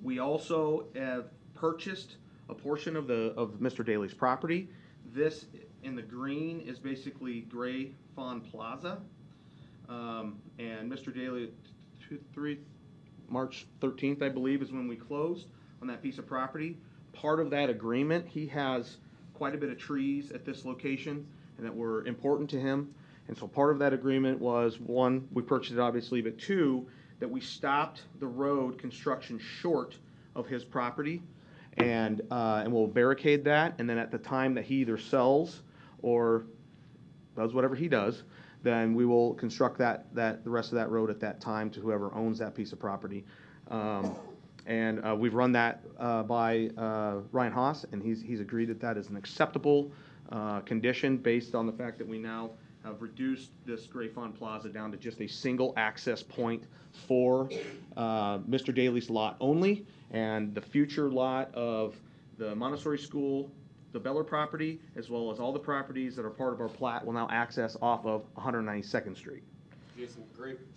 Speaker 17: We also have purchased a portion of Mr. Daly's property. This in the green is basically Gray Fawn Plaza, and Mr. Daly, March 13th, I believe, is when we closed on that piece of property. Part of that agreement, he has quite a bit of trees at this location and that were important to him. And so part of that agreement was, one, we purchased it obviously, but two, that we stopped the road construction short of his property, and we'll barricade that. And then at the time that he either sells or does whatever he does, then we will construct the rest of that road at that time to whoever owns that piece of property. And we've run that by Ryan Haas, and he's agreed that that is an acceptable condition based on the fact that we now have reduced this Gray Fawn Plaza down to just a single access point for Mr. Daly's lot only, and the future lot of the Montessori School, the Beller property, as well as all the properties that are part of our plat will now access off of 192nd Street.
Speaker 10: Jason,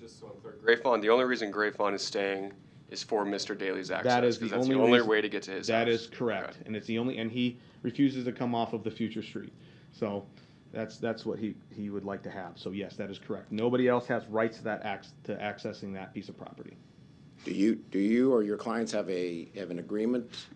Speaker 10: just so I'm clear, Gray Fawn, the only reason Gray Fawn is staying is for Mr. Daly's access.
Speaker 17: That is the
Speaker 10: that's
Speaker 17: only
Speaker 10: the only
Speaker 17: reason,
Speaker 10: way to get to his
Speaker 17: That
Speaker 10: house.
Speaker 17: is correct,
Speaker 10: Okay.
Speaker 17: and it's the only, and he refuses to come off of the future street. So that's what he would like to have. So yes, that is correct. Nobody else has rights to that to accessing that piece of property.
Speaker 8: Do you or your clients have an agreement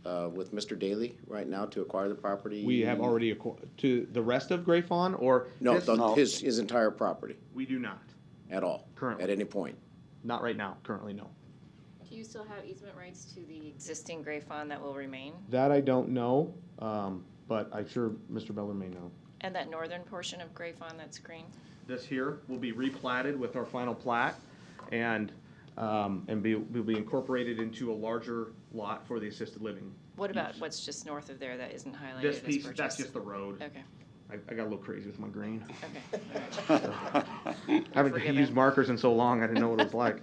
Speaker 8: with Mr. Daly right now to acquire the property?
Speaker 17: We have already to the rest of Gray Fawn, or
Speaker 8: No,
Speaker 17: this?
Speaker 8: his entire property
Speaker 17: We do not.
Speaker 8: at all?
Speaker 17: Currently.
Speaker 8: At any point?
Speaker 17: Not right now. Currently, no.
Speaker 6: Do you still have easement rights to the existing gray fawn that will remain?
Speaker 17: That I don't know, but I'm sure Mr. Beller may know.
Speaker 6: And that northern portion of gray fawn that's green?
Speaker 17: This here will be replatted with our final plat, and will be incorporated into a larger lot for the assisted living.
Speaker 6: What about what's just north of there that isn't highlighted
Speaker 17: This
Speaker 6: as
Speaker 17: piece,
Speaker 6: purchased?
Speaker 17: that's just the road.
Speaker 6: Okay.
Speaker 17: I got a little crazy with my green.
Speaker 6: Okay.
Speaker 17: I haven't
Speaker 6: Forgiven.
Speaker 17: used markers in so long, I didn't know what it was like.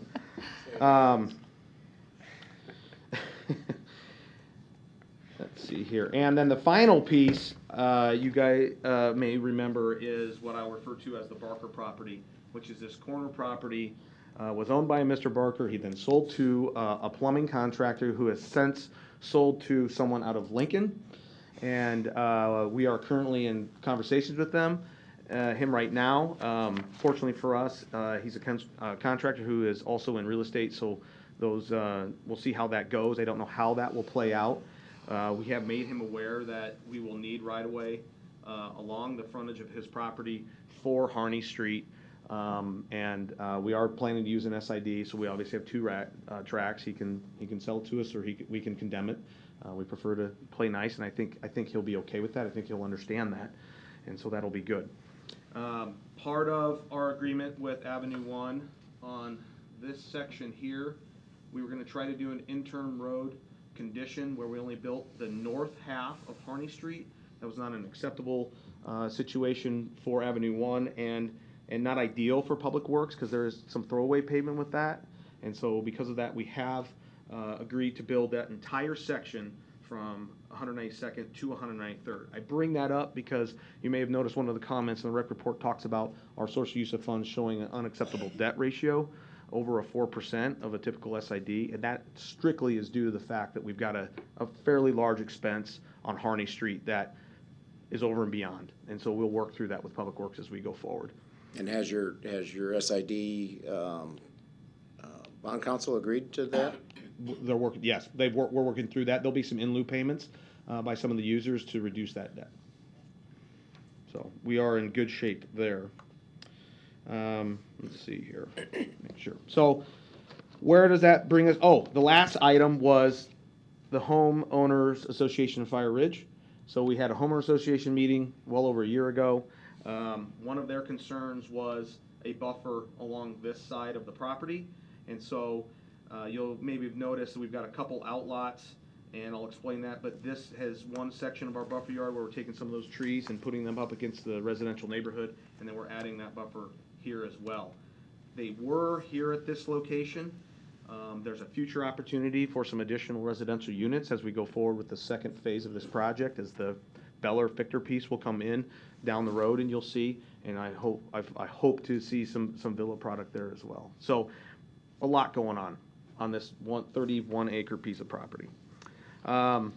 Speaker 17: Let's see here. And then the final piece, you guys may remember, is what I'll refer to as the Barker property, which is this corner property. Was owned by a Mr. Barker. He then sold to a plumbing contractor who has since sold to someone out of Lincoln. And we are currently in conversations with him right now. Fortunately for us, he's a contractor who is also in real estate, so those we'll see how that goes. I don't know how that will play out. We have made him aware that we will need right-of-way along the frontage of his property for Harney Street. And we are planning to use an SID, so we obviously have two tracks. He can sell to us, or we can condemn it. We prefer to play nice, and I think he'll be okay with that. I think he'll understand that, and so that'll be good. Part of our agreement with Avenue 1 on this section here, we were going to try to do an interim road condition where we only built the north half of Harney Street. That was not an acceptable situation for Avenue 1, and not ideal for Public Works because there is some throwaway pavement with that. And so because of that, we have agreed to build that entire section from 192nd to 193rd. I bring that up because you may have noticed one of the comments in the rec report talks about our source use of funds showing an unacceptable debt ratio over a 4% of a typical SID, and that strictly is due to the fact that we've got a fairly large expense on Harney Street that is over and beyond. And so we'll work through that with Public Works as we go forward.
Speaker 8: And has your SID bond council agreed to that?
Speaker 17: They're working. Yes, we're working through that. There'll be some in lieu payments by some of the users to reduce that debt. So we are in good shape there. Let's see here. Make sure. So where does that bring us? Oh, the last item was the Homeowners Association of Fire Ridge. So we had a homeowner association meeting well over a year ago. One of their concerns was a buffer along this side of the property. And so you'll maybe have noticed that we've got a couple outlots, and I'll explain that, but this has one section of our buffer yard where we're taking some of those trees and putting them up against the residential neighborhood, and then we're adding that buffer here as well. They were here at this location. There's a future opportunity for some additional residential units as we go forward with the second phase of this project, as the Beller-Fichter piece will come in down the road, and you'll see, and I hope to see some villa product there as well. So a lot going on this 31-acre piece of property. At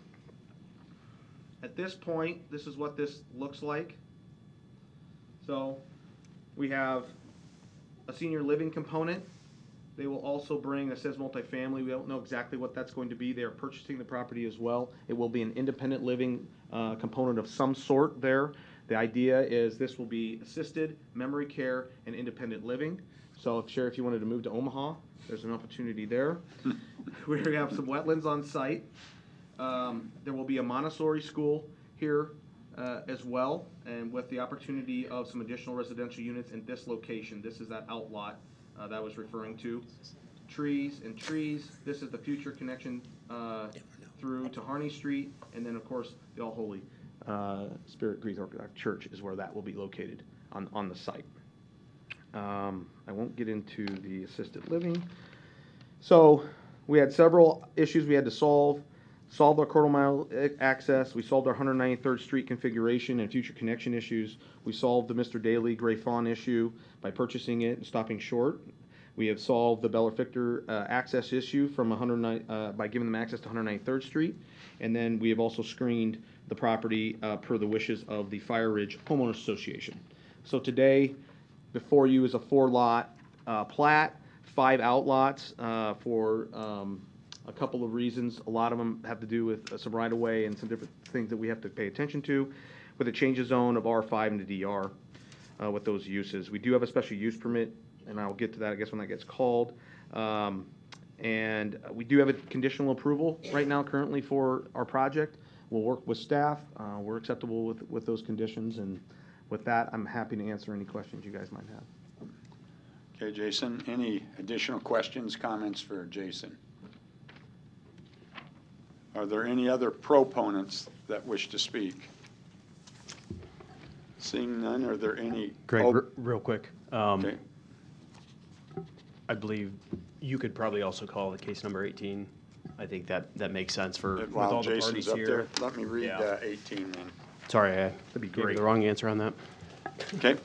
Speaker 17: this point, this is what this looks like. So we have a senior living component. They will also bring, it says multifamily. We don't know exactly what that's going to be. They are purchasing the property as well. It will be an independent living component of some sort there. The idea is this will be assisted, memory care, and independent living. So if Sheriff, you wanted to move to Omaha, there's an opportunity there. We have some wetlands on site. There will be a Montessori school here as well, and with the opportunity of some additional residential units in this location. This is that outlot that I was referring to. Trees and trees. This is the future connection through to Harney Street, and then of course the All Holy Spirit Greek Orthodox Church is where that will be located on the site. I won't get into the assisted living. So we had several issues we had to solve. Solved our quarter mile access. We solved our 193rd Street configuration and future connection issues. We solved the Mr. Daly Gray Fawn issue by purchasing it and stopping short. We have solved the Beller-Fichter access issue from by giving them access to 193rd Street. And then we have also screened the property per the wishes of the Fire Ridge Homeowners Association. So today, before you is a 4-lot plat. 5 outlots for a couple of reasons. A lot of them have to do with some right-of-way and some different things that we have to pay attention to with a change of zone of R5 into DR with those uses. We do have a special use permit, and I'll get to that, I guess, when that gets called. And we do have a conditional approval right now currently for our project. We'll work with staff. We're acceptable with those conditions, and with that, I'm happy to answer any questions you guys might have.
Speaker 1: Okay, Jason, any additional questions, comments for Jason? Are there any other proponents that wish to speak? Seeing none, are there any?
Speaker 5: Greg, real quick.
Speaker 1: Okay.
Speaker 5: I believe you could probably also call the case number 18. I think that makes sense for with
Speaker 1: While
Speaker 5: all the
Speaker 1: Jason's
Speaker 5: parties
Speaker 1: up
Speaker 5: here.
Speaker 1: there, let me read 18 then.
Speaker 5: Sorry, I gave the wrong answer on that.
Speaker 1: Okay.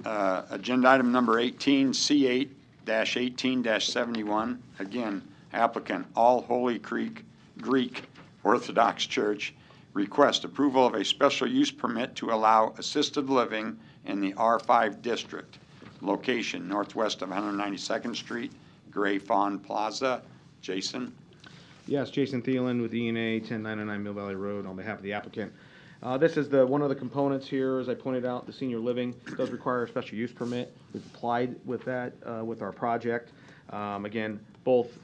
Speaker 1: Agenda item number 18, C8-18-71. Again, applicant All Holy Creek Greek Orthodox Church request approval of a special use permit to allow assisted living in the R5 district. Location northwest of 192nd Street, Gray Fawn Plaza. Jason?
Speaker 17: Yes, Jason Thielen with ENA 1099 Mill Valley Road on behalf of the applicant. This is one of the components here, as I pointed out, the senior living does require a special use permit. We've applied with that with our project. Again, both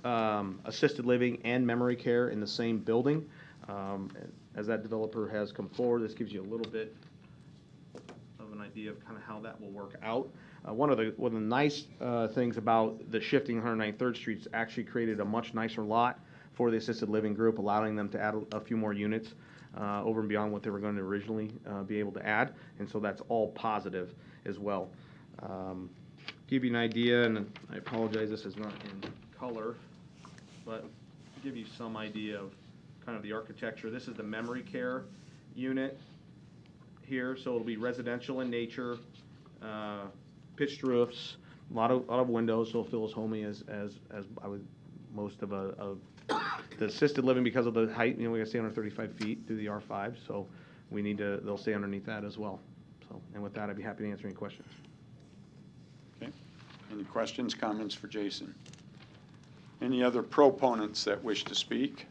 Speaker 17: assisted living and memory care in the same building. As that developer has come forward, this gives you a little bit of an idea of kind of how that will work out. One of the nice things about the shifting 193rd Street is actually created a much nicer lot for the assisted living group, allowing them to add a few more units over and beyond what they were going to originally be able to add, and so that's all positive as well. Give you an idea, and I apologize this is not in color, but give you some idea of kind of the architecture. This is the memory care unit here, so it'll be residential in nature, pitched roofs, a lot of windows, so it'll feel as homey as I would most of the assisted living because of the height. We gotta stay under 35 feet through the R5, so they'll stay underneath that as well. So, and with that, I'd be happy to answer any questions.
Speaker 1: Okay. Any questions, comments for Jason? Any other proponents that wish to speak?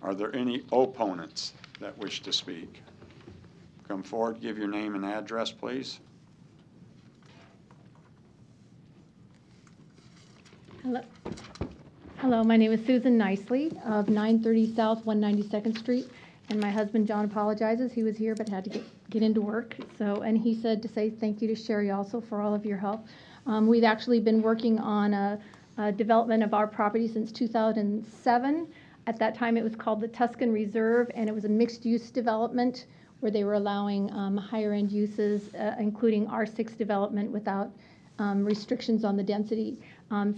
Speaker 1: Are there any opponents that wish to speak? Come forward, give your name and address, please.
Speaker 18: Hello, my name is Susan Nicely of 930 South 192nd Street, and my husband John apologizes. He was here but had to get into work. And he said to say thank you to Sherry also for all of your help. We've actually been working on a development of our property since 2007. At that time, it was called the Tuscan Reserve, and it was a mixed-use development where they were allowing higher-end uses, including R6 development without restrictions on the density.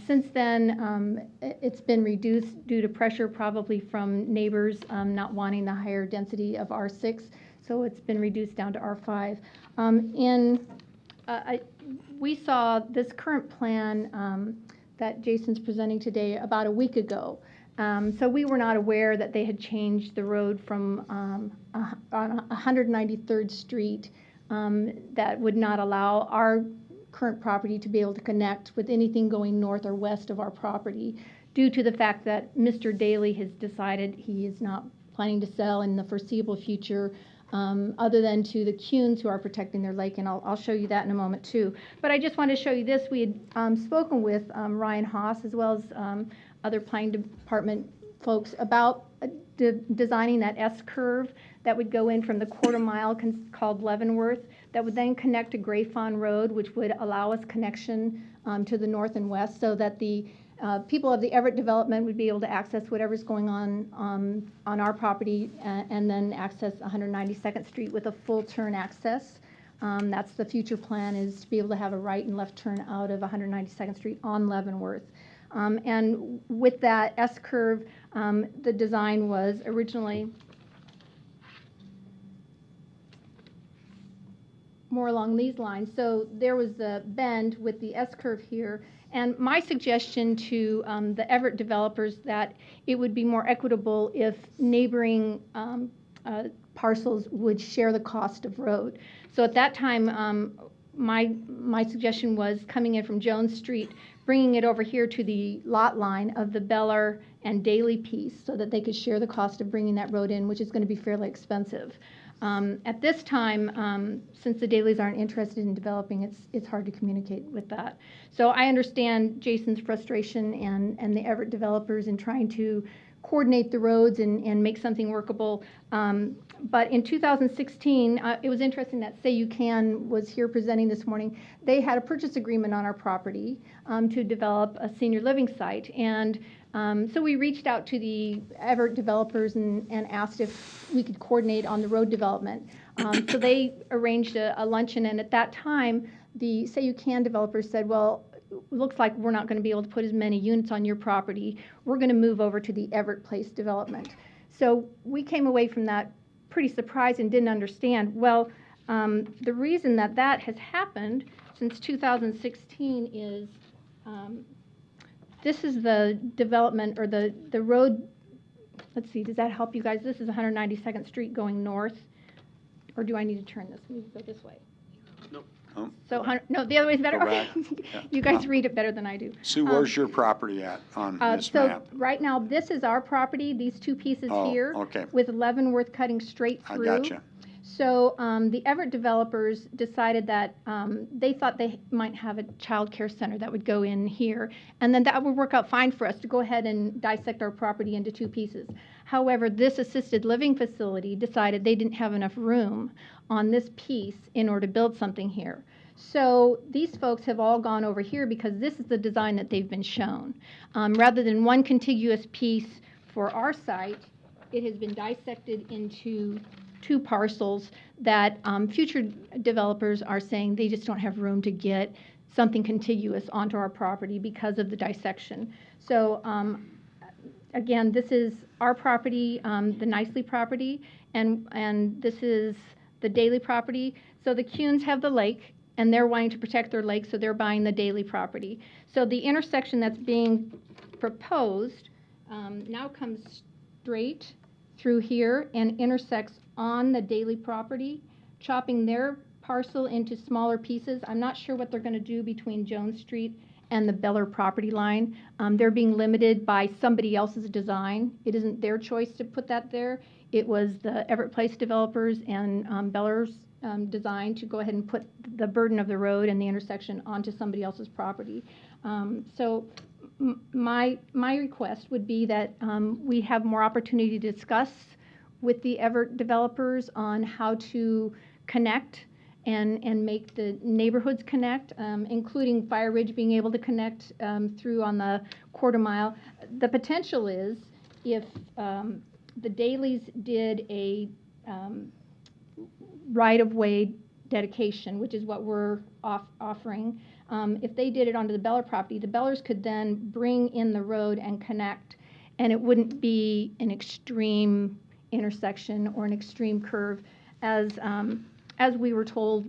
Speaker 18: Since then, it's been reduced due to pressure probably from neighbors not wanting the higher density of R6, so it's been reduced down to R5. We saw this current plan that Jason's presenting today about a week ago. So we were not aware that they had changed the road from on 193rd Street that would not allow our current property to be able to connect with anything going north or west of our property due to the fact that Mr. Daly has decided he is not planning to sell in the foreseeable future other than to the Kuhns who are protecting their lake, and I'll show you that in a moment too. But I just wanted to show you this. We had spoken with Ryan Haas as well as other planning department folks about designing that S-curve that would go in from the quarter mile called Leavenworth that would then connect to Gray Fawn Road, which would allow us connection to the north and west so that the people of the Everett development would be able to access whatever's going on our property and then access 192nd Street with a full turn access. That's the future plan, is to be able to have a right and left turn out of 192nd Street on Leavenworth. And with that S-curve, the design was originally more along these lines. So there was the bend with the S-curve here. And my suggestion to the Everett developers that it would be more equitable if neighboring parcels would share the cost of road. So at that time, my suggestion was coming in from Jones Street, bringing it over here to the lot line of the Beller and Daly piece so that they could share the cost of bringing that road in, which is going to be fairly expensive. At this time, since the Dalys aren't interested in developing, it's hard to communicate with that. So I understand Jason's frustration and the Everett developers in trying to coordinate the roads and make something workable. But in 2016, it was interesting that Say You Can was here presenting this morning. They had a purchase agreement on our property to develop a senior living site. And so we reached out to the Everett developers and asked if we could coordinate on the road development. So they arranged a luncheon, and at that time, the Say You Can developers said, well, it looks like we're not going to be able to put as many units on your property. We're going to move over to the Everett Place development. So we came away from that pretty surprised and didn't understand. Well, the reason that that has happened since 2016 is this is the development or the road. Let's see, does that help you guys? This is 192nd Street going north. Or do I need to turn this? Let me go this way.
Speaker 1: Oh,
Speaker 18: So, no, the other way is better.
Speaker 1: Go
Speaker 18: Okay.
Speaker 1: back. Yeah.
Speaker 18: You guys read it better than I do.
Speaker 1: Sue, where's your property at on this
Speaker 18: So
Speaker 1: map?
Speaker 18: right now, this is our property, these two pieces
Speaker 1: Oh,
Speaker 18: here.
Speaker 1: okay.
Speaker 18: With Leavenworth cutting straight
Speaker 1: I
Speaker 18: through.
Speaker 1: gotcha.
Speaker 18: So the Everett developers decided that they thought they might have a child care center that would go in here, and then that would work out fine for us to go ahead and dissect our property into two pieces. However, this assisted living facility decided they didn't have enough room on this piece in order to build something here. So these folks have all gone over here because this is the design that they've been shown. Rather than one contiguous piece for our site, it has been dissected into two parcels that future developers are saying they just don't have room to get something contiguous onto our property because of the dissection. So again, this is our property, the Nicely property, and this is the Daly property. So the Kuhns have the lake, and they're wanting to protect their lake, so they're buying the Daly property. So the intersection that's being proposed now comes straight through here and intersects on the Daly property, chopping their parcel into smaller pieces. I'm not sure what they're going to do between Jones Street and the Beller property line. They're being limited by somebody else's design. It isn't their choice to put that there. It was the Everett Place developers and Beller's design to go ahead and put the burden of the road and the intersection onto somebody else's property. So my request would be that we have more opportunity to discuss with the Everett developers on how to connect and make the neighborhoods connect, including Fire Ridge being able to connect through on the quarter mile. The potential is if the Dalys did a right-of-way dedication, which is what we're offering, if they did it onto the Beller property, the Bellers could then bring in the road and connect, and it wouldn't be an extreme intersection or an extreme curve as we were told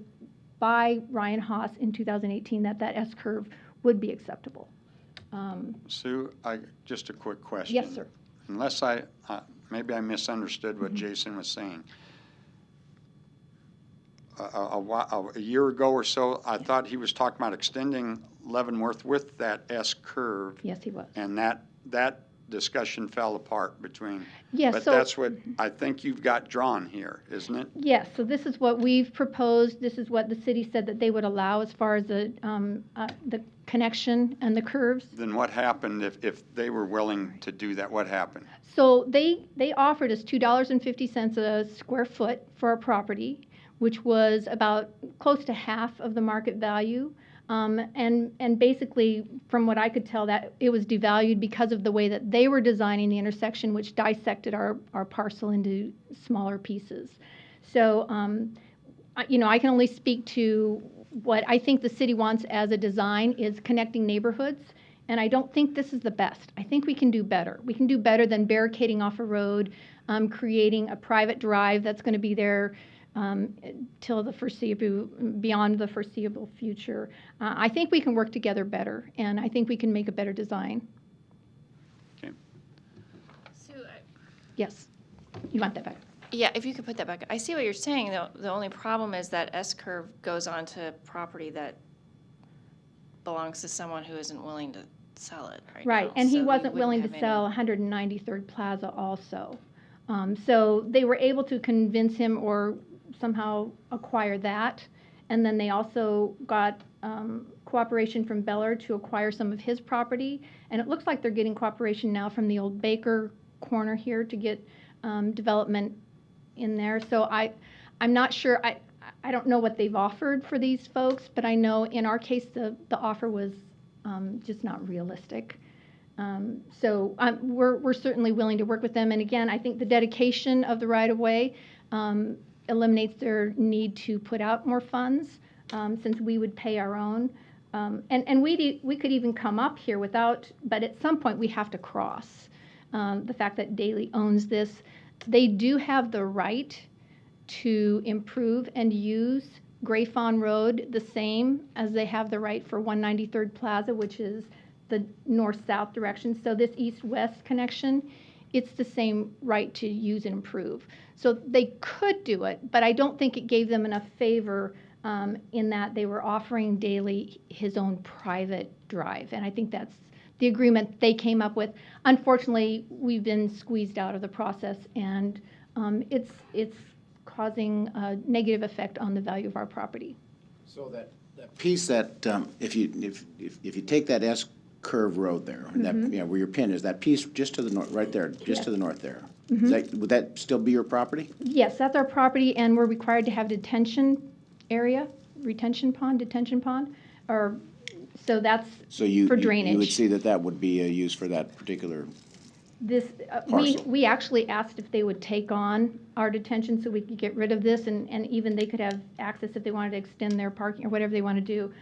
Speaker 18: by Ryan Haas in 2018 that S-curve would be acceptable.
Speaker 1: Sue, just a quick question.
Speaker 18: Yes, sir.
Speaker 1: Unless maybe I misunderstood what Jason was saying. A year ago or so, I thought he was talking about extending Leavenworth with that S-curve.
Speaker 18: Yes, he was.
Speaker 1: And that discussion fell apart between.
Speaker 18: Yes,
Speaker 1: but
Speaker 18: so
Speaker 1: that's what I think you've got drawn here, isn't it?
Speaker 18: Yes, so this is what we've proposed. This is what the city said that they would allow as far as the connection and the curves.
Speaker 1: Then what happened if they were willing to do that? What happened?
Speaker 18: So they offered us $2.50 a square foot for our property, which was about close to half of the market value. And basically, from what I could tell, that it was devalued because of the way that they were designing the intersection, which dissected our parcel into smaller pieces. So, I can only speak to what I think the city wants as a design is connecting neighborhoods. And I don't think this is the best. I think we can do better. We can do better than barricading off a road, creating a private drive that's going to be there till beyond the foreseeable future. I think we can work together better, and I think we can make a better design.
Speaker 1: Okay.
Speaker 6: Sue,
Speaker 18: Yes. You want that back?
Speaker 6: yeah, if you could put that back. I see what you're saying, though. The only problem is that S-curve goes onto property that belongs to someone who isn't willing to sell it right
Speaker 18: Right,
Speaker 6: now.
Speaker 18: and he
Speaker 6: So
Speaker 18: wasn't
Speaker 6: wouldn't
Speaker 18: willing to
Speaker 6: have any-
Speaker 18: sell 193rd Plaza also. So they were able to convince him or somehow acquire that. And then they also got cooperation from Beller to acquire some of his property. And it looks like they're getting cooperation now from the old Baker corner here to get development in there. So I'm not sure, I don't know what they've offered for these folks, but I know in our case, the offer was just not realistic. So we're certainly willing to work with them. And again, I think the dedication of the right-of-way eliminates their need to put out more funds, since we would pay our own. And we could even come up here without, but at some point we have to cross. The fact that Daley owns this, they do have the right to improve and use Gray Fawn Road the same as they have the right for 193rd Plaza, which is the north-south direction. So this east-west connection, it's the same right to use and improve. So they could do it, but I don't think it gave them enough favor in that they were offering Daley his own private drive. And I think that's the agreement they came up with. Unfortunately, we've been squeezed out of the process, and it's causing a negative effect on the value of our property.
Speaker 8: So that piece that, if you take that S-curve road there, that, where your pin is, that piece just to the north, right there, just to the north there, would that still be your property?
Speaker 18: Yes, that's our property, and we're required to have detention area, detention pond, or, so that's
Speaker 8: So you
Speaker 18: for drainage.
Speaker 8: you would see that would be used for that particular
Speaker 18: This,
Speaker 8: parcel.
Speaker 18: we actually asked if they would take on our detention so we could get rid of this, and even they could have access if they wanted to extend their parking or whatever they want to do.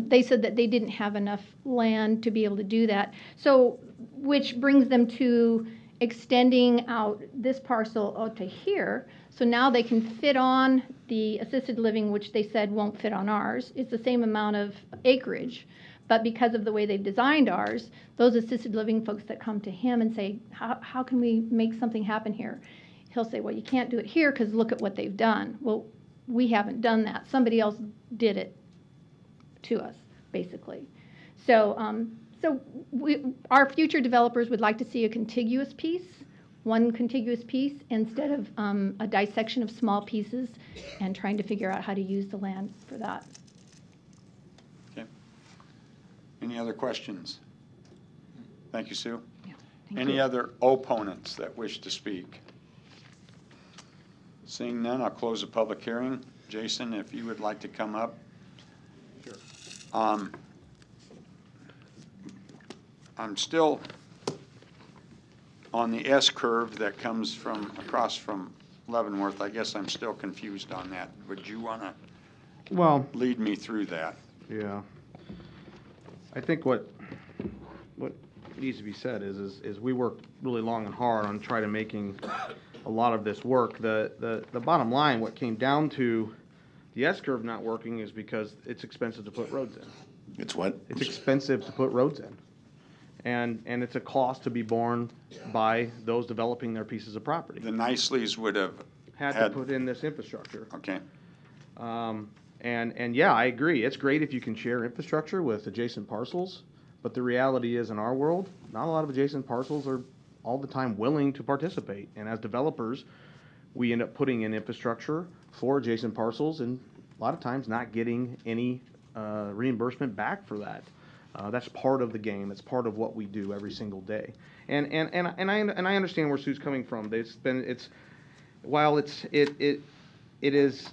Speaker 18: They said that they didn't have enough land to be able to do that. So, which brings them to extending out this parcel out to here. So now they can fit on the assisted living, which they said won't fit on ours. It's the same amount of acreage. But because of the way they've designed ours, those assisted living folks that come to him and say, how can we make something happen here? He'll say, well, you can't do it here because look at what they've done. Well, we haven't done that. Somebody else did it to us, basically. So, our future developers would like to see a contiguous piece, one contiguous piece, instead of a dissection of small pieces and trying to figure out how to use the land for that.
Speaker 1: Any other questions? Thank you, Sue.
Speaker 18: Thank
Speaker 1: Any
Speaker 18: you.
Speaker 1: other opponents that wish to speak? Seeing none, I'll close the public hearing. Jason, if you would like to come up. Sure. I'm still on the S-curve that comes from across from Leavenworth. I guess I'm still confused on that. Would you want to lead me through that?
Speaker 17: Yeah. I think what needs to be said is we worked really long and hard on trying to making a lot of this work. The bottom line, what came down to the S-curve not working is because it's expensive to put roads in.
Speaker 8: It's what?
Speaker 17: It's expensive to put roads in. And it's a cost to be borne by those developing their pieces of property.
Speaker 1: The Niceleys would have
Speaker 17: Had to put in this infrastructure.
Speaker 1: Okay.
Speaker 17: And yeah, I agree. It's great if you can share infrastructure with adjacent parcels, but the reality is in our world, not a lot of adjacent parcels are all the time willing to participate. And as developers, we end up putting in infrastructure for adjacent parcels and a lot of times not getting any reimbursement back for that. That's part of the game. It's part of what we do every single day. And I understand where Sue's coming from. While it is,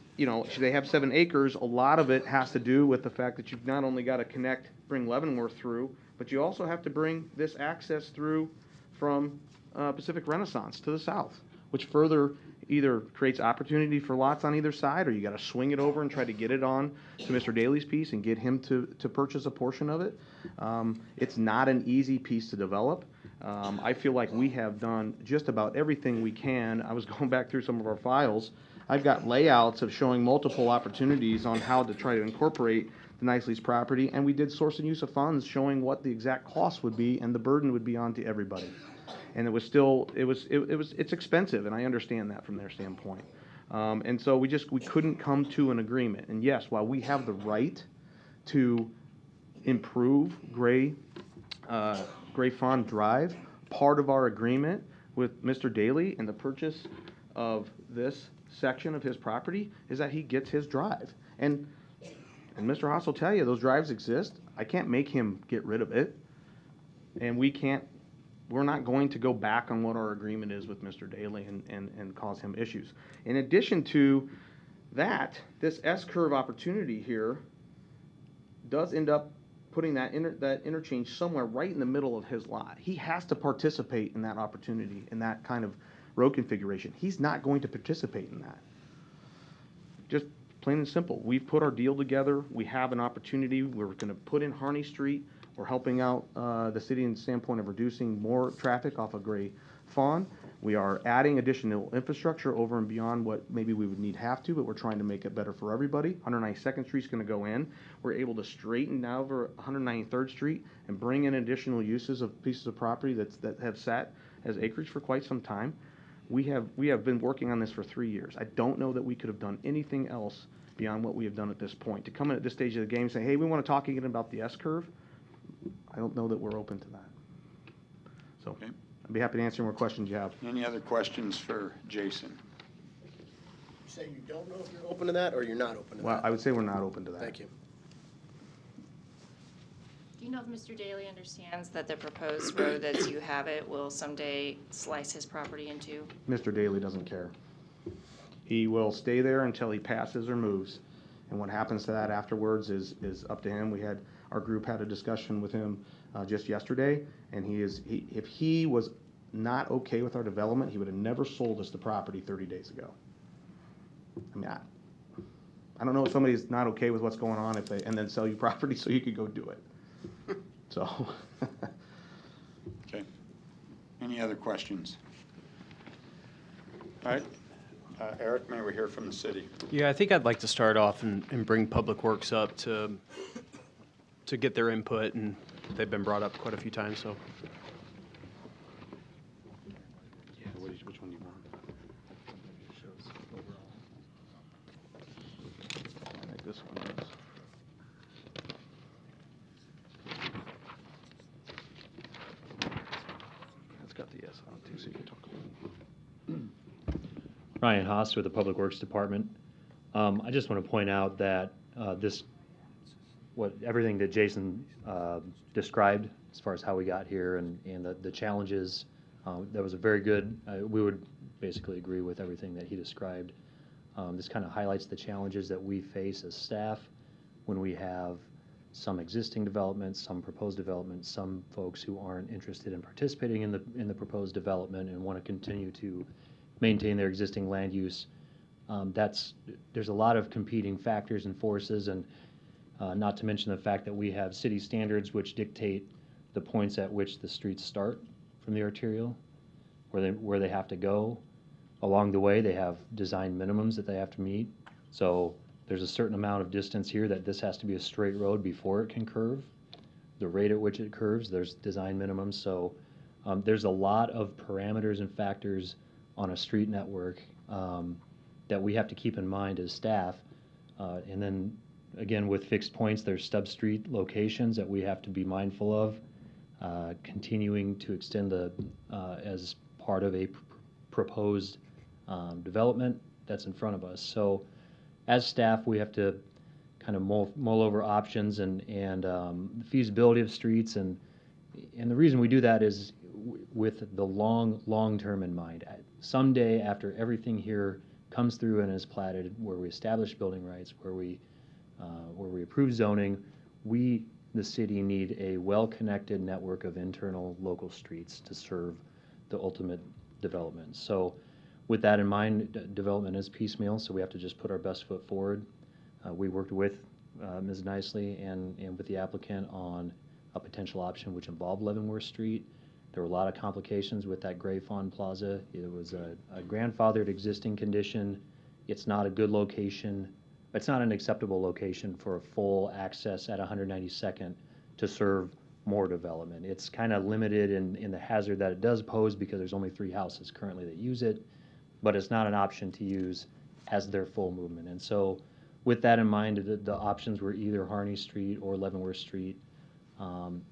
Speaker 17: they have 7 acres, a lot of it has to do with the fact that you've not only got to bring Leavenworth through, but you also have to bring this access through from Pacific Renaissance to the south, which further either creates opportunity for lots on either side, or you got to swing it over and try to get it on to Mr. Daley's piece and get him to purchase a portion of it. It's not an easy piece to develop. I feel like we have done just about everything we can. I was going back through some of our files. I've got layouts of showing multiple opportunities on how to try to incorporate the Nicely's property, and we did source and use of funds showing what the exact cost would be and the burden would be onto everybody. And it's expensive, and I understand that from their standpoint. And so we couldn't come to an agreement. And yes, while we have the right to improve Gray Fawn Drive. Part of our agreement with Mr. Daly in the purchase of this section of his property is that he gets his drive. And Mr. Haas will tell you, those drives exist. I can't make him get rid of it. And we're not going to go back on what our agreement is with Mr. Daly and cause him issues. In addition to that, this S-curve opportunity here does end up putting that interchange somewhere right in the middle of his lot. He has to participate in that opportunity, in that kind of road configuration. He's not going to participate in that. Just plain and simple. We've put our deal together. We have an opportunity. We're going to put in Harney Street. We're helping out the city in the standpoint of reducing more traffic off of Gray Fawn. We are adding additional infrastructure over and beyond what maybe we would need have to, but we're trying to make it better for everybody. 192nd Street's going to go in. We're able to straighten now over 193rd Street and bring in additional uses of pieces of property that have sat as acreage for quite some time. We have been working on this for 3 years. I don't know that we could have done anything else beyond what we have done at this point. To come in at this stage of the game and say, hey, we want to talk again about the S-curve, I don't know that we're open to that. So
Speaker 1: Okay.
Speaker 17: I'd be happy to answer more questions you have.
Speaker 1: Any other questions for Jason?
Speaker 9: You say you don't know if you're open to that, or you're not open to
Speaker 17: Well,
Speaker 9: that?
Speaker 17: I would say we're not open to that.
Speaker 9: Thank you.
Speaker 6: Do you know if Mr. Daly understands that the proposed road as you have it will someday slice his property in two?
Speaker 17: Mr. Daly doesn't care. He will stay there until he passes or moves. And what happens to that afterwards is up to him. Our group had a discussion with him just yesterday, and if he was not okay with our development, he would have never sold us the property 30 days ago. I mean, I don't know if somebody's not okay with what's going on and then sell you property so you could go do it. So.
Speaker 1: Okay. Any other questions? All right. Eric, may we hear from the city?
Speaker 5: Yeah, I think I'd like to start off and bring Public Works up to get their input, and they've been brought up quite a few times, so.
Speaker 17: Yeah, which one do you want? I think this one is. It's got the S on it too, so you can talk about it.
Speaker 14: Ryan Haas with the Public Works Department. I just want to point out that everything that Jason described as far as how we got here and the challenges, that was a very good, we would basically agree with everything that he described. This kind of highlights the challenges that we face as staff when we have some existing developments, some proposed developments, some folks who aren't interested in participating in the proposed development and want to continue to maintain their existing land use. There's a lot of competing factors and forces, and not to mention the fact that we have city standards which dictate the points at which the streets start from the arterial, where they have to go. Along the way, they have design minimums that they have to meet. So there's a certain amount of distance here that this has to be a straight road before it can curve. The rate at which it curves, there's design minimums. So there's a lot of parameters and factors on a street network that we have to keep in mind as staff. And then again, with fixed points, there's stub street locations that we have to be mindful of, continuing to extend as part of a proposed development that's in front of us. So as staff, we have to kind of mull over options and the feasibility of streets. And the reason we do that is with the long term in mind. Someday, after everything here comes through and is platted, where we establish building rights, where we approve zoning, we, the city, need a well-connected network of internal local streets to serve the ultimate development. So with that in mind, development is piecemeal, so we have to just put our best foot forward. We worked with Ms. Nicely and with the applicant on a potential option which involved Leavenworth Street. There were a lot of complications with that Gray Fawn Plaza. It was a grandfathered existing condition. It's not a good location. It's not an acceptable location for a full access at 192nd to serve more development. It's kind of limited in the hazard that it does pose because there's only 3 houses currently that use it, but it's not an option to use as their full movement. And so with that in mind, the options were either Harney Street or Leavenworth Street. and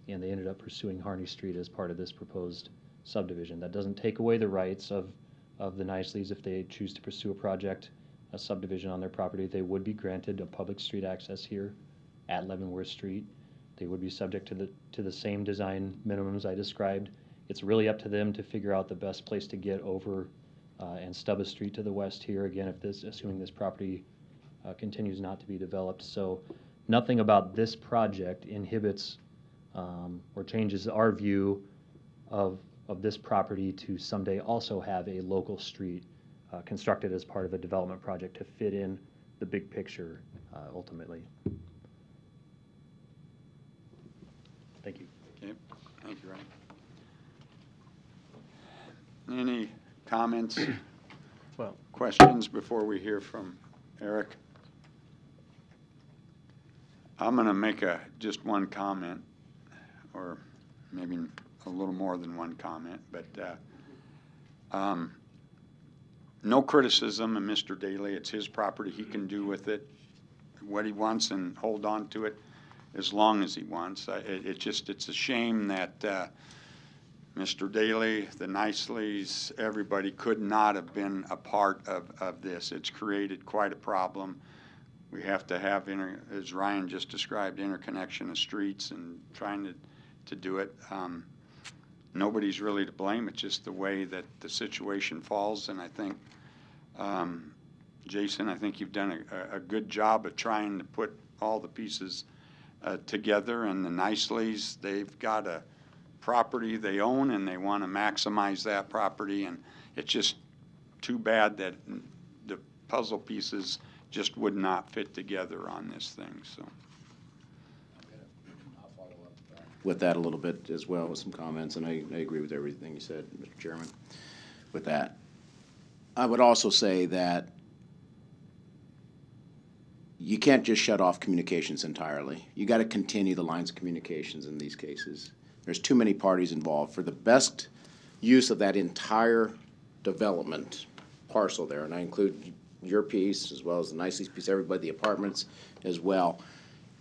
Speaker 14: they ended up pursuing Harney Street as part of this proposed subdivision. That doesn't take away the rights of the Niceleys. If they choose to pursue a subdivision on their property, they would be granted a public street access here at Leavenworth Street. They would be subject to the same design minimums I described. It's really up to them to figure out the best place to get over and stub a street to the west here. Again, assuming this property continues not to be developed. So nothing about this project inhibits or changes our view of this property to someday also have a local street constructed as part of a development project to fit in the big picture ultimately. Thank you.
Speaker 1: Okay, thank you, Ryan. Any comments, questions before we hear from Eric? I'm going to make just one comment, or maybe a little more than one comment, but no criticism of Mr. Daly. It's his property. He can do with it what he wants and hold on to it as long as he wants. It's a shame that Mr. Daly, the Niceleys, everybody could not have been a part of this. It's created quite a problem. We have to have, as Ryan just described, interconnection of streets and trying to do it. Nobody's really to blame. It's just the way that the situation falls. And I think, Jason, I think you've done a good job of trying to put all the pieces together. And the Niceleys, they've got a property they own and they want to maximize that property. And it's just too bad that the puzzle pieces just would not fit together on this thing. So.
Speaker 8: With that a little bit as well, with some comments, and I agree with everything you said, Mr. Chairman, with that. I would also say that you can't just shut off communications entirely. You got to continue the lines of communications in these cases. There's too many parties involved. For the best use of that entire development parcel there, and I include your piece as well as the Nicely's piece, everybody, the apartments as well,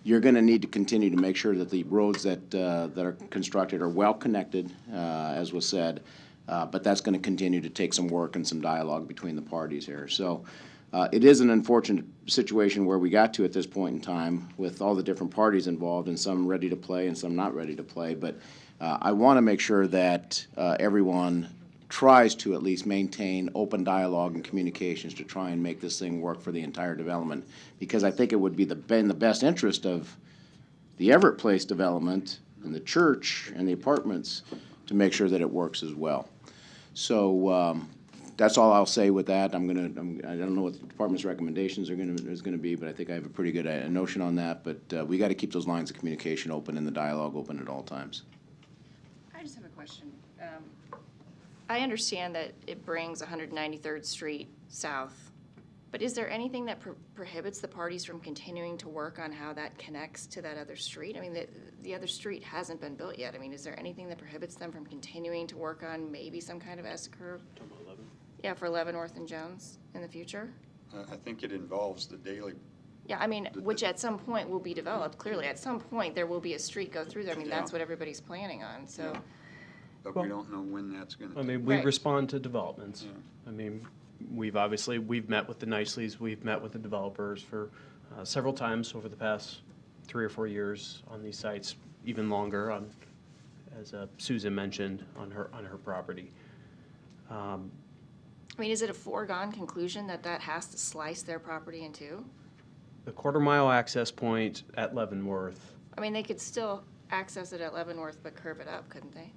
Speaker 8: you're going to need to continue to make sure that the roads that are constructed are well connected, as was said, but that's going to continue to take some work and some dialogue between the parties here. So it is an unfortunate situation where we got to at this point in time with all the different parties involved and some ready to play and some not ready to play. But I want to make sure that everyone tries to at least maintain open dialogue and communications to try and make this thing work for the entire development, because I think it would be in the best interest of the Everett Place development and the church and the apartments to make sure that it works as well. So that's all I'll say with that. I don't know what the department's recommendations is going to be, but I think I have a pretty good notion on that. But we got to keep those lines of communication open and the dialogue open at all times.
Speaker 6: I just have a question. I understand that it brings 193rd Street south, but is there anything that prohibits the parties from continuing to work on how that connects to that other street? I mean, the other street hasn't been built yet. I mean, is there anything that prohibits them from continuing to work on maybe some kind of S-curve? Yeah, for Leavenworth and Jones in the future?
Speaker 1: I think it involves the daily.
Speaker 6: Yeah, I mean, which at some point will be developed, clearly. At some point, there will be a street go through there. I mean, that's what everybody's planning on, so.
Speaker 1: Yeah. But we don't know when that's going to.
Speaker 5: I mean, we respond to developments. Yeah. I mean, we've met with the Niceleys, we've met with the developers for several times over the past 3 or 4 years on these sites, even longer on, as Susan mentioned, on her property.
Speaker 6: I mean, is it a foregone conclusion that that has to slice their property in two?
Speaker 5: The quarter-mile access point at Leavenworth.
Speaker 6: I mean, they could still access it at Leavenworth but curve it up, couldn't they?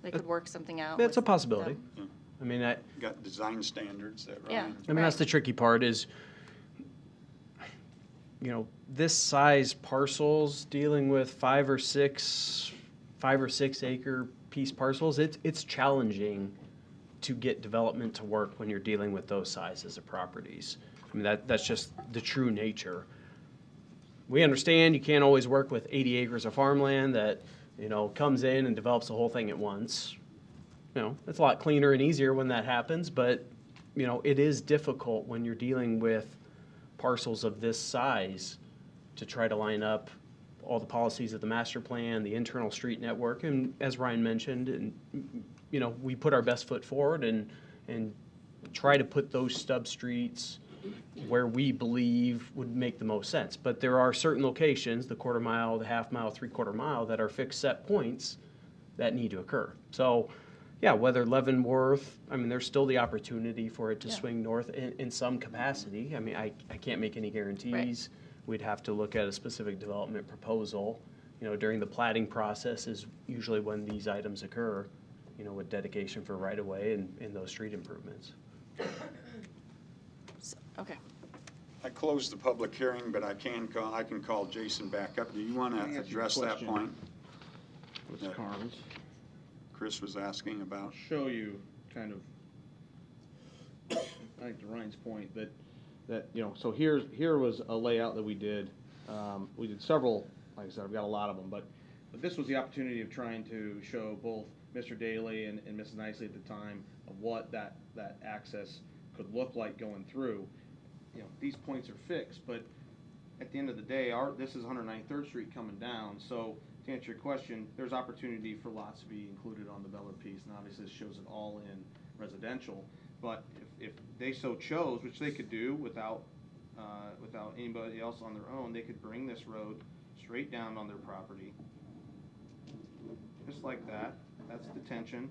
Speaker 6: They could work something out.
Speaker 5: That's a possibility.
Speaker 1: Yeah.
Speaker 5: I mean,
Speaker 1: got design standards that
Speaker 6: yeah.
Speaker 5: I mean, that's the tricky part is, you know, this size parcels dealing with 5 or 6 acre piece parcels. It's challenging to get development to work when you're dealing with those sizes of properties. I mean, that's just the true nature. We understand you can't always work with 80 acres of farmland that, you know, comes in and develops the whole thing at once. You know, it's a lot cleaner and easier when that happens, but, you know, it is difficult when you're dealing with parcels of this size to try to line up all the policies of the master plan, the internal street network, and as Ryan mentioned, and we put our best foot forward and try to put those stub streets where we believe would make the most sense. But there are certain locations, the quarter mile, the half mile, 3/4 mile, that are fixed set points that need to occur. So, yeah, whether Leavenworth, I mean, there's still the opportunity for it to swing north in some capacity. I mean, I can't make any guarantees. Right. We'd have to look at a specific development proposal. During the plating process is usually when these items occur, with dedication for right-of-way and those street improvements.
Speaker 6: Okay.
Speaker 1: I closed the public hearing, but I can call Jason back up. Do you want to address that point?
Speaker 17: With Carnes.
Speaker 1: Chris was asking about.
Speaker 17: I'll show you kind of, I think to Ryan's point that so here was a layout that we did. We did several, like I said, I've got a lot of them, but this was the opportunity of trying to show both Mr. Daly and Mrs. Nicely at the time of what that access could look like going through. These points are fixed, but at the end of the day, this is 193rd Street coming down. So to answer your question, there's opportunity for lots to be included on the Beller piece, and obviously this shows it all in residential. But if they so chose, which they could do without anybody else on their own, they could bring this road straight down on their property, just like that. That's detention,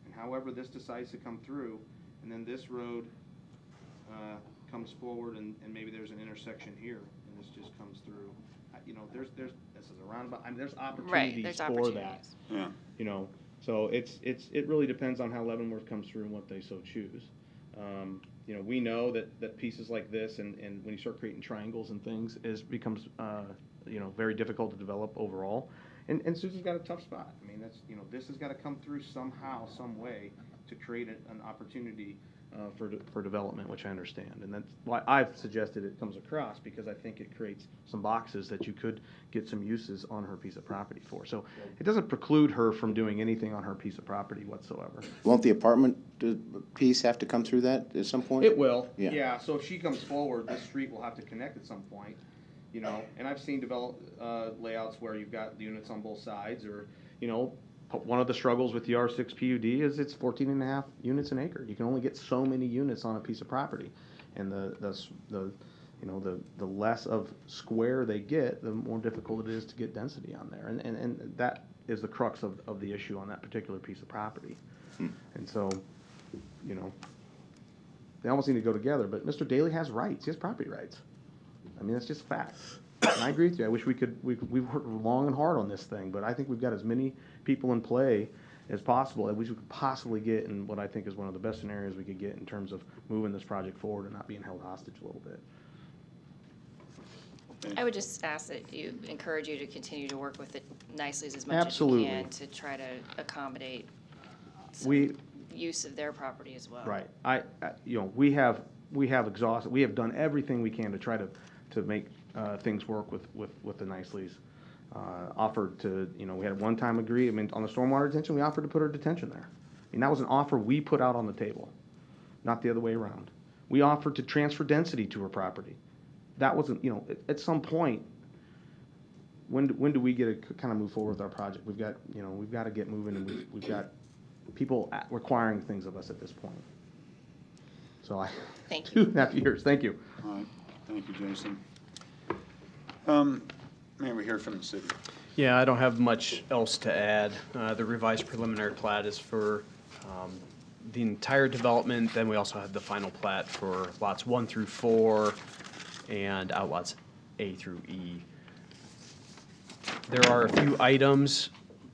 Speaker 17: and however this decides to come through, and then this road comes forward, and maybe there's an intersection here, and this just comes through. This is a roundabout. I mean, there's opportunities for that. Yeah. So it really depends on how Leavenworth comes through and what they so choose. We know that pieces like this, and when you start creating triangles and things, becomes very difficult to develop overall. And Susan's got a tough spot. I mean, this has got to come through somehow, some way, to create an opportunity for development, which I understand. And that's why I've suggested it comes across, because I think it creates some boxes that you could get some uses on her piece of property for. So it doesn't preclude her from doing anything on her piece of property whatsoever.
Speaker 8: Won't the apartment piece have to come through that at some point?
Speaker 17: It will.
Speaker 8: Yeah.
Speaker 17: So if she comes forward, this street will have to connect at some point. And I've seen layouts where you've got units on both sides, or one of the struggles with the R6 PUD is it's 14.5 units an acre. You can only get so many units on a piece of property, and the less of square they get, the more difficult it is to get density on there, and that is the crux of the issue on that particular piece of property. And so, they almost need to go together. But Mr. Daly has rights. He has property rights. I mean, that's just fact. And I agree with you. I wish we've worked long and hard on this thing, but I think we've got as many people in play as possible that we could possibly get in what I think is one of the best scenarios we could get in terms of moving this project forward and not being held hostage a little bit.
Speaker 6: I would just ask that encourage you to continue to work with it nicely as much as you can to try to accommodate some use of their property as well.
Speaker 17: Right. We have done everything we can to try to make things work with the Niceleys. Offered to, we had one-time agreement on the stormwater detention. We offered to put our detention there. I mean, that was an offer we put out on the table, not the other way around. We offered to transfer density to her property. That wasn't, at some point, when do we get to kind of move forward with our project? We've got to get moving, and we've got people requiring things of us at this point. So
Speaker 6: thank you.
Speaker 17: 2.5 years. Thank you.
Speaker 1: All right. Thank you, Jason. May we hear from the city?
Speaker 5: Yeah, I don't have much else to add. The revised preliminary plat is for the entire development. Then we also have the final plat for lots 1 through 4 and outlots A through E. There are a few items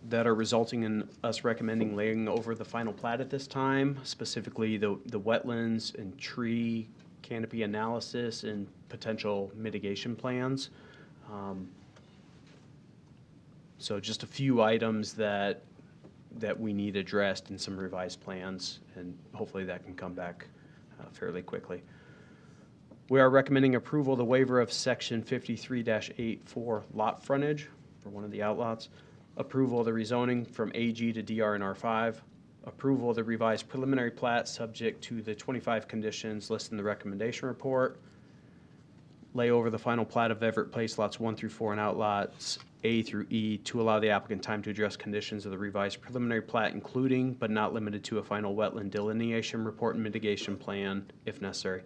Speaker 5: that are resulting in us recommending laying over the final plat at this time, specifically the wetlands and tree canopy analysis and potential mitigation plans. So just a few items that we need addressed in some revised plans, and hopefully that can come back fairly quickly. We are recommending approval of the waiver of section 53-8 for lot frontage for one of the outlots, approval of the rezoning from AG to DR and R5, approval of the revised preliminary plat subject to the 25 conditions listed in the recommendation report, lay over the final plat of Everett Place, lots 1 through 4, and outlots A through E to allow the applicant time to address conditions of the revised preliminary plat, including but not limited to a final wetland delineation report and mitigation plan, if necessary,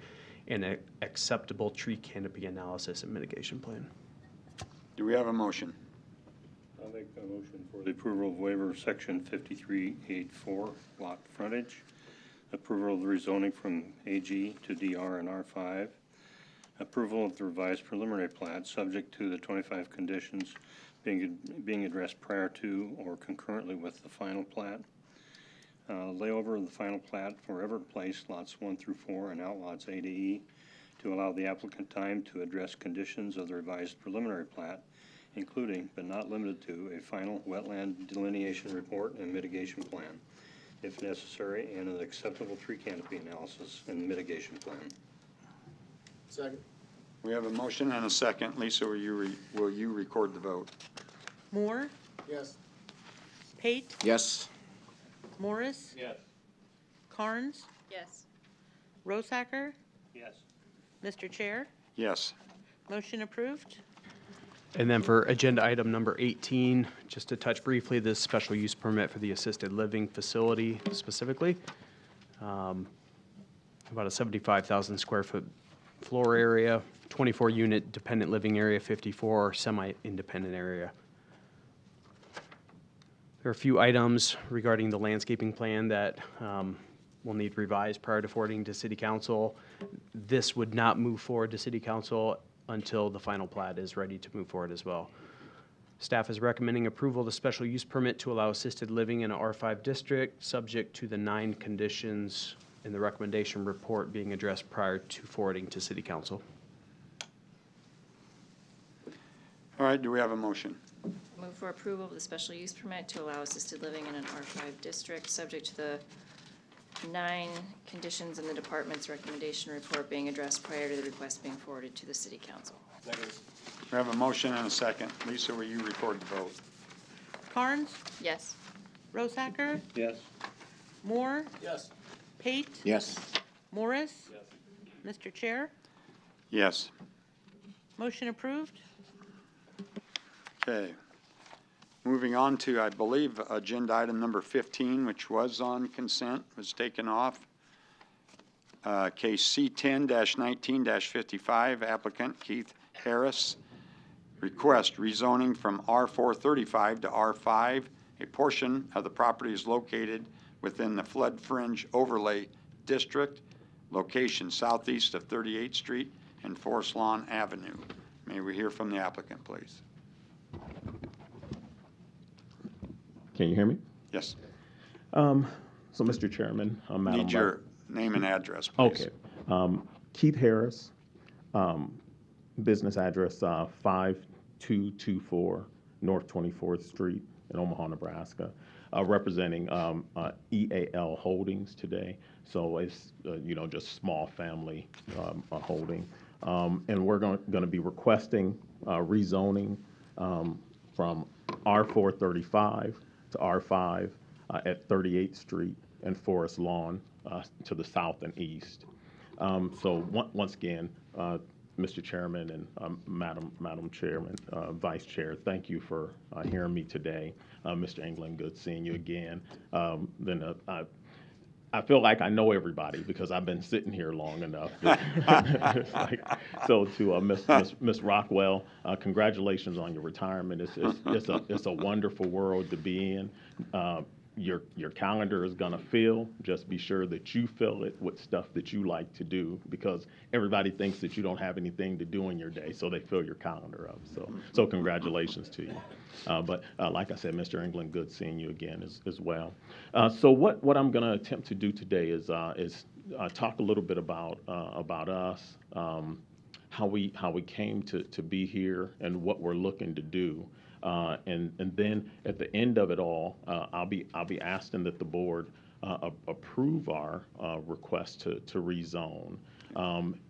Speaker 5: and an acceptable tree canopy analysis and mitigation plan.
Speaker 1: Do we have a motion?
Speaker 7: I'll make a motion for the approval of waiver of section 5384, lot frontage, approval of the rezoning from AG to DR and R5, approval of the revised preliminary plat subject to the 25 conditions being addressed prior to or concurrently with the final plat, layover of the final plat for Everett Place, lots 1 through 4 and outlots A to E, to allow the applicant time to address conditions of the revised preliminary plat, including but not limited to a final wetland delineation report and mitigation plan, if necessary, and an acceptable tree canopy analysis and mitigation plan.
Speaker 8: Second.
Speaker 1: We have a motion and a second. Lisa, will you record the vote?
Speaker 12: Moore,
Speaker 8: Yes.
Speaker 12: Pate,
Speaker 8: Yes.
Speaker 12: Morris,
Speaker 7: Yes.
Speaker 12: Carnes,
Speaker 6: Yes.
Speaker 12: Rosacker,
Speaker 7: Yes.
Speaker 12: Mr. Chair,
Speaker 1: Yes.
Speaker 12: motion approved.
Speaker 5: And then for agenda item number 18, just to touch briefly, this special use permit for the assisted living facility specifically. About a 75,000 square foot floor area, 24 unit dependent living area, 54 semi-independent area. There are a few items regarding the landscaping plan that will need revised prior to forwarding to City Council. This would not move forward to City Council until the final plat is ready to move forward as well. Staff is recommending approval of the special use permit to allow assisted living in an R5 district, subject to the 9 conditions in the recommendation report being addressed prior to forwarding to City Council.
Speaker 1: All right, do we have a motion?
Speaker 6: Move for approval of the special use permit to allow assisted living in an R5 district, subject to the 9 conditions in the department's recommendation report being addressed prior to the request being forwarded to the City Council.
Speaker 1: We have a motion and a second. Lisa, will you record the vote?
Speaker 12: Carnes,
Speaker 6: Yes.
Speaker 12: Rosacker,
Speaker 7: Yes.
Speaker 12: Moore,
Speaker 8: Yes.
Speaker 12: Pate,
Speaker 8: Yes.
Speaker 12: Morris, Mr. Chair,
Speaker 1: Yes.
Speaker 12: motion approved.
Speaker 1: Okay. Moving on to, I believe, agenda item number 15, which was on consent, was taken off. Case C10-19-55, applicant Keith Harris. Request rezoning from R435 to R5. A portion of the property is located within the flood fringe overlay district, location southeast of 38th Street and Forest Lawn Avenue. May we hear from the applicant, please?
Speaker 13: Can you hear me?
Speaker 1: Yes.
Speaker 13: So, Mr. Chairman, Madam
Speaker 1: Need your name and address, please.
Speaker 13: Okay. Keith Harris, business address 5224 North 24th Street in Omaha, Nebraska, representing EAL Holdings today. So it's just small family holding, and we're going to be requesting rezoning from R435 to R5 at 38th Street and Forest Lawn to the south and east. So once again, Mr. Chairman and Madam Chairman, Vice Chair, thank you for hearing me today. Mr. England, good seeing you again. I feel like I know everybody because I've been sitting here long enough. So to Miss Rockwell, congratulations on your retirement. It's a wonderful world to be in. Your calendar is gonna fill. Just be sure that you fill it with stuff that you like to do, because everybody thinks that you don't have anything to do in your day, so they fill your calendar up. So congratulations to you. But like I said, Mr. England, good seeing you again as well. So what I'm gonna attempt to do today is talk a little bit about us, how we came to be here, and what we're looking to do. And then at the end of it all, I'll be asking that the board approve our request to rezone.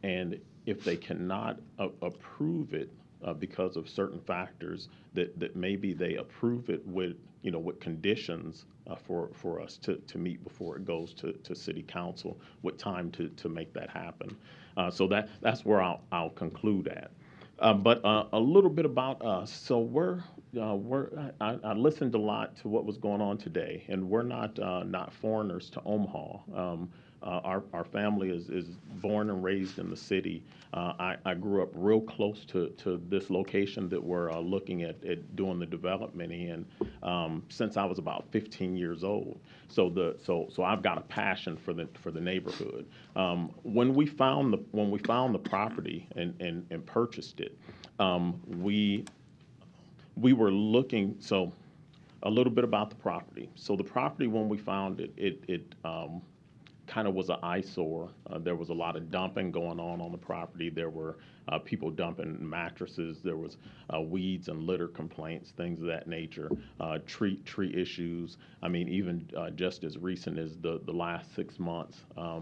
Speaker 13: And if they cannot approve it because of certain factors that maybe they approve it with, with conditions for us to meet before it goes to city council with time to make that happen. So that's where I'll conclude at. But a little bit about us. So I listened a lot to what was going on today, and we're not foreigners to Omaha. Our family is born and raised in the city. I grew up real close to this location that we're looking at doing the development in since I was about 15 years old. So I've got a passion for the neighborhood. When we found the property and purchased it, we were looking. So a little bit about the property. So the property, when we found it kind of was an eyesore. There was a lot of dumping going on the property. There were people dumping mattresses. There was weeds and litter complaints, things of that nature. Tree issues. I mean, even just as recent as the last 6 months. I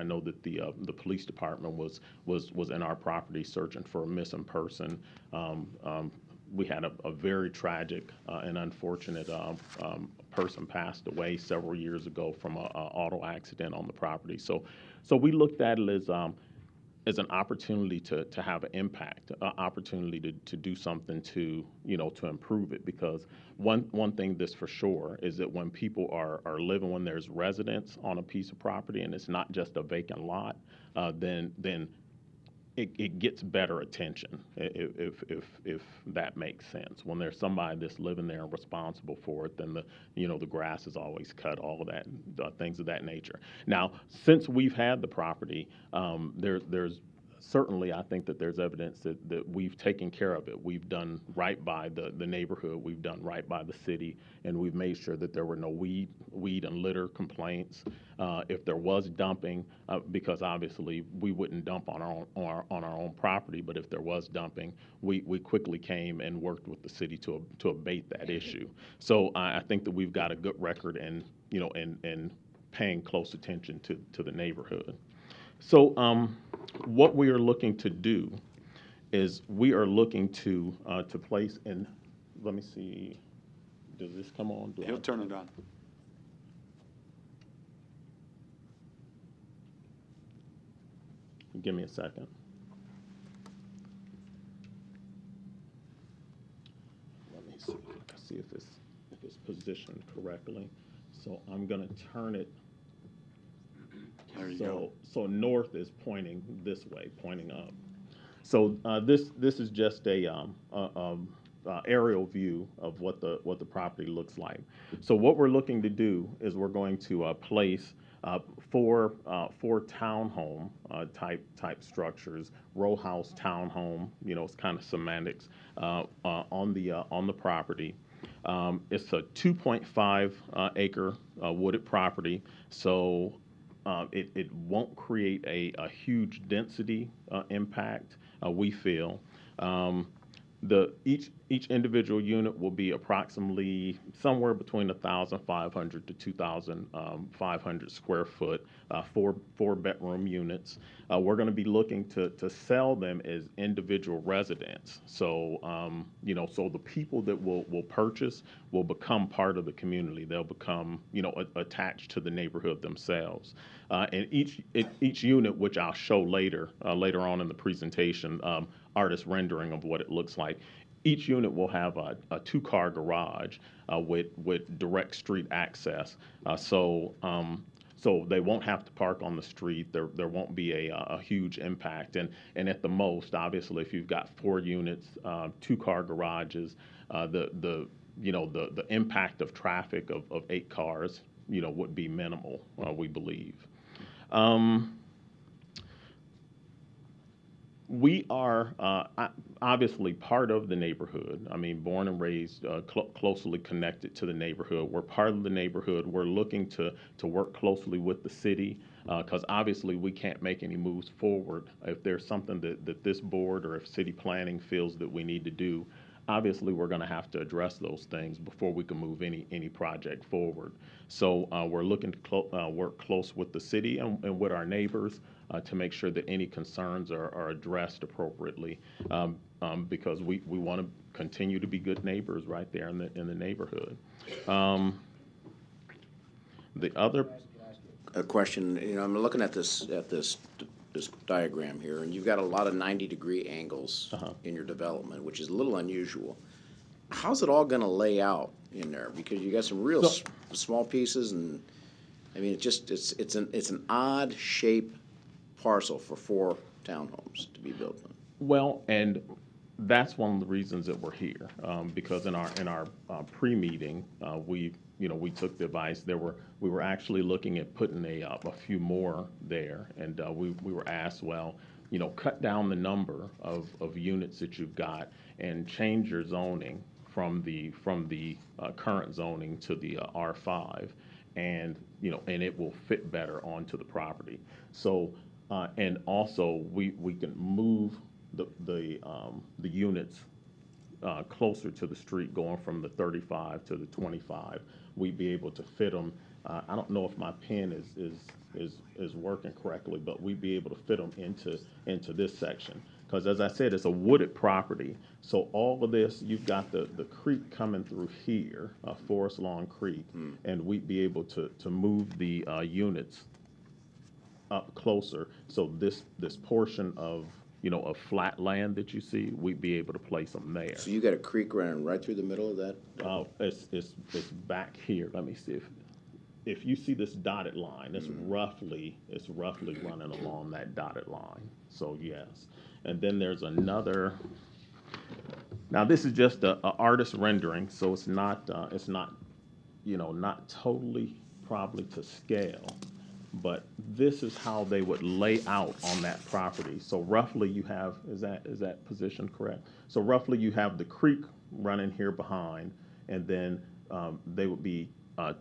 Speaker 13: know that the police department was in our property searching for a missing person. We had a very tragic and unfortunate person passed away several years ago from an auto accident on the property. So we looked at it as an opportunity to have an impact, an opportunity to do something to improve it. Because one thing that's for sure is that when people are living, when there's residents on a piece of property and it's not just a vacant lot, then it gets better attention, if that makes sense. When there's somebody that's living there and responsible for it, then the grass is always cut, all of that, things of that nature. Now, since we've had the property, there's certainly, I think that there's evidence that we've taken care of it. We've done right by the neighborhood. We've done right by the city, and we've made sure that there were no weed and litter complaints. If there was dumping, because obviously we wouldn't dump on our own property, but if there was dumping, we quickly came and worked with the city to abate that issue. So I think that we've got a good record in paying close attention to the neighborhood. So what we are looking to do is we are looking to place in, let me see, does this come on?
Speaker 1: He'll turn it on.
Speaker 13: Give me a second. Let me see if it's positioned correctly. So I'm going to turn it.
Speaker 1: There you go.
Speaker 13: So north is pointing this way, pointing up. So this is just a aerial view of what the property looks like. So what we're looking to do is we're going to place four townhome type structures, row house, townhome. It's kind of semantics on the property. It's a 2.5 acre wooded property. So it won't create a huge density impact, we feel. Each individual unit will be approximately somewhere between 1,500 to 2,500 square foot, four bedroom units. We're going to be looking to sell them as individual residents. So so the people that will purchase will become part of the community. They'll become attached to the neighborhood themselves. And each unit, which I'll show later on in the presentation, artist rendering of what it looks like. Each unit will have a 2-car garage with direct street access. So they won't have to park on the street. There won't be a huge impact. And at the most, obviously, if you've got 4 units, 2-car garages, the impact of traffic of 8 cars, would be minimal, we believe. We are obviously part of the neighborhood. I mean, born and raised, closely connected to the neighborhood. We're part of the neighborhood. We're looking to work closely with the city because obviously we can't make any moves forward if there's something that this board or if city planning feels that we need to do. Obviously, we're going to have to address those things before we can move any project forward. So we're looking to work close with the city and with our neighbors to make sure that any concerns are addressed appropriately. because we want to continue to be good neighbors right there in the neighborhood. The other
Speaker 8: A question, you know, I'm looking at this diagram here, and you've got a lot of 90-degree angles in your development, which is a little unusual. How's it all going to lay out in there? Because you got some real small pieces, and I mean, it's an odd shape parcel for 4 townhomes to be built on.
Speaker 13: Well, and that's one of the reasons that we're here, because in our pre-meeting, we took the advice. We were actually looking at putting a few more there, and we were asked, well, cut down the number of units that you've got and change your zoning from the current zoning to the R5, and it will fit better onto the property. So, and also we can move the units closer to the street, going from the 35 to the 25. We'd be able to fit them. I don't know if my pen is working correctly, but we'd be able to fit them into this section. Because as I said, it's a wooded property. So all of this, you've got the creek coming through here, Forest Lawn Creek, and we'd be able to move the units up closer. So this portion of flat land that you see, we'd be able to place them there.
Speaker 8: So you got a creek running right through the middle of that?
Speaker 13: It's back here. Let me see if you see this dotted line. It's roughly running along that dotted line. So yes, and then there's another. Now this is just a artist rendering, so it's not not totally probably to scale. But this is how they would lay out on that property. So roughly you have, is that position correct? So roughly you have the creek running here behind, and then they would be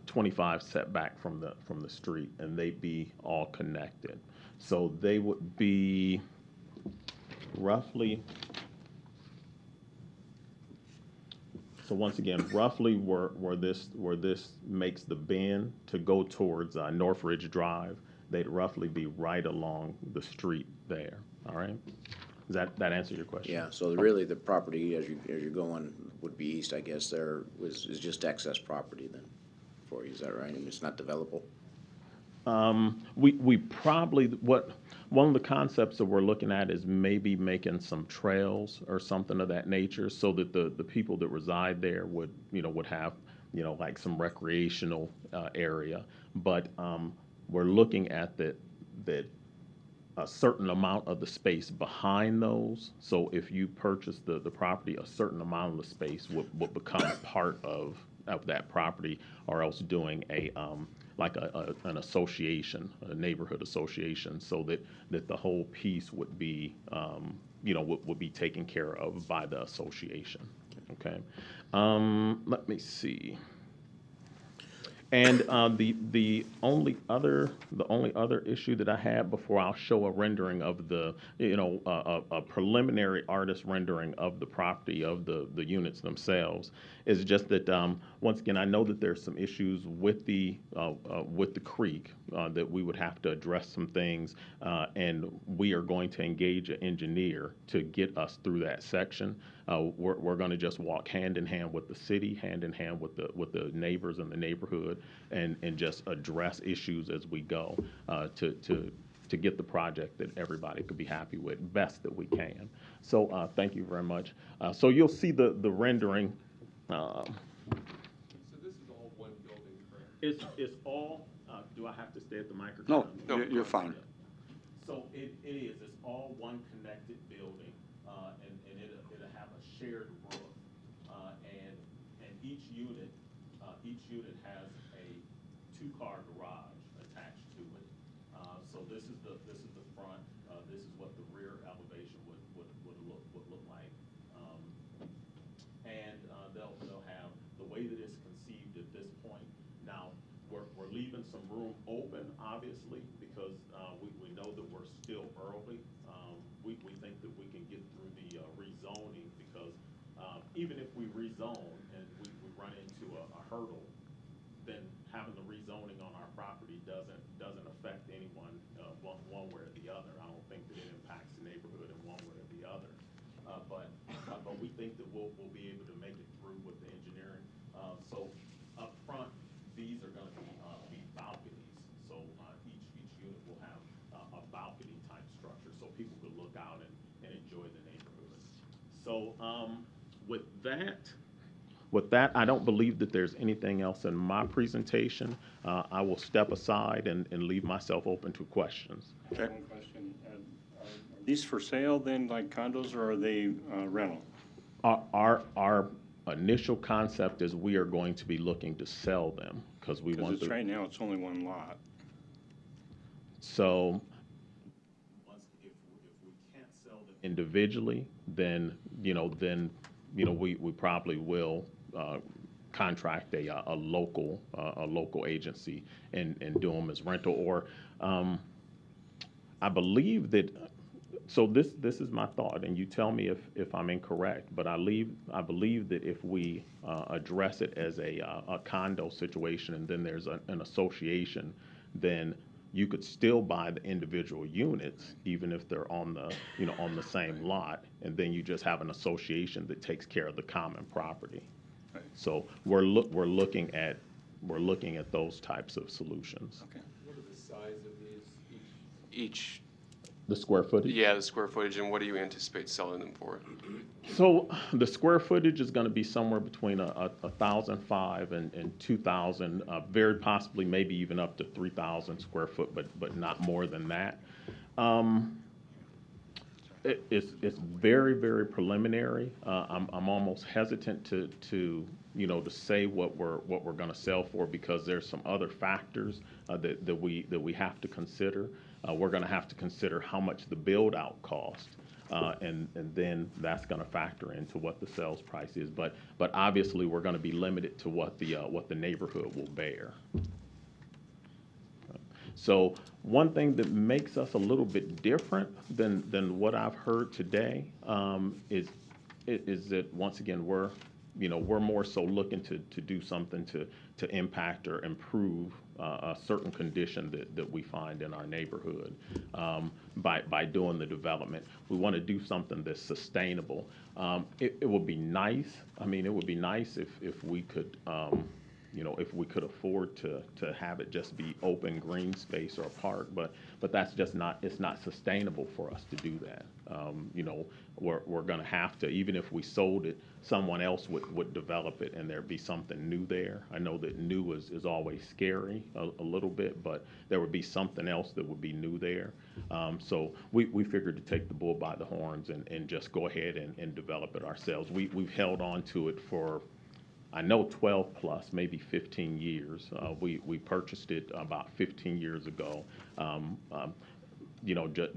Speaker 13: 25 setback from the street, and they'd be all connected. So they would be roughly. So once again, roughly where this makes the bend to go towards North Ridge Drive, they'd roughly be right along the street there. All right, does that answer your question?
Speaker 8: Yeah. So really, the property as you're going would be east, I guess. There is just excess property then for you. Is that right? And it's not developable.
Speaker 13: We probably one of the concepts that we're looking at is maybe making some trails or something of that nature, so that the people that reside there would have like some recreational area. But we're looking at that a certain amount of the space behind those. So if you purchase the property, a certain amount of the space would become part of that property, or else doing like an association, a neighborhood association, so that the whole piece would be would be taken care of by the association. Okay, let me see. And the only other issue that I have before I'll show a rendering of the a preliminary artist rendering of the property of the units themselves is just that once again, I know that there's some issues with the creek that we would have to address some things, and we are going to engage an engineer to get us through that section. We're going to just walk hand in hand with the city, hand in hand with the neighbors in the neighborhood, and just address issues as we go to get the project that everybody could be happy with best that we can. So thank you very much. So you'll see the rendering. So this is all one building, correct? It's all. Do I have to stay at the microphone?
Speaker 1: No, you're fine.
Speaker 13: So it is. It's all one connected building, and it'll have a shared roof, and each unit has a 2-car garage attached to it. So this is the front. This is what the rear elevation would look like, and they'll have the way that it's conceived at this point. Now we're leaving some room open, obviously, because we know that we're still early. We think that we can get through the rezoning, because even if we rezone and we run into a hurdle, then having the rezoning on our property doesn't affect anyone one way or the other. I don't think that it impacts the neighborhood in one way or the other. But think that we'll be able to make it through with the engineering. So up front, these are going to be balconies. So each unit will have a balcony type structure, so people could look out and enjoy the neighborhood. So with that, I don't believe that there's anything else in my presentation. I will step aside and leave myself open to questions.
Speaker 7: Okay. One question. Are these for sale then, like condos, or are they rental?
Speaker 13: Our initial concept is we are going to be looking to sell them because we want to.
Speaker 7: Right now, it's only one lot.
Speaker 13: So if we can't sell them individually, then we probably will contract a local agency and do them as rental. Or I believe that. So this is my thought, and you tell me if I'm incorrect. But I believe that if we address it as a condo situation, and then there's an association, then you could still buy the individual units, even if they're on the same lot, and then you just have an association that takes care of the common property. Right. So we're looking at those types of solutions.
Speaker 10: Okay. What are the size of these? Each.
Speaker 13: The square footage?
Speaker 10: Yeah, the square footage, and what do you anticipate selling them for?
Speaker 13: So the square footage is going to be somewhere between 1,005 and 2,000, very possibly maybe even up to 3,000 square foot, but not more than that. It's very, very preliminary. I'm almost hesitant to say what we're going to sell for, because there's some other factors that we have to consider. We're going to have to consider how much the build out cost, and then that's going to factor into what the sales price is. But obviously we're going to be limited to what the neighborhood will bear. So one thing that makes us a little bit different than what I've heard today is that, once again, we're more so looking to do something to impact or improve a certain condition that we find in our neighborhood by doing the development. We want to do something that's sustainable. It would be nice. I mean, it would be nice if we could. If we could afford to have it just be open green space or a park, but that's just it's not sustainable for us to do that. We're going to have to, even if we sold it, someone else would develop it, and there'd be something new there. I know that new is always scary a little bit, but there would be something else that would be new there. So we figured to take the bull by the horns and just go ahead and develop it ourselves. We've held on to it for, I know, 12 plus, maybe 15 years. We purchased it about 15 years ago.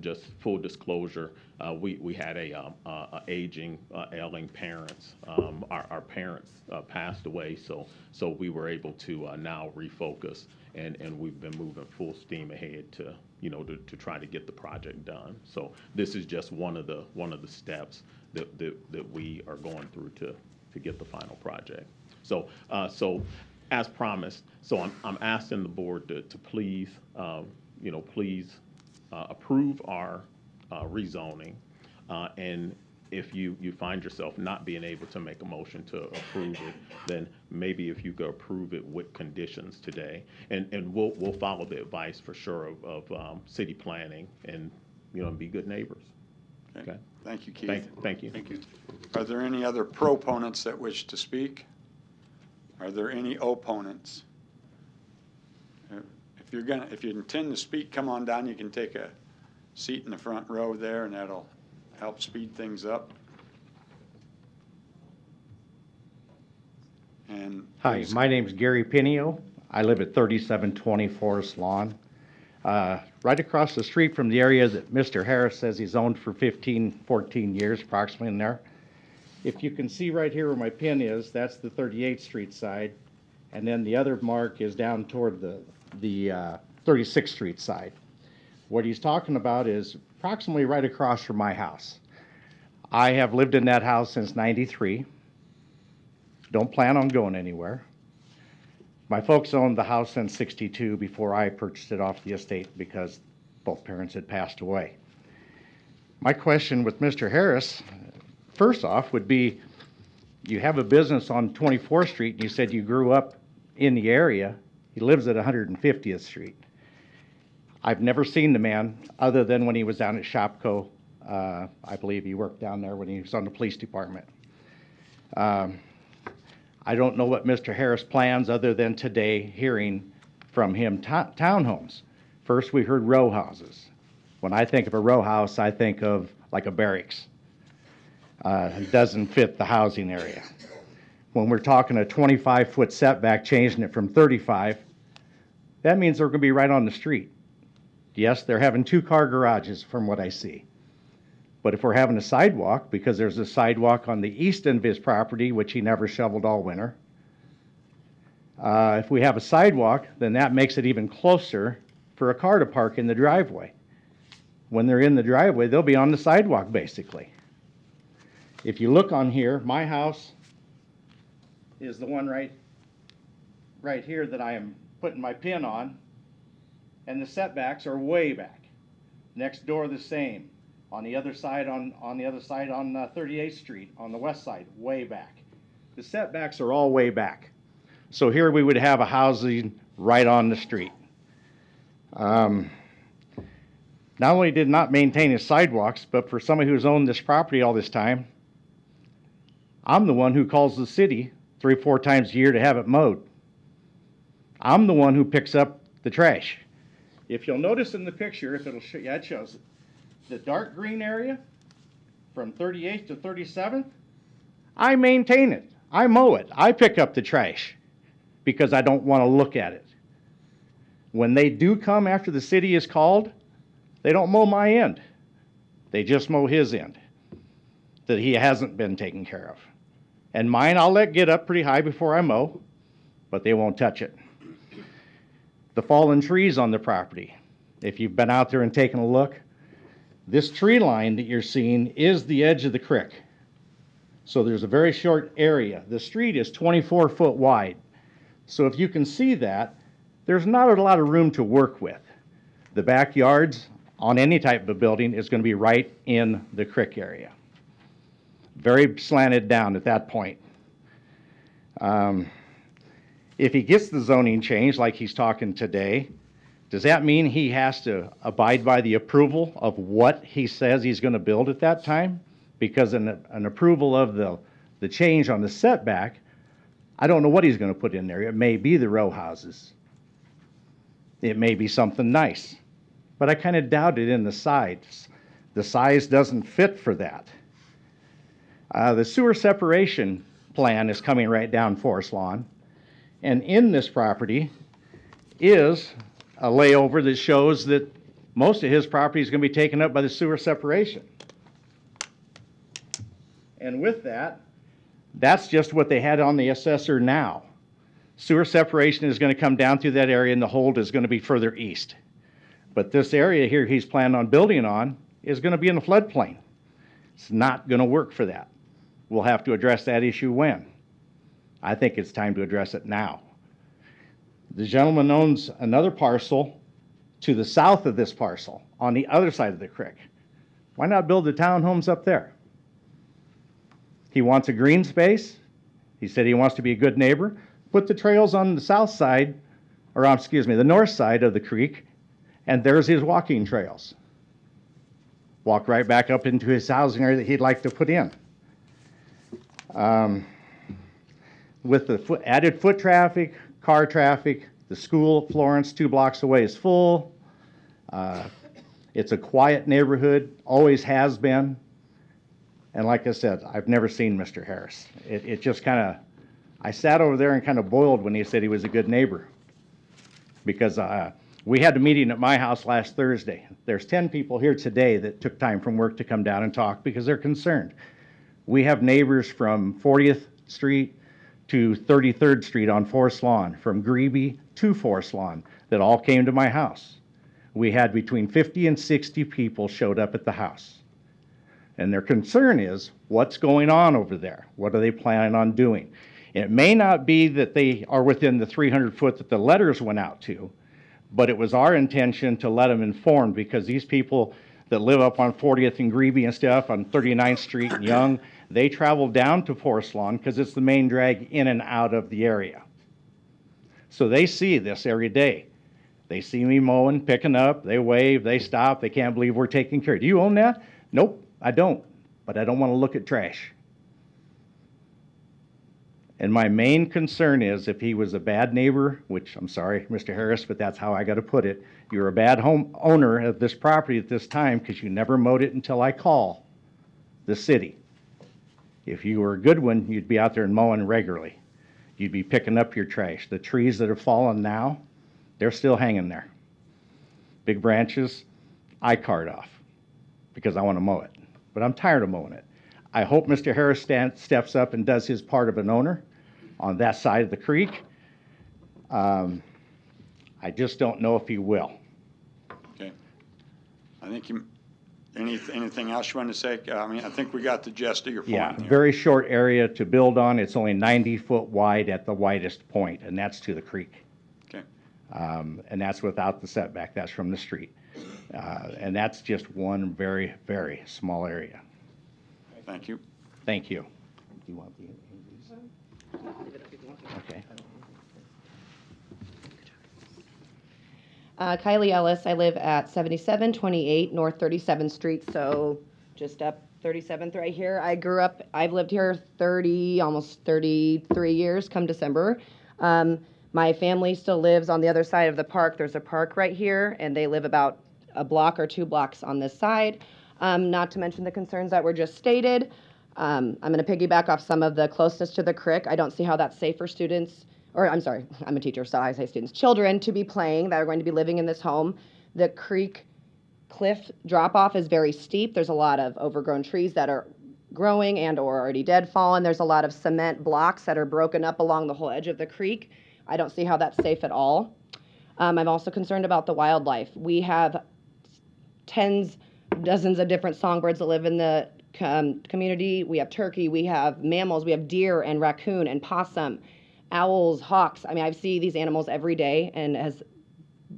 Speaker 13: Just full disclosure, we had a aging, ailing parents. Our parents passed away, so we were able to now refocus, and we've been moving full steam ahead to try to get the project done. So this is just one of the steps that we are going through to get the final project. So as promised, I'm asking the board to please, please approve our rezoning, and if you find yourself not being able to make a motion to approve it, then maybe if you could approve it with conditions today, and we'll follow the advice for sure of city planning, and be good neighbors. Okay.
Speaker 1: Thank you, Keith.
Speaker 13: Thank you.
Speaker 1: Thank you. Are there any other proponents that wish to speak? Are there any opponents? If you intend to speak, come on down. You can take a seat in the front row there, and that'll help speed things up. And
Speaker 11: hi, my name's Gary Pinio. I live at 3720 Forest Lawn, right across the street from the area that Mr. Harris says he's owned for 14 years, approximately in there. If you can see right here where my pin is, that's the 38th Street side, and then the other mark is down toward the 36th Street side. What he's talking about is approximately right across from my house. I have lived in that house since '93. Don't plan on going anywhere. My folks owned the house since '62 before I purchased it off the estate because both parents had passed away. My question with Mr. Harris, first off, would be, you have a business on 24th Street and you said you grew up in the area. He lives at 150th Street. I've never seen the man other than when he was down at Shopko. I believe he worked down there when he was on the police department. I don't know what Mr. Harris plans other than today hearing from him townhomes. First, we heard row houses. When I think of a row house, I think of like a barracks. It doesn't fit the housing area. When we're talking a 25-foot setback, changing it from 35, that means they're going to be right on the street. Yes, they're having 2-car garages from what I see. But if we're having a sidewalk, because there's a sidewalk on the east end of his property, which he never shoveled all winter, if we have a sidewalk, then that makes it even closer for a car to park in the driveway. When they're in the driveway, they'll be on the sidewalk, basically. If you look on here, my house is the one right here that I am putting my pin on, and the setbacks are way back. Next door the same. On the other side on 38th Street, on the west side, way back. The setbacks are all way back. So here we would have a housing right on the street. Not only did not maintain his sidewalks, but for somebody who's owned this property all this time, I'm the one who calls the city 3 or 4 times a year to have it mowed. I'm the one who picks up the trash. If you'll notice in the picture, if it'll show, yeah, it shows it. The dark green area from 38th to 37th, I maintain it. I mow it. I pick up the trash because I don't want to look at it. When they do come after the city is called, they don't mow my end. They just mow his end that he hasn't been taken care of. And mine I'll let get up pretty high before I mow, but they won't touch it. The fallen trees on the property, if you've been out there and taken a look, this tree line that you're seeing is the edge of the creek. So there's a very short area. The street is 24 foot wide. So if you can see that, there's not a lot of room to work with. The backyards on any type of a building is going to be right in the creek area. Very slanted down at that point. If he gets the zoning change like he's talking today, does that mean he has to abide by the approval of what he says he's going to build at that time? Because an approval of the change on the setback, I don't know what he's going to put in there. It may be the row houses. It may be something nice. But I kind of doubt it in the sides. The size doesn't fit for that. The sewer separation plan is coming right down Forest Lawn. And in this property is a layover that shows that most of his property is going to be taken up by the sewer separation. And with that, that's just what they had on the assessor now. Sewer separation is going to come down through that area and the hold is going to be further east. But this area here he's planning on building on is going to be in the floodplain. It's not going to work for that. We'll have to address that issue when? I think it's time to address it now. The gentleman owns another parcel to the south of this parcel on the other side of the creek. Why not build the townhomes up there? He wants a green space. He said he wants to be a good neighbor. Put the trails on the south side, or excuse me, the north side of the creek, and there's his walking trails. Walk right back up into his housing area that he'd like to put in. With the added foot traffic, car traffic, the school at Florence 2 blocks away is full. It's a quiet neighborhood, always has been. And like I said, I've never seen Mr. Harris. It just kind of, I sat over there and kind of boiled when he said he was a good neighbor. Because we had a meeting at my house last Thursday. There's 10 people here today that took time from work to come down and talk because they're concerned. We have neighbors from 40th Street to 33rd Street on Forest Lawn, from Greeby to Forest Lawn, that all came to my house. We had between 50 and 60 people showed up at the house. And their concern is, what's going on over there? What are they planning on doing? And it may not be that they are within the 300 foot that the letters went out to, but it was our intention to let them informed, because these people that live up on 40th and Greeby and stuff, on 39th Street and Young, They travel down to Forest Lawn because it's the main drag in and out of the area. So they see this every day. They see me mowing, picking up, they wave, they stop, they can't believe we're taking care. Do you own that? Nope, I don't, but I don't want to look at trash. And my main concern is if he was a bad neighbor, which I'm sorry, Mr. Harris, but that's how I got to put it. You're a bad owner of this property at this time because you never mowed it until I call the city. If you were a good one, you'd be out there and mowing regularly. You'd be picking up your trash. The trees that have fallen now, they're still hanging there. Big branches, I cart off because I want to mow it. But I'm tired of mowing it. I hope Mr. Harris steps up and does his part of an owner on that side of the creek. I just don't know if he will.
Speaker 1: Okay. I think you, anything else you want to say? I mean, I think we got the gist of your point.
Speaker 11: Yeah,
Speaker 1: here.
Speaker 11: very short area to build on. It's only 90 foot wide at the widest point, and that's to the creek.
Speaker 1: Okay.
Speaker 11: And that's without the setback. That's from the street. And that's just one very, very small area.
Speaker 1: Thank you.
Speaker 11: Thank you. Do you want the Okay.
Speaker 3: Kylie Ellis. I live at 7728 North 37th Street, so just up 37th right here. I've lived here almost 33 years come December. My family still lives on the other side of the park. There's a park right here, and they live about a block or 2 blocks on this side. Not to mention the concerns that were just stated. I'm going to piggyback off some of the closeness to the creek. I don't see how that's safe for students, or I'm sorry, I'm a teacher, so I say students, children to be playing that are going to be living in this home. The creek cliff drop-off is very steep. There's a lot of overgrown trees that are growing and or already dead, fallen. There's a lot of cement blocks that are broken up along the whole edge of the creek. I don't see how that's safe at all. I'm also concerned about the wildlife. We have dozens of different songbirds that live in the community. We have turkey, we have mammals, we have deer and raccoon and possum, owls, hawks. I mean, I see these animals every day, and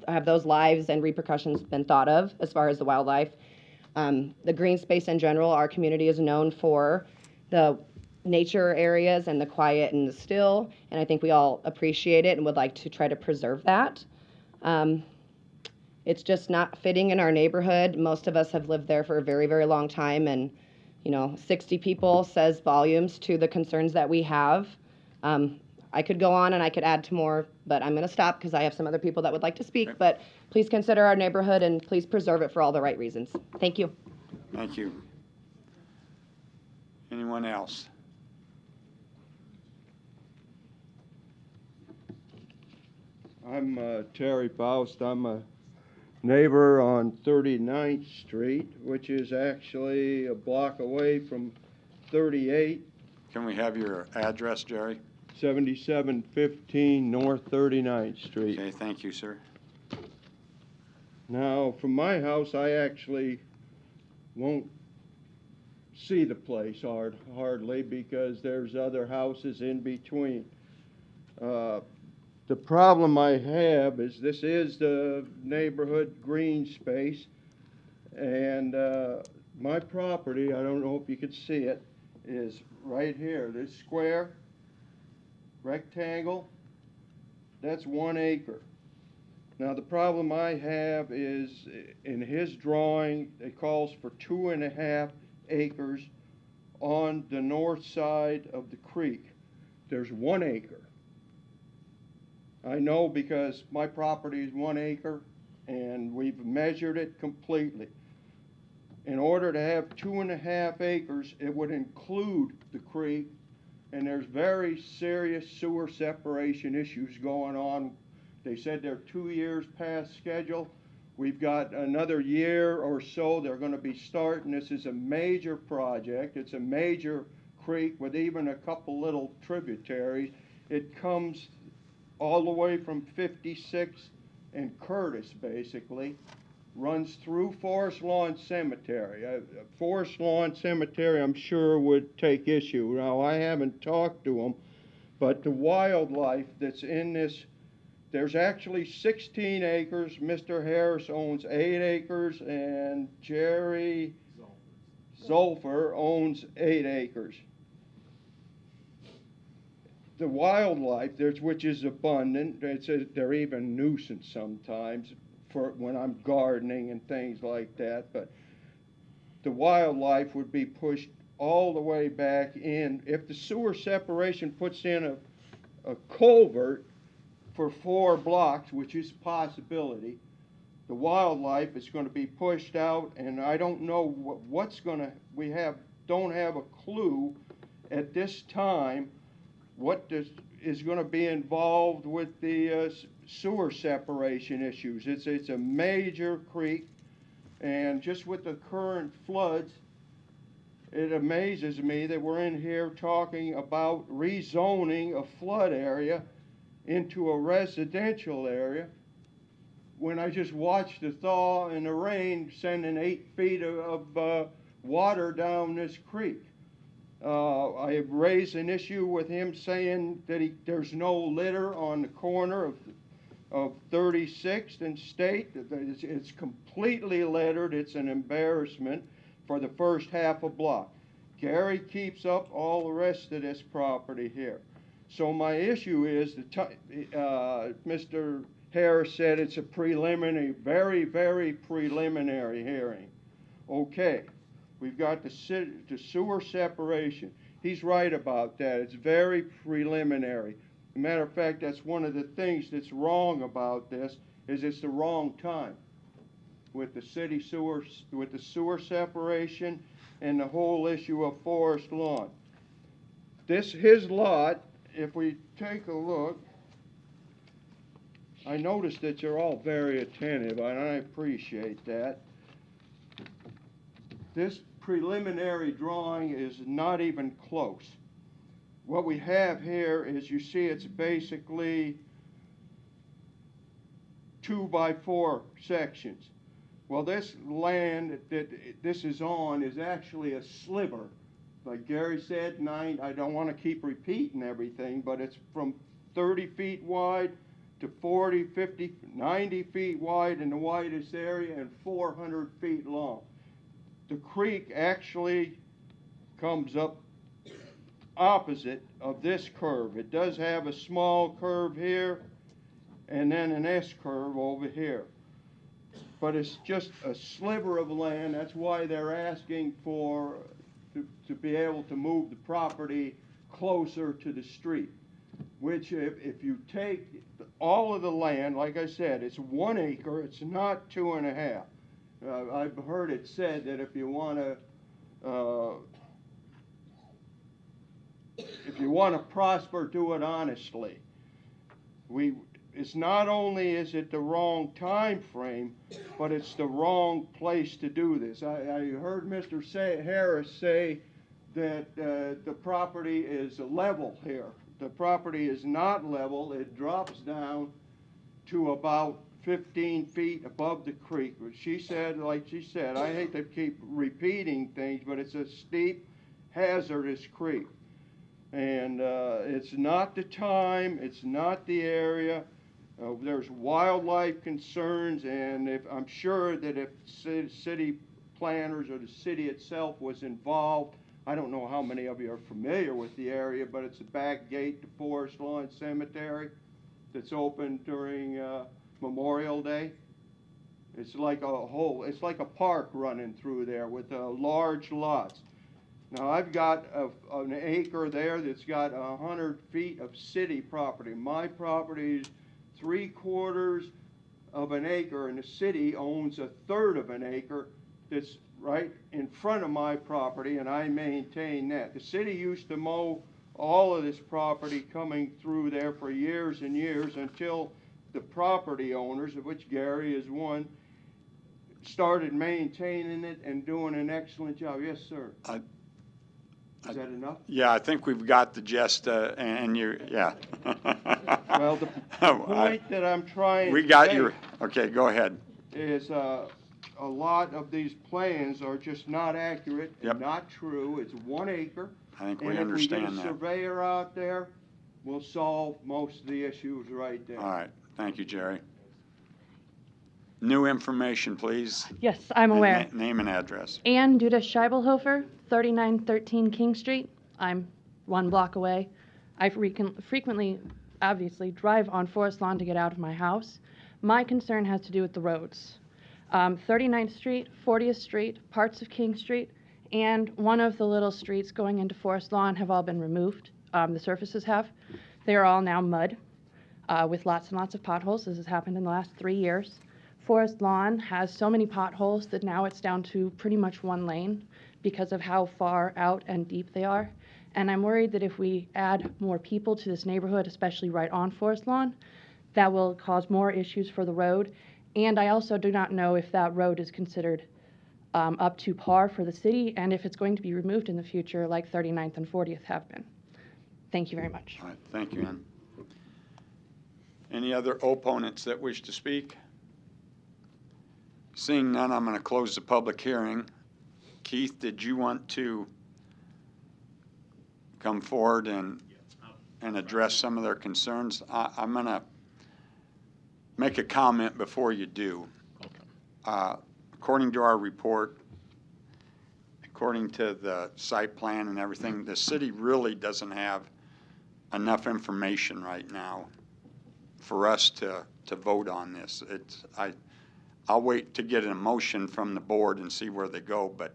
Speaker 3: have those lives and repercussions been thought of as far as the wildlife? The green space in general, our community is known for the nature areas and the quiet and the still, and I think we all appreciate it and would like to try to preserve that. It's just not fitting in our neighborhood. Most of us have lived there for a very, very long time, and 60 people says volumes to the concerns that we have. I could go on and I could add to more, but I'm going to stop because I have some other people that would like to speak. But please consider our neighborhood and please preserve it for all the right reasons. Thank you.
Speaker 1: Thank you. Anyone else?
Speaker 21: I'm Terry Faust. I'm a neighbor on 39th Street, which is actually a block away from 38.
Speaker 1: Can we have your address, Jerry?
Speaker 21: 7715 North 39th Street.
Speaker 1: Okay, thank you, sir.
Speaker 21: Now, from my house, I actually won't see the place hardly because there's other houses in between. The problem I have is this is the neighborhood green space, and my property, I don't know if you could see it, is right here. This square, rectangle, that's 1 acre. Now the problem I have is in his drawing, it calls for 2.5 acres on the north side of the creek. There's 1 acre. I know because my property is 1 acre and we've measured it completely. In order to have 2.5 acres, it would include the creek, and there's very serious sewer separation issues going on. They said they're 2 years past schedule. We've got another year or so they're going to be starting. This is a major project. It's a major creek with even a couple little tributaries. It comes all the way from 56 and Curtis, basically, runs through Forest Lawn Cemetery. Forest Lawn Cemetery, I'm sure, would take issue. Now, I haven't talked to them, but the wildlife that's in this, there's actually 16 acres. Mr. Harris owns 8 acres, and Jerry Zolfer owns 8 acres. The wildlife, which is abundant, they're even nuisance sometimes for when I'm gardening and things like that, but the wildlife would be pushed all the way back in. If the sewer separation puts in a culvert for 4 blocks, which is a possibility, the wildlife is going to be pushed out, and I don't know what's going to, don't have a clue at this time what is going to be involved with the sewer separation issues. It's a major creek, and just with the current floods, it amazes me that we're in here talking about rezoning a flood area into a residential area when I just watched the thaw and the rain sending 8 feet of water down this creek. I have raised an issue with him saying that there's no litter on the corner of 36th and State. It's completely littered. It's an embarrassment for the first half a block. Gary keeps up all the rest of this property here. So my issue is, Mr. Harris said it's a preliminary, very, very preliminary hearing. Okay. We've got the sewer separation. He's right about that. It's very preliminary. As a matter of fact, that's one of the things that's wrong about this, is it's the wrong time with the city sewer, with the sewer separation and the whole issue of forest lawn. His lot, if we take a look, I noticed that you're all very attentive, and I appreciate that. This preliminary drawing is not even close. What we have here is, you see, it's basically 2 by 4 sections. Well, this land that this is on is actually a sliver. Like Gary said, I don't want to keep repeating everything, but it's from 30 feet wide to 40, 50, 90 feet wide in the widest area and 400 feet long. The creek actually comes up opposite of this curve. It does have a small curve here and then an S curve over here. But it's just a sliver of land. That's why they're asking for to be able to move the property closer to the street. Which if you take all of the land, like I said, it's 1 acre, it's not 2.5. I've heard it said that if you want to prosper, do it honestly. It's not only is it the wrong time frame, but it's the wrong place to do this. I heard Mr. Harris say that the property is level here. The property is not level. It drops down to about 15 feet above the creek. She said, like she said, I hate to keep repeating things, but it's a steep, hazardous creek. And it's not the time, it's not the area. There's wildlife concerns, and I'm sure that if city planners or the city itself was involved, I don't know how many of you are familiar with the area, but it's a back gate to Forest Lawn Cemetery that's open during Memorial Day. It's like it's like a park running through there with large lots. Now I've got an acre there that's got 100 feet of city property. My property is 3/4 of an acre, and the city owns 1/3 of an acre that's right in front of my property, and I maintain that. The city used to mow all of this property coming through there for years and years until the property owners, of which Gary is one, started maintaining it and doing an excellent job. Yes, sir. Is that enough?
Speaker 1: Yeah, I think we've got the gist, and you, yeah.
Speaker 21: Well, the point that I'm trying
Speaker 1: we
Speaker 21: to
Speaker 1: got
Speaker 21: make
Speaker 1: your, okay, go ahead.
Speaker 21: Is a lot of these plans are just not accurate and not true. It's 1 acre.
Speaker 1: I think we understand
Speaker 21: And if we get a surveyor out there, we'll solve most of the issues right there.
Speaker 1: All right. Thank you, Jerry. New information, please.
Speaker 2: Yes, I'm
Speaker 1: And
Speaker 2: aware.
Speaker 1: name and address.
Speaker 2: Ann Duda Scheibelhofer, 3913 King Street. I'm 1 block away. I frequently, obviously, drive on Forest Lawn to get out of my house. My concern has to do with the roads. 39th Street, 40th Street, parts of King Street, and one of the little streets going into Forest Lawn have all been removed. The surfaces have. They are all now mud with lots and lots of potholes. This has happened in the last 3 years. Forest Lawn has so many potholes that now it's down to pretty much 1 lane because of how far out and deep they are. And I'm worried that if we add more people to this neighborhood, especially right on Forest Lawn, that will cause more issues for the road. And I also do not know if that road is considered up to par for the city and if it's going to be removed in the future like 39th and 40th have been. Thank you very much.
Speaker 1: All right, thank you, Ann. Any other opponents that wish to speak? Seeing none, I'm going to close the public hearing. Keith, did you want to come forward and address some of their concerns? I'm going to make a comment before you do. According to our report, according to the site plan and everything, the city really doesn't have enough information right now for us to vote on this. I'll wait to get a motion from the board and see where they go, but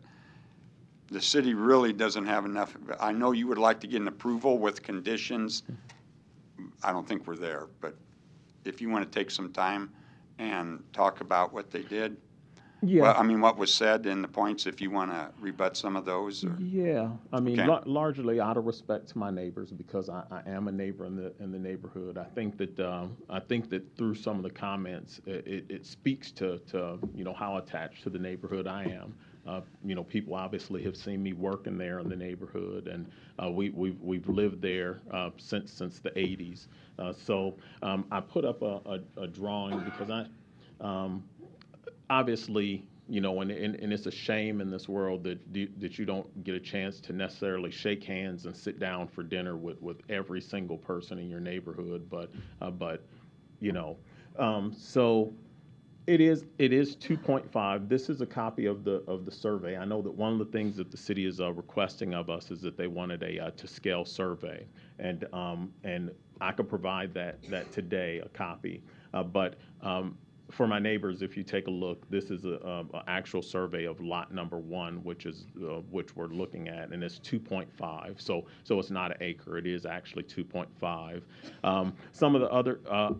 Speaker 1: the city really doesn't have enough. I know you would like to get an approval with conditions. I don't think we're there, but if you want to take some time and talk about what they did.
Speaker 13: Yeah.
Speaker 1: Well, I mean, what was said and the points, if you want to rebut some of those. Or.
Speaker 13: Yeah, I mean,
Speaker 1: Okay.
Speaker 13: largely out of respect to my neighbors, because I am a neighbor in the neighborhood. I think that through some of the comments, it speaks to how attached to the neighborhood I am. People obviously have seen me working there in the neighborhood, and we've lived there since the 80s. So I put up a drawing because obviously, and it's a shame in this world that you don't get a chance to necessarily shake hands and sit down for dinner with every single person in your neighborhood. But so it is 2.5. This is a copy of the survey. I know that one of the things that the city is requesting of us is that they wanted a to scale survey, and I could provide that today, a copy, but. For my neighbors, if you take a look, this is an actual survey of lot number 1, which we're looking at, and it's 2.5. So it's not an acre; it is actually 2.5. Some of the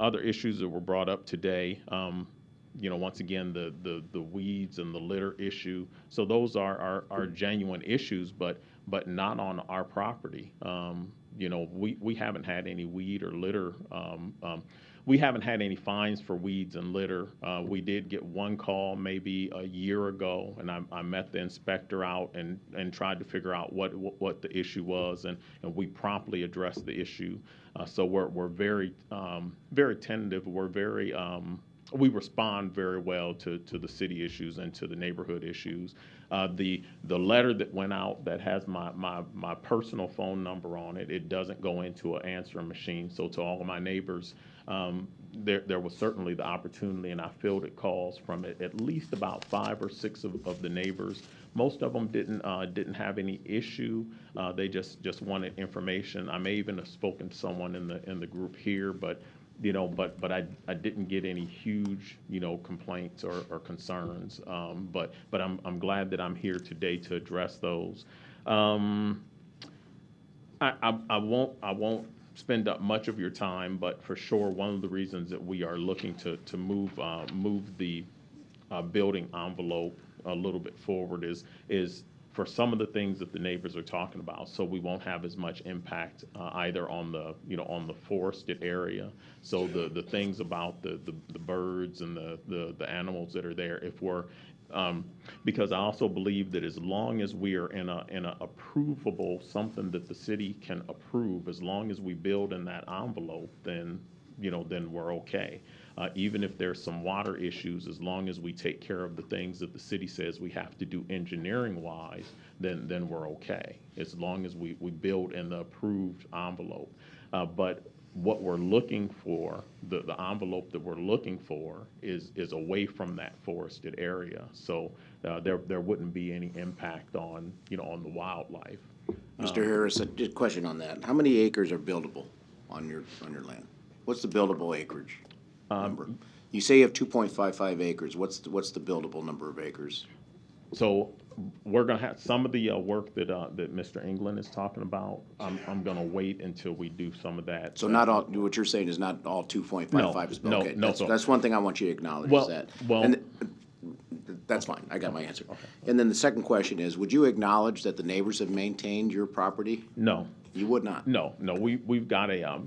Speaker 13: other issues that were brought up today, once again, the weeds and the litter issue. So those are genuine issues, but not on our property. We haven't had any weed or litter. We haven't had any fines for weeds and litter. We did get one call maybe a year ago, and I met the inspector out and tried to figure out what the issue was, and we promptly addressed the issue. So we're very very tentative. We're very we respond very well to the city issues and to the neighborhood issues. The letter that went out that has my personal phone number on it, it doesn't go into an answering machine. So to all of my neighbors, there was certainly the opportunity, and I fielded calls from at least about 5 or 6 of the neighbors. Most of them didn't have any issue. They just wanted information. I may even have spoken to someone in the group here, but I didn't get any huge complaints or concerns. But I'm glad that I'm here today to address those. I won't spend up much of your time, but for sure, one of the reasons that we are looking to move the building envelope a little bit forward is for some of the things that the neighbors are talking about, so we won't have as much impact either on the on the forested area. So the things about the birds and the animals that are there, if we're because I also believe that as long as we are in a approvable, something that the city can approve, as long as we build in that envelope, then we're okay. Even if there's some water issues, as long as we take care of the things that the city says we have to do engineering-wise, then we're okay, as long as we build in the approved envelope. But what we're looking for, the envelope that we're looking for is away from that forested area. So there wouldn't be any impact on, on the wildlife.
Speaker 8: Mr. Harris, just a question on that. How many acres are buildable on your land? What's the buildable acreage number? You say you have 2.55 acres. What's the buildable number of acres?
Speaker 13: So we're going to have some of the work that Mr. England is talking about. I'm going to wait until we do some of that.
Speaker 8: So not all, what you're saying is not all 2.55 is,
Speaker 13: no,
Speaker 8: okay.
Speaker 13: no.
Speaker 8: That's one thing I want you to acknowledge,
Speaker 13: Well,
Speaker 8: is that.
Speaker 13: well-
Speaker 8: And that's fine, I got my answer. Okay. And then the second question is, would you acknowledge that the neighbors have maintained your property?
Speaker 13: No.
Speaker 8: You would not?
Speaker 13: No. We've got a,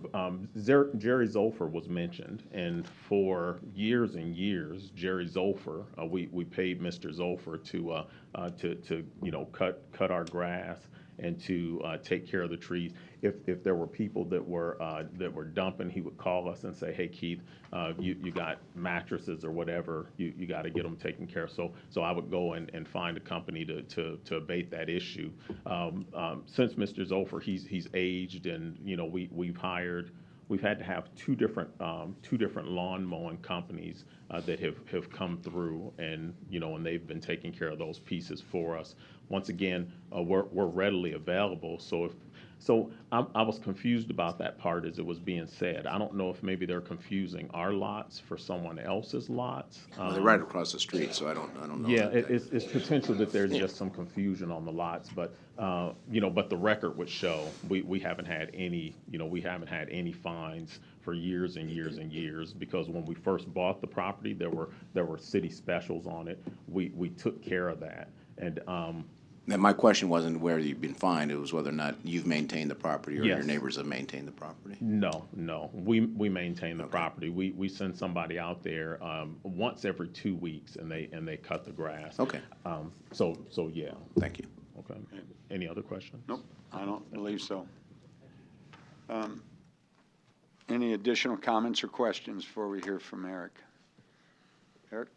Speaker 13: Jerry Zolfer was mentioned, and for years and years, Jerry Zolfer, we paid Mr. Zolfer to cut our grass and to take care of the trees. If there were people that were dumping, he would call us and say, "Hey, Keith, you got mattresses or whatever, you got to get them taken care of." So I would go and find a company to abate that issue. Since Mr. Zolfer, he's aged, and we've had to have two different lawn mowing companies that have come through, and and they've been taking care of those pieces for us. Once again, we're readily available. So I was confused about that part as it was being said. I don't know if maybe they're confusing our lots for someone else's lots.
Speaker 8: Well, they're right across the street, so I don't know.
Speaker 13: Yeah, it's potential that there's just some confusion on the lots, but but the record would show we haven't had any fines for years and years and years, because when we first bought the property, there were city specials on it. We took care of that, and
Speaker 8: my question wasn't whether you've been fined, it was whether or not you've maintained the property or
Speaker 13: Yes.
Speaker 8: your neighbors have maintained the property.
Speaker 13: No. We maintain the property. We send somebody out there once every 2 weeks, and they cut the grass.
Speaker 8: Okay.
Speaker 13: So yeah.
Speaker 8: Thank you.
Speaker 13: Okay. Any other questions?
Speaker 1: Nope, I don't believe so. Any additional comments or questions before we hear from Eric? Eric?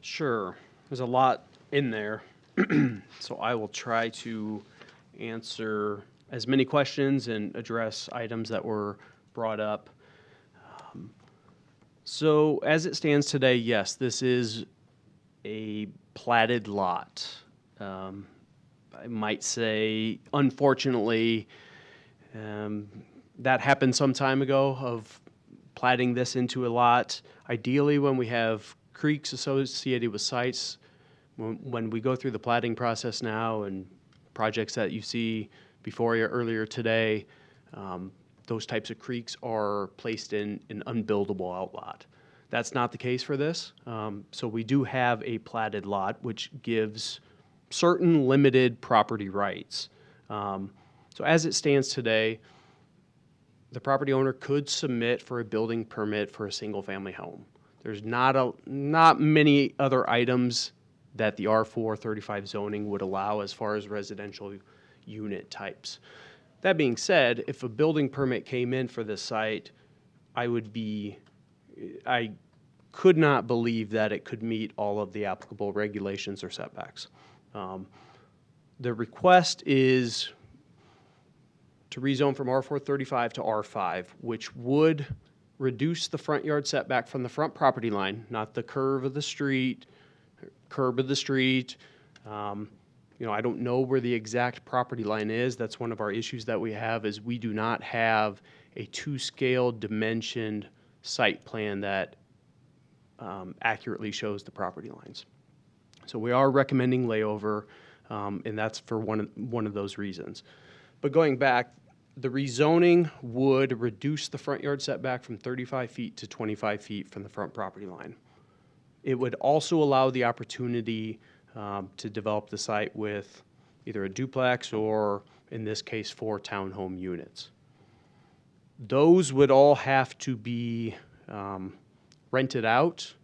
Speaker 5: Sure. There's a lot in there. So I will try to answer as many questions and address items that were brought up. So as it stands today, yes, this is a platted lot. I might say, unfortunately, that happened some time ago of platting this into a lot. Ideally, when we have creeks associated with sites, when we go through the platting process now and projects that you see before you earlier today, those types of creeks are placed in an unbuildable outlot. That's not the case for this. So we do have a platted lot, which gives certain limited property rights. So as it stands today, the property owner could submit for a building permit for a single-family home. There's not many other items that the R435 zoning would allow as far as residential unit types. That being said, if a building permit came in for this site, I could not believe that it could meet all of the applicable regulations or setbacks. The request is to rezone from R435 to R5, which would reduce the front yard setback from the front property line, not the curb of the street. I don't know where the exact property line is. That's one of our issues that we have, is we do not have a to-scale dimensioned site plan that accurately shows the property lines. So we are recommending layover, and that's for one of those reasons. But going back, the rezoning would reduce the front yard setback from 35 feet to 25 feet from the front property line. It would also allow the opportunity to develop the site with either a duplex or, in this case, 4 townhome units. Those would all have to be rented out.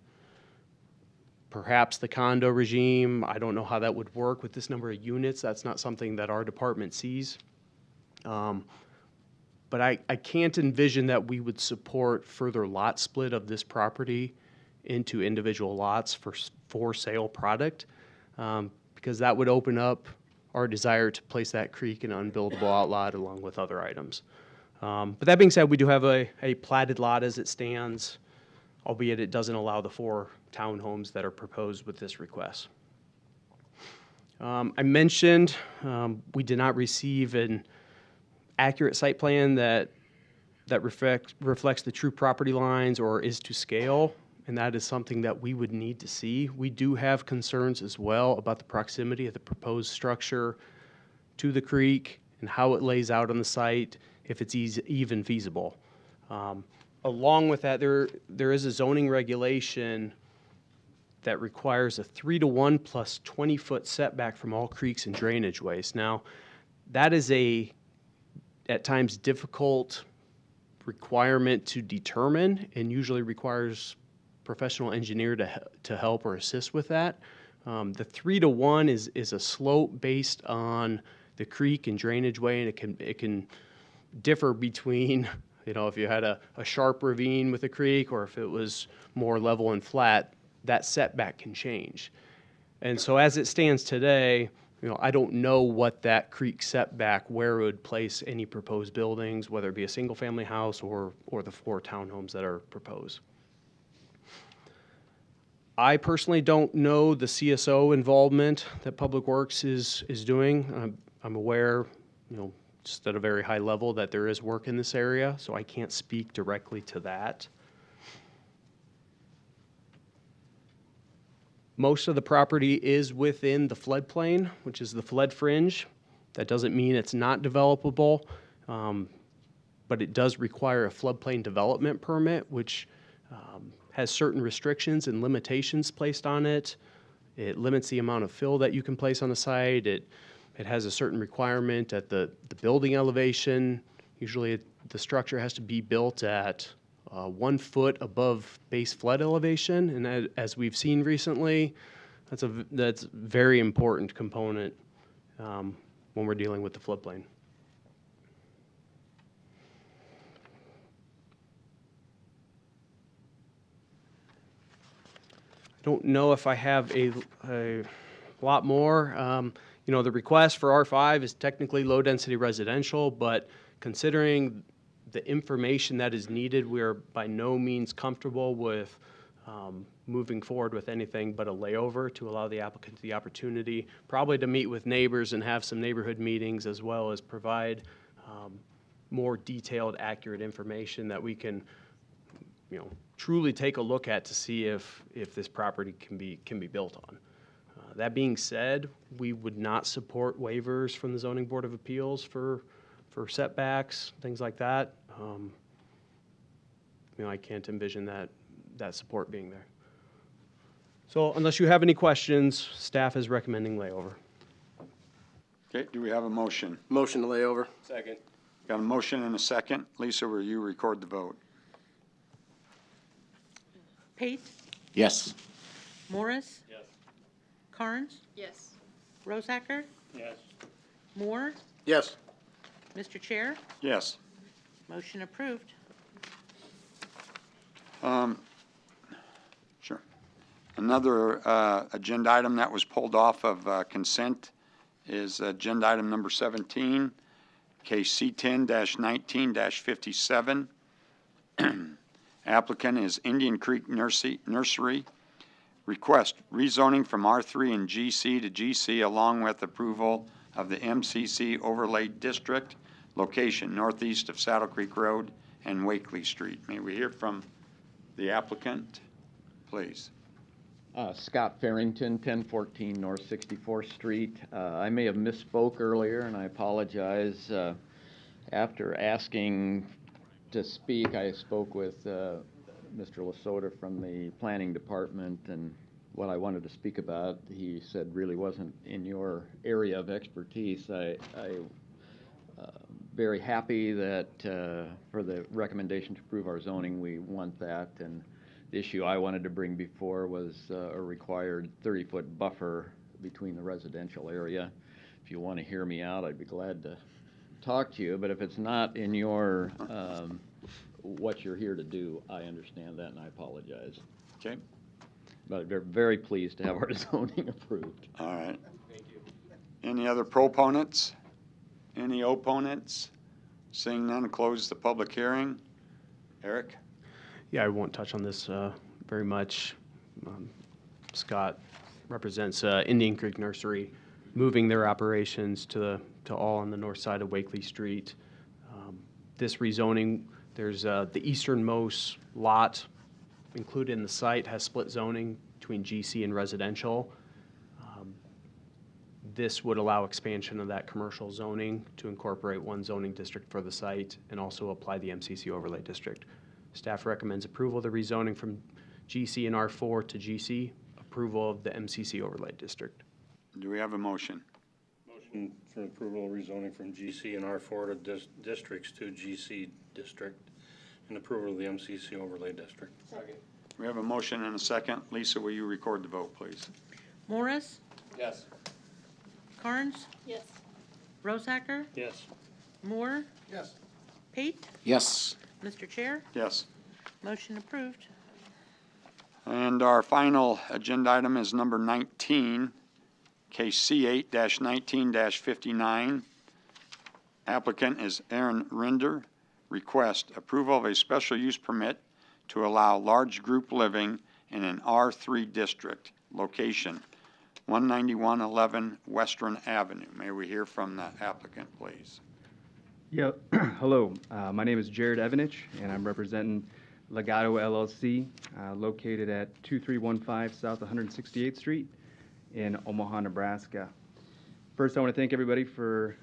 Speaker 5: Perhaps the condo regime, I don't know how that would work with this number of units. That's not something that our department sees. But I can't envision that we would support further lot split of this property into individual lots for sale product, because that would open up our desire to place that creek in an unbuildable outlot along with other items. But that being said, we do have a platted lot as it stands, albeit it doesn't allow the 4 townhomes that are proposed with this request. I mentioned we did not receive an accurate site plan that reflects the true property lines or is to scale, and that is something that we would need to see. We do have concerns as well about the proximity of the proposed structure to the creek and how it lays out on the site, if it's even feasible. Along with that, there is a zoning regulation that requires a 3-to-1 plus 20-foot setback from all creeks and drainage ways. Now, that is at times difficult requirement to determine and usually requires professional engineer to help or assist with that. The 3-to-1 is a slope based on the creek and drainage way, and it can differ between, if you had a sharp ravine with a creek or if it was more level and flat, that setback can change. And so as it stands today, I don't know what that creek setback, where it would place any proposed buildings, whether it be a single-family house or the 4 townhomes that are proposed. I personally don't know the CSO involvement that Public Works is doing. I'm aware, just at a very high level, that there is work in this area, so I can't speak directly to that. Most of the property is within the floodplain, which is the flood fringe. That doesn't mean it's not developable, but it does require a floodplain development permit, which has certain restrictions and limitations placed on it. It limits the amount of fill that you can place on the site. It has a certain requirement at the building elevation. Usually the structure has to be built at 1 foot above base flood elevation, and as we've seen recently, that's a very important component when we're dealing with the floodplain. I don't know if I have a lot more. The request for R5 is technically low-density residential, but considering the information that is needed, we are by no means comfortable with moving forward with anything but a layover to allow the applicant the opportunity probably to meet with neighbors and have some neighborhood meetings, as well as provide more detailed, accurate information that we can truly take a look at to see if this property can be built on. That being said, we would not support waivers from the Zoning Board of Appeals for setbacks, things like that. I can't envision that support being there. So unless you have any questions, staff is recommending layover.
Speaker 1: Okay, do we have a motion?
Speaker 9: Motion to lay over.
Speaker 10: Second.
Speaker 1: Got a motion and a second. Lisa, will you record the vote?
Speaker 12: Pate,
Speaker 8: Yes.
Speaker 12: Morris,
Speaker 10: Yes.
Speaker 12: Carnes,
Speaker 6: Yes.
Speaker 12: Rosacker,
Speaker 7: Yes.
Speaker 12: Moore,
Speaker 9: Yes.
Speaker 12: Mr. Chair,
Speaker 1: Yes.
Speaker 12: motion approved.
Speaker 1: Sure. Another agenda item that was pulled off of consent is agenda item number 17, case C10-19-57. Applicant is Indian Creek Nursery. Request rezoning from R3 and GC to GC along with approval of the MCC Overlay District, location northeast of Saddle Creek Road and Wakely Street. May we hear from the applicant, please?
Speaker 4: Scott Farrington, 1014 North 64th Street. I may have misspoke earlier, and I apologize. After asking to speak, I spoke with Mr. Lasota from the Planning Department, and what I wanted to speak about, he said really wasn't in your area of expertise. I'm very happy that for the recommendation to approve our zoning, we want that, and the issue I wanted to bring before was a required 30-foot buffer between the residential area. If you want to hear me out, I'd be glad to talk to you, but if it's not in your what you're here to do, I understand that, and I apologize.
Speaker 1: Okay.
Speaker 4: But we're very pleased to have our zoning approved.
Speaker 1: All right. Thank you. Any other proponents? Any opponents? Seeing none, close the public hearing. Eric?
Speaker 5: Yeah, I won't touch on this very much. Scott represents Indian Creek Nursery, moving their operations to all on the north side of Wakely Street. This rezoning, there's the easternmost lot included in the site has split zoning between GC and residential. This would allow expansion of that commercial zoning to incorporate one zoning district for the site and also apply the MCC overlay district. Staff recommends approval of the rezoning from GC and R4 to GC, approval of the MCC overlay district.
Speaker 1: Do we have a motion?
Speaker 7: Motion for approval of rezoning from GC and R4 to districts to GC district and approval of the MCC overlay district.
Speaker 12: Second.
Speaker 1: We have a motion and a second. Lisa, will you record the vote, please?
Speaker 12: Morris?
Speaker 7: Yes.
Speaker 12: Carnes?
Speaker 6: Yes.
Speaker 12: Rosacker?
Speaker 7: Yes.
Speaker 12: Moore?
Speaker 7: Yes.
Speaker 12: Pate?
Speaker 8: Yes.
Speaker 12: Mr. Chair?
Speaker 1: Yes.
Speaker 12: Motion approved.
Speaker 1: And our final agenda item is number 19, case C8-19-59. Applicant is Aaron Rinder. Request approval of a special use permit to allow large group living in an R3 district. Location 19111 Western Avenue. May we hear from the applicant, please?
Speaker 15: Yeah, hello. My name is Jared Evanich, and I'm representing Legato LLC, located at 2315 South 168th Street in Omaha, Nebraska. First, I want to thank everybody for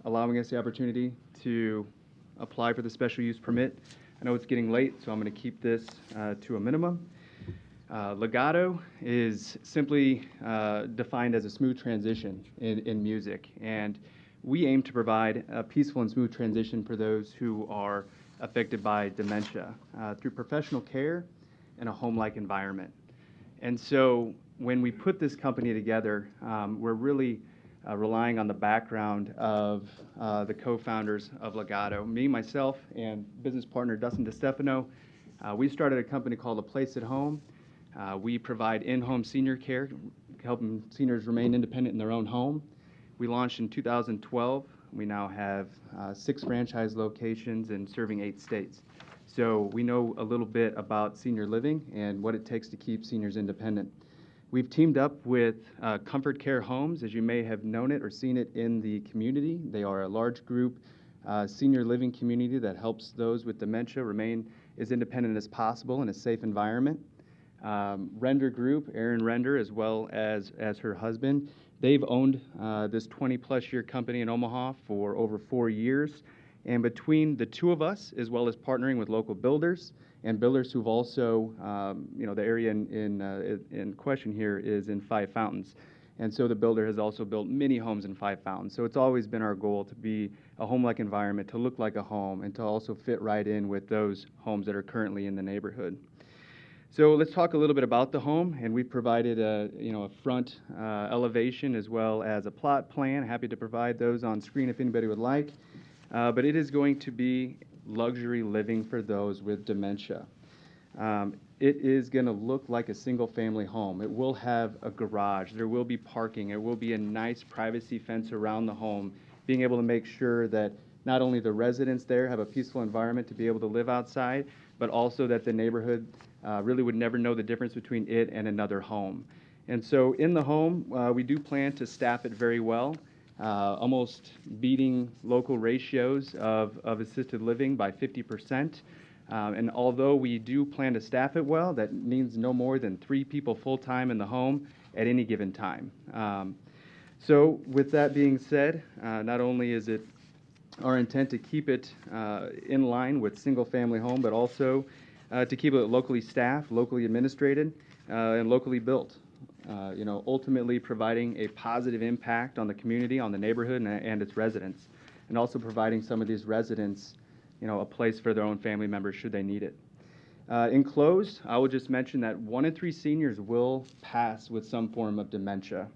Speaker 15: allowing us the opportunity to apply for the special use permit. I know it's getting late, so I'm going to keep this to a minimum. Legato is simply defined as a smooth transition in music, and we aim to provide a peaceful and smooth transition for those who are affected by dementia through professional care and a home-like environment. And so when we put this company together, we're really relying on the background of the co-founders of Legato. Me, myself, and business partner Dustin DeStefano, we started a company called A Place at Home. We provide in-home senior care, helping seniors remain independent in their own home. We launched in 2012. We now have 6 franchise locations and serving 8 states. So we know a little bit about senior living and what it takes to keep seniors independent. We've teamed up with Comfort Care Homes, as you may have known it or seen it in the community. They are a large group senior living community that helps those with dementia remain as independent as possible in a safe environment. Render Group, Erin Render, as well as her husband, they've owned this 20-plus year company in Omaha for over 4 years. And between the two of us, as well as partnering with local builders and builders who've also, the area in question here is in Five Fountains. And so the builder has also built many homes in Five Fountains. So it's always been our goal to be a home-like environment, to look like a home, and to also fit right in with those homes that are currently in the neighborhood. So let's talk a little bit about the home, and we've provided a front elevation as well as a plot plan. Happy to provide those on screen if anybody would like. But it is going to be luxury living for those with dementia. It is going to look like a single-family home. It will have a garage. There will be parking. It will be a nice privacy fence around the home, being able to make sure that not only the residents there have a peaceful environment to be able to live outside, but also that the neighborhood really would never know the difference between it and another home. And so in the home, we do plan to staff it very well, almost beating local ratios of assisted living by 50%. And although we do plan to staff it well, that means no more than 3 people full-time in the home at any given time. So with that being said, not only is it our intent to keep it in line with single-family home, but also to keep it locally staffed, locally administrated, and locally built. Ultimately providing a positive impact on the community, on the neighborhood, and its residents, and also providing some of these residents, a place for their own family members should they need it. In close, I will just mention that 1 in 3 seniors will pass with some form of dementia.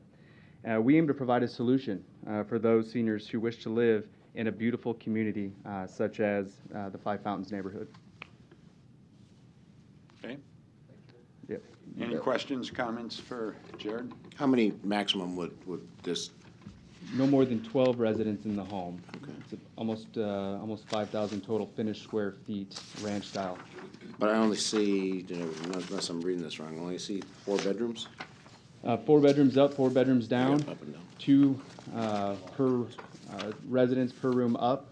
Speaker 15: We aim to provide a solution for those seniors who wish to live in a beautiful community such as the Five Fountains neighborhood.
Speaker 1: Okay.
Speaker 15: Yep.
Speaker 1: Any questions, comments for Jared?
Speaker 8: How many maximum would this?
Speaker 15: No more than 12 residents in the home.
Speaker 8: Okay.
Speaker 15: It's almost 5,000 total finished square feet, ranch style.
Speaker 8: But I only see, unless I'm reading this wrong, I only see 4 bedrooms?
Speaker 15: 4 bedrooms up, 4 bedrooms down.
Speaker 8: Up and down.
Speaker 15: 2 per residence per room up.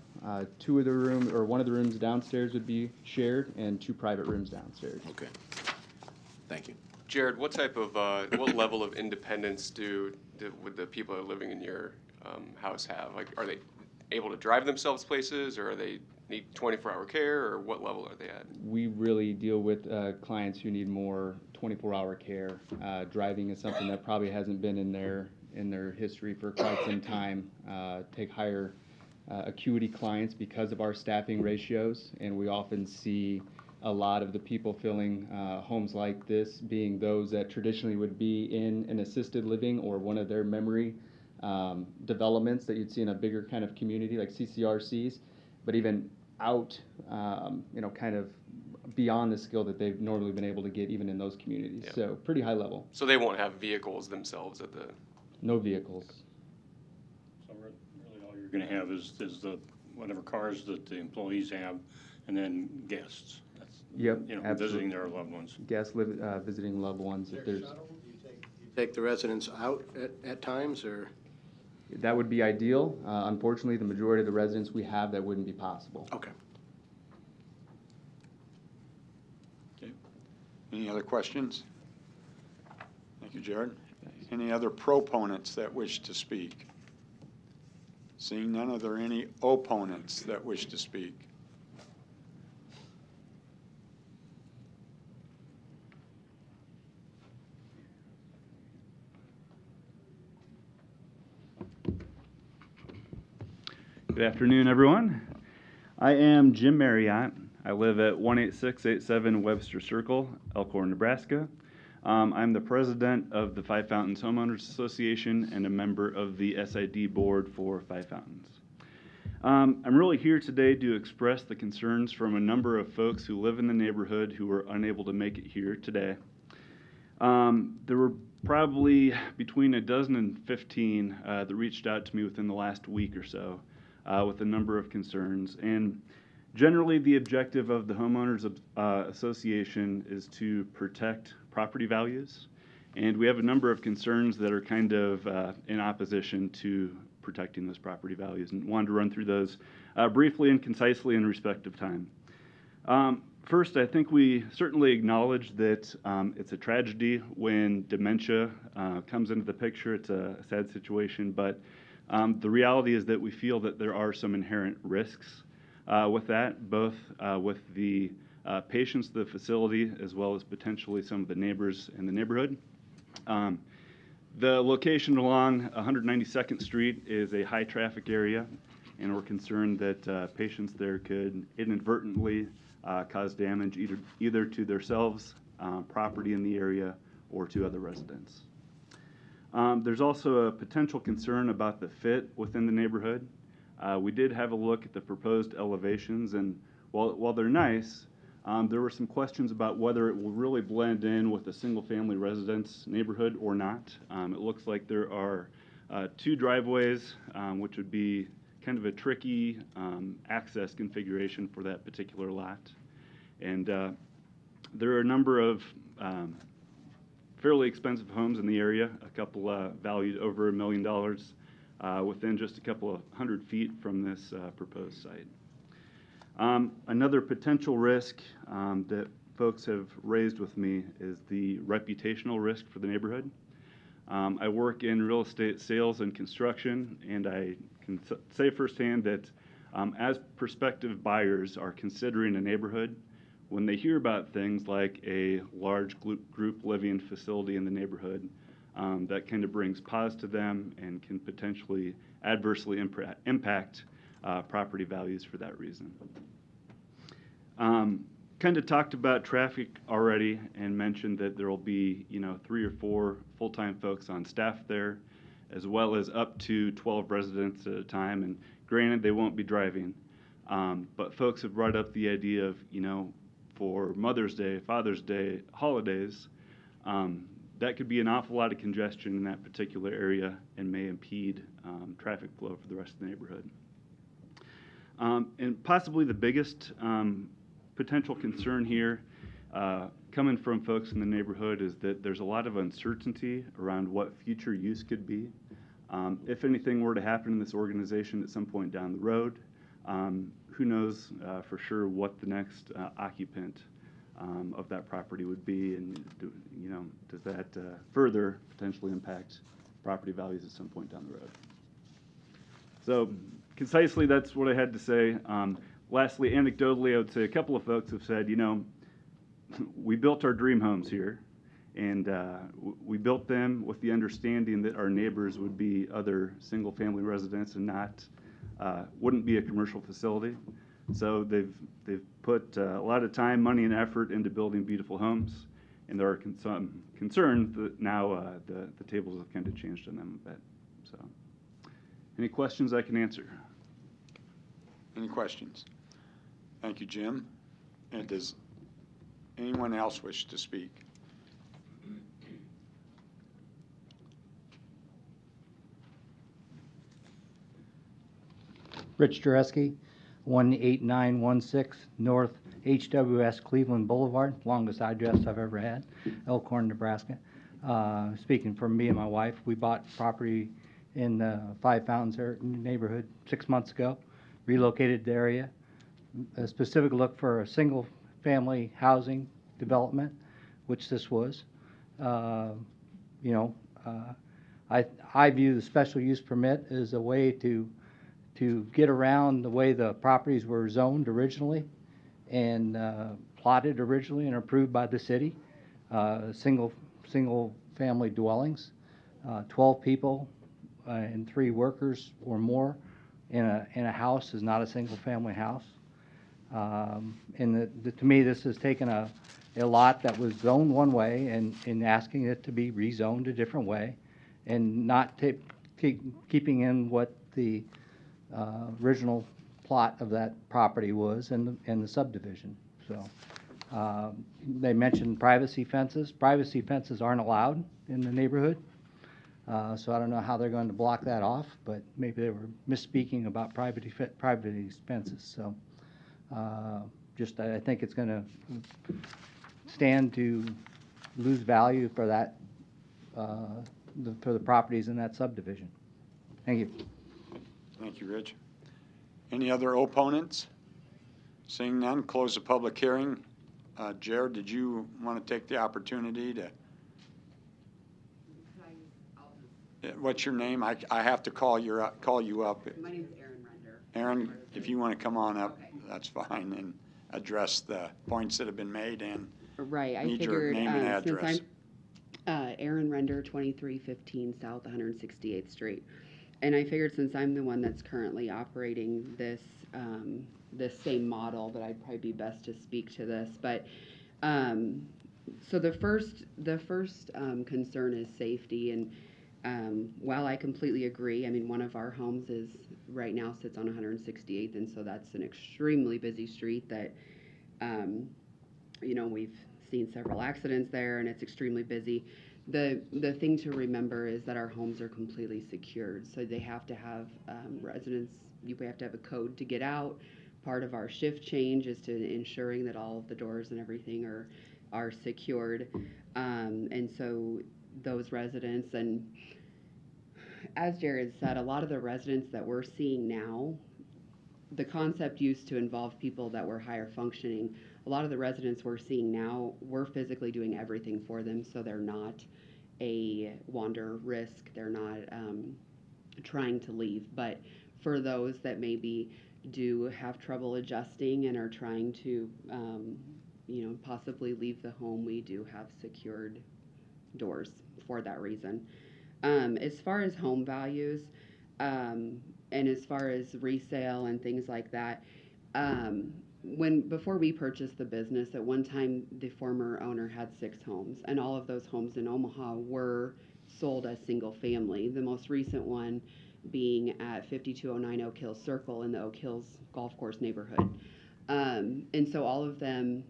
Speaker 15: 2 of the rooms, or 1 of the rooms downstairs would be shared, and 2 private rooms downstairs.
Speaker 8: Okay. Thank you.
Speaker 10: Jared, what type of, what level of independence would the people that are living in your house have? Like, are they able to drive themselves places, or are they need 24-hour care, or what level are they at?
Speaker 15: We really deal with clients who need more 24-hour care. Driving is something that probably hasn't been in their history for quite some time. Take higher acuity clients because of our staffing ratios, and we often see a lot of the people filling homes like this being those that traditionally would be in an assisted living or one of their memory developments that you'd see in a bigger kind of community like CCRCs, but even out, kind of beyond the skill that they've normally been able to get even in those communities.
Speaker 10: Yeah.
Speaker 15: So pretty high level.
Speaker 10: So they won't have vehicles themselves at the...
Speaker 15: No vehicles.
Speaker 7: So really all you're gonna have is the, whatever cars that the employees have, and then guests. That's,
Speaker 15: Yep,
Speaker 7: visiting
Speaker 15: absolutely.
Speaker 7: their loved ones.
Speaker 15: Guests visiting loved ones. If there's
Speaker 9: Take the residents out at times, or?
Speaker 15: that would be ideal. Unfortunately, the majority of the residents we have, that wouldn't be possible.
Speaker 9: Okay.
Speaker 1: Okay. Any other questions? Thank you, Jared. Any other proponents that wish to speak? Seeing none, are there any opponents that wish to speak?
Speaker 20: Good afternoon, everyone. I am Jim Marriott. I live at 18687 Webster Circle, Elkhorn, Nebraska. I'm the president of the Five Fountains Homeowners Association and a member of the SID board for Five Fountains. I'm really here today to express the concerns from a number of folks who live in the neighborhood who were unable to make it here today. There were probably between a dozen and 15 that reached out to me within the last week or so with a number of concerns. And generally, the objective of the Homeowners Association is to protect property values. And we have a number of concerns that are kind of in opposition to protecting those property values, and wanted to run through those briefly and concisely in respect of time. First, I think we certainly acknowledge that it's a tragedy when dementia comes into the picture. It's a sad situation, but the reality is that we feel that there are some inherent risks with that, both with the patients of the facility as well as potentially some of the neighbors in the neighborhood. The location along 192nd Street is a high traffic area, and we're concerned that patients there could inadvertently cause damage either to themselves, property in the area, or to other residents. There's also a potential concern about the fit within the neighborhood. We did have a look at the proposed elevations, and while they're nice, there were some questions about whether it will really blend in with a single-family residence neighborhood or not. It looks like there are 2 driveways, which would be kind of a tricky access configuration for that particular lot. And there are a number of fairly expensive homes in the area, a couple valued over $1 million within just a couple of 100 feet from this proposed site. Another potential risk that folks have raised with me is the reputational risk for the neighborhood. I work in real estate sales and construction, and I can say firsthand that as prospective buyers are considering a neighborhood, when they hear about things like a large group living facility in the neighborhood, that kind of brings pause to them and can potentially adversely impact property values for that reason. Kind of talked about traffic already and mentioned that there will be 3 or 4 full-time folks on staff there, as well as up to 12 residents at a time. And granted, they won't be driving, but folks have brought up the idea of, for Mother's Day, Father's Day, holidays, that could be an awful lot of congestion in that particular area and may impede traffic flow for the rest of the neighborhood. And possibly the biggest potential concern here coming from folks in the neighborhood is that there's a lot of uncertainty around what future use could be. If anything were to happen in this organization at some point down the road, who knows for sure what the next occupant of that property would be, and does that further potentially impact property values at some point down the road? So concisely, that's what I had to say. Lastly, anecdotally, I would say a couple of folks have said, we built our dream homes here, and we built them with the understanding that our neighbors would be other single-family residents and wouldn't be a commercial facility. So they've put a lot of time, money, and effort into building beautiful homes, and there are some concerns that now the tables have kind of changed on them a bit. So, any questions I can answer?
Speaker 1: Any questions? Thank you, Jim. And does anyone else wish to speak?
Speaker 16: Rich Jareski, 18916 North HWS Cleveland Boulevard, longest address I've ever had, Elkhorn, Nebraska. Speaking for me and my wife, we bought property in the Five Fountains neighborhood 6 months ago, relocated the area. A specific look for a single-family housing development, which this was. I view the special use permit as a way to get around the way the properties were zoned originally and plotted originally and approved by the city. Single family dwellings, 12 people and 3 workers or more in a house is not a single family house. And to me, this has taken a lot that was zoned one way and asking it to be rezoned a different way, and not keeping in what the original plot of that property was and the subdivision. So they mentioned privacy fences. Privacy fences aren't allowed in the neighborhood. So I don't know how they're going to block that off, but maybe they were misspeaking about privacy fences. So I think it's going to stand to lose value for that for the properties in that subdivision. Thank you.
Speaker 1: Thank you, Rich. Any other opponents? Seeing none, close the public hearing. Jared, did you want to take the opportunity to? What's your name? I have to call you up.
Speaker 22: My name is Erin Render.
Speaker 1: Erin, if you want to come on up, that's fine, and address the points that have been made and
Speaker 22: Right, I
Speaker 1: need your
Speaker 22: figured
Speaker 1: name and address.
Speaker 22: since I'm Erin Render, 2315 South 168th Street, and I figured since I'm the one that's currently operating this this same model, that I'd probably be best to speak to this. But so the first concern is safety, and while I completely agree, I mean, one of our homes right now sits on 168th, and so that's an extremely busy street that, we've seen several accidents there, and it's extremely busy. The thing to remember is that our homes are completely secured, so they have to have residents. We have to have a code to get out. Part of our shift change is to ensuring that all of the doors and everything are secured, and so those residents, and as Jared said, a lot of the residents that we're seeing now, the concept used to involve people that were higher functioning. A lot of the residents we're seeing now, we're physically doing everything for them, so they're not a wander risk. They're not trying to leave. But for those that maybe do have trouble adjusting and are trying to, possibly leave the home, we do have secured doors for that reason. As far as home values, and as far as resale and things like that, before we purchased the business, at one time the former owner had 6 homes, and all of those homes in Omaha were sold as single family. The most recent one being at 5209 Oak Hills Circle in the Oak Hills Golf Course neighborhood. And so all of them,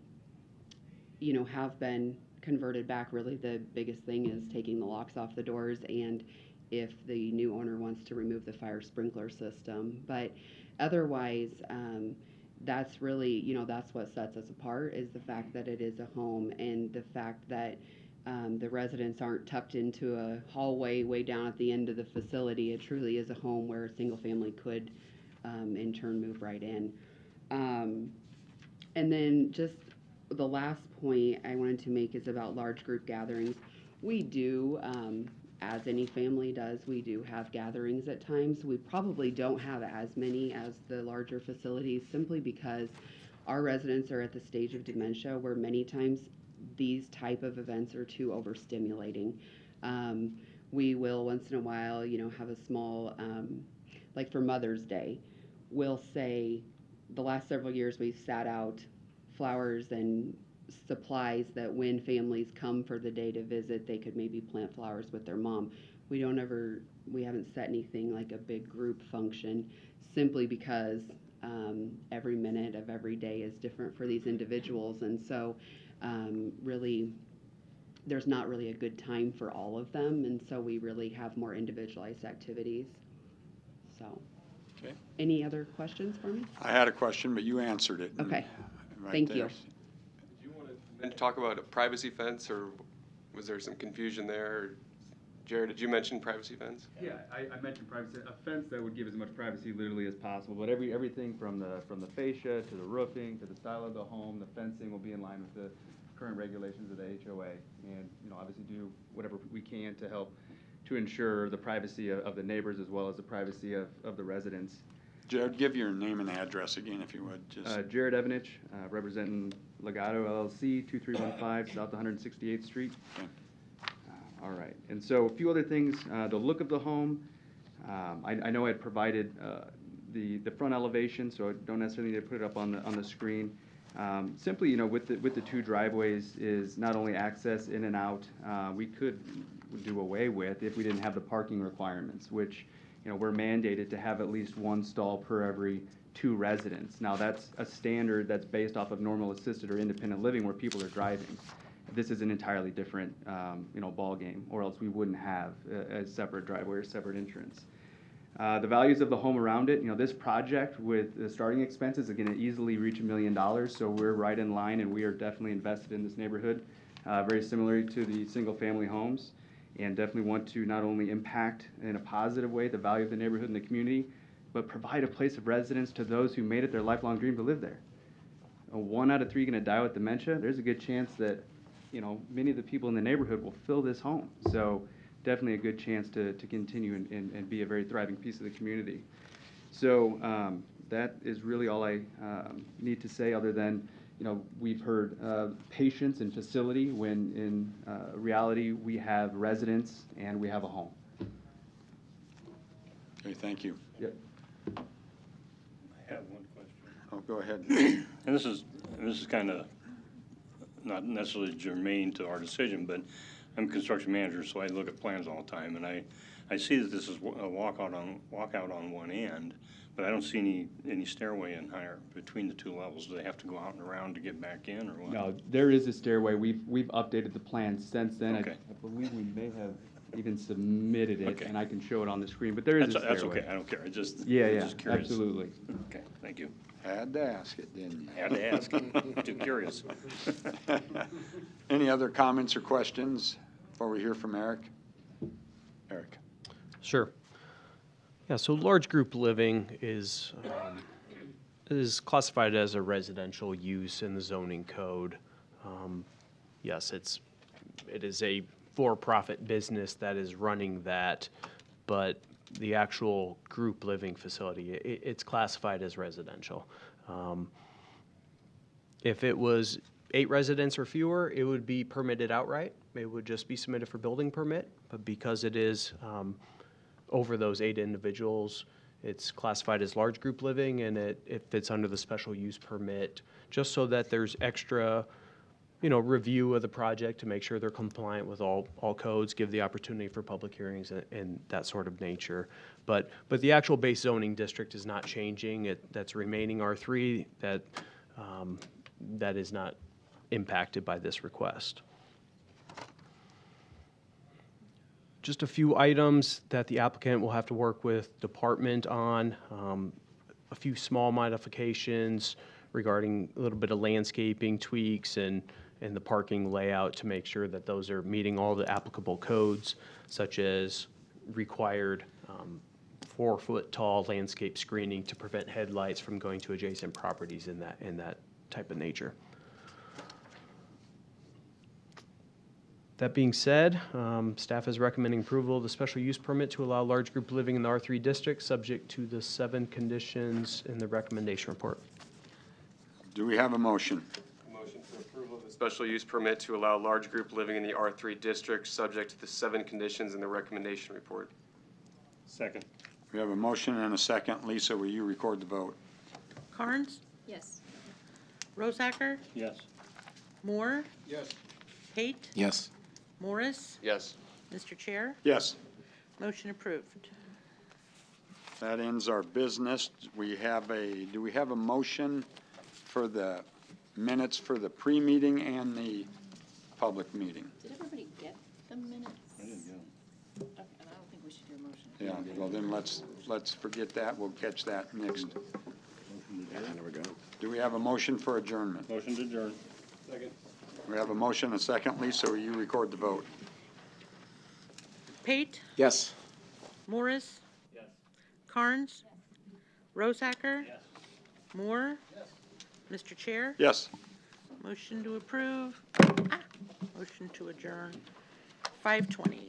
Speaker 22: have been converted back. Really, the biggest thing is taking the locks off the doors, and if the new owner wants to remove the fire sprinkler system. But Otherwise, that's really, that's what sets us apart, is the fact that it is a home, and the fact that the residents aren't tucked into a hallway way down at the end of the facility. It truly is a home where a single family could in turn move right in. And then just the last point I wanted to make is about large group gatherings. We do, as any family does, we do have gatherings at times. We probably don't have as many as the larger facilities, simply because our residents are at the stage of dementia where many times these type of events are too overstimulating. We will once in a while, have a small, like for Mother's Day, we'll say the last several years we've sat out flowers and supplies that when families come for the day to visit, they could maybe plant flowers with their mom. We haven't set anything like a big group function, simply because every minute of every day is different for these individuals. And so really, there's not really a good time for all of them. And so we really have more individualized activities. So,
Speaker 1: okay.
Speaker 22: Any other questions for me?
Speaker 1: I had a question, but you answered it.
Speaker 22: Okay.
Speaker 1: Right
Speaker 22: Thank
Speaker 1: there.
Speaker 22: you.
Speaker 10: Did you want to talk about a privacy fence, or was there some confusion there? Jared, did you mention privacy fence?
Speaker 15: Yeah, I mentioned privacy, a fence that would give as much privacy literally as possible, but everything from the fascia to the roofing to the style of the home, the fencing will be in line with the current regulations of the HOA, and obviously do whatever we can to help to ensure the privacy of the neighbors as well as the privacy of the residents.
Speaker 1: Jared, give your name and address again, if you would. Just
Speaker 15: Jared Evanich, representing Legato LLC, 2315 South 168th Street.
Speaker 1: Okay.
Speaker 15: All right, and so a few other things. The look of the home, I know I had provided the front elevation, so I don't necessarily need to put it up on the screen. Simply, with the two driveways is not only access in and out. We could do away with if we didn't have the parking requirements, which we're mandated to have at least one stall per every 2 residents. Now that's a standard that's based off of normal assisted or independent living where people are driving. This is an entirely different, ball game, or else we wouldn't have a separate driveway or separate entrance. The values of the home around it, this project with the starting expenses are going to easily reach $1 million, so we're right in line, and we are definitely invested in this neighborhood, very similar to the single-family homes, and definitely want to not only impact in a positive way the value of the neighborhood and the community, but provide a place of residence to those who made it their lifelong dream to live there. 1 out of 3 going to die with dementia. There's a good chance that many of the people in the neighborhood will fill this home. So definitely a good chance to continue and be a very thriving piece of the community. So that is really all I need to say, other than, we've heard patience and facility, when in reality we have residents and we have a home.
Speaker 1: okay, thank you.
Speaker 15: Yep.
Speaker 7: I have one question.
Speaker 1: Oh, go ahead.
Speaker 7: And this is kind of not necessarily germane to our decision, but I'm a construction manager, so I look at plans all the time, and I see that this is a walkout on one end, but I don't see any stairway in higher between the 2 levels. Do they have to go out and around to get back in, or what?
Speaker 15: No, there is a stairway. We've updated the plan since then.
Speaker 7: Okay.
Speaker 15: I believe we may have even submitted it,
Speaker 7: Okay.
Speaker 15: and I can show it on the screen, but there is a stairway.
Speaker 7: That's okay, I don't care, I just
Speaker 15: Yeah,
Speaker 7: curious.
Speaker 15: absolutely.
Speaker 7: Okay, thank you.
Speaker 1: Had to ask it, didn't you?
Speaker 7: Had to ask, I'm too curious.
Speaker 1: Any other comments or questions before we hear from Eric? Eric.
Speaker 5: Sure. Yeah, so large group living is classified as a residential use in the zoning code. Yes, it is a for-profit business that is running that, but the actual group living facility, it's classified as residential. If it was 8 residents or fewer, it would be permitted outright. It would just be submitted for building permit, but because it is over those 8 individuals, it's classified as large group living, and it fits under the special use permit, just so that there's extra review of the project to make sure they're compliant with all codes, give the opportunity for public hearings and that sort of nature. But the actual base zoning district is not changing. That's remaining R3. That is not impacted by this request. Just a few items that the applicant will have to work with department on. a few small modifications regarding a little bit of landscaping tweaks and the parking layout to make sure that those are meeting all the applicable codes, such as required 4-foot tall landscape screening to prevent headlights from going to adjacent properties in that type of nature. That being said, staff is recommending approval of the special use permit to allow large group living in the R3 district, subject to the 7 conditions in the recommendation report.
Speaker 1: Do we have a motion?
Speaker 10: Motion for approval of the special use permit to allow large group living in the R3 district, subject to the 7 conditions in the recommendation report.
Speaker 7: Second.
Speaker 1: We have a motion and a second. Lisa, will you record the vote?
Speaker 12: Carnes?
Speaker 6: Yes.
Speaker 12: Rosacker?
Speaker 7: Yes.
Speaker 12: Moore?
Speaker 7: Yes.
Speaker 12: Pate?
Speaker 8: Yes.
Speaker 12: Morris?
Speaker 10: Yes.
Speaker 12: Mr. Chair?
Speaker 1: Yes.
Speaker 12: Motion approved.
Speaker 1: That ends our business. Do we have a motion for the minutes for the pre-meeting and the public meeting?
Speaker 6: Did everybody get the minutes?
Speaker 7: I didn't get them.
Speaker 6: Okay, and I don't think we should do a motion.
Speaker 1: Yeah, well then let's forget that. We'll catch that next. Do we have a motion for adjournment?
Speaker 7: Motion to adjourn. Second.
Speaker 1: We have a motion and a second. Lisa, will you record the vote?
Speaker 12: Pate?
Speaker 8: Yes.
Speaker 12: Morris?
Speaker 7: Yes.
Speaker 12: Carnes? Rosacker? Yes. Moore? Yes. Mr. Chair?
Speaker 1: Yes.
Speaker 12: Motion to approve. Motion to adjourn. 5:20.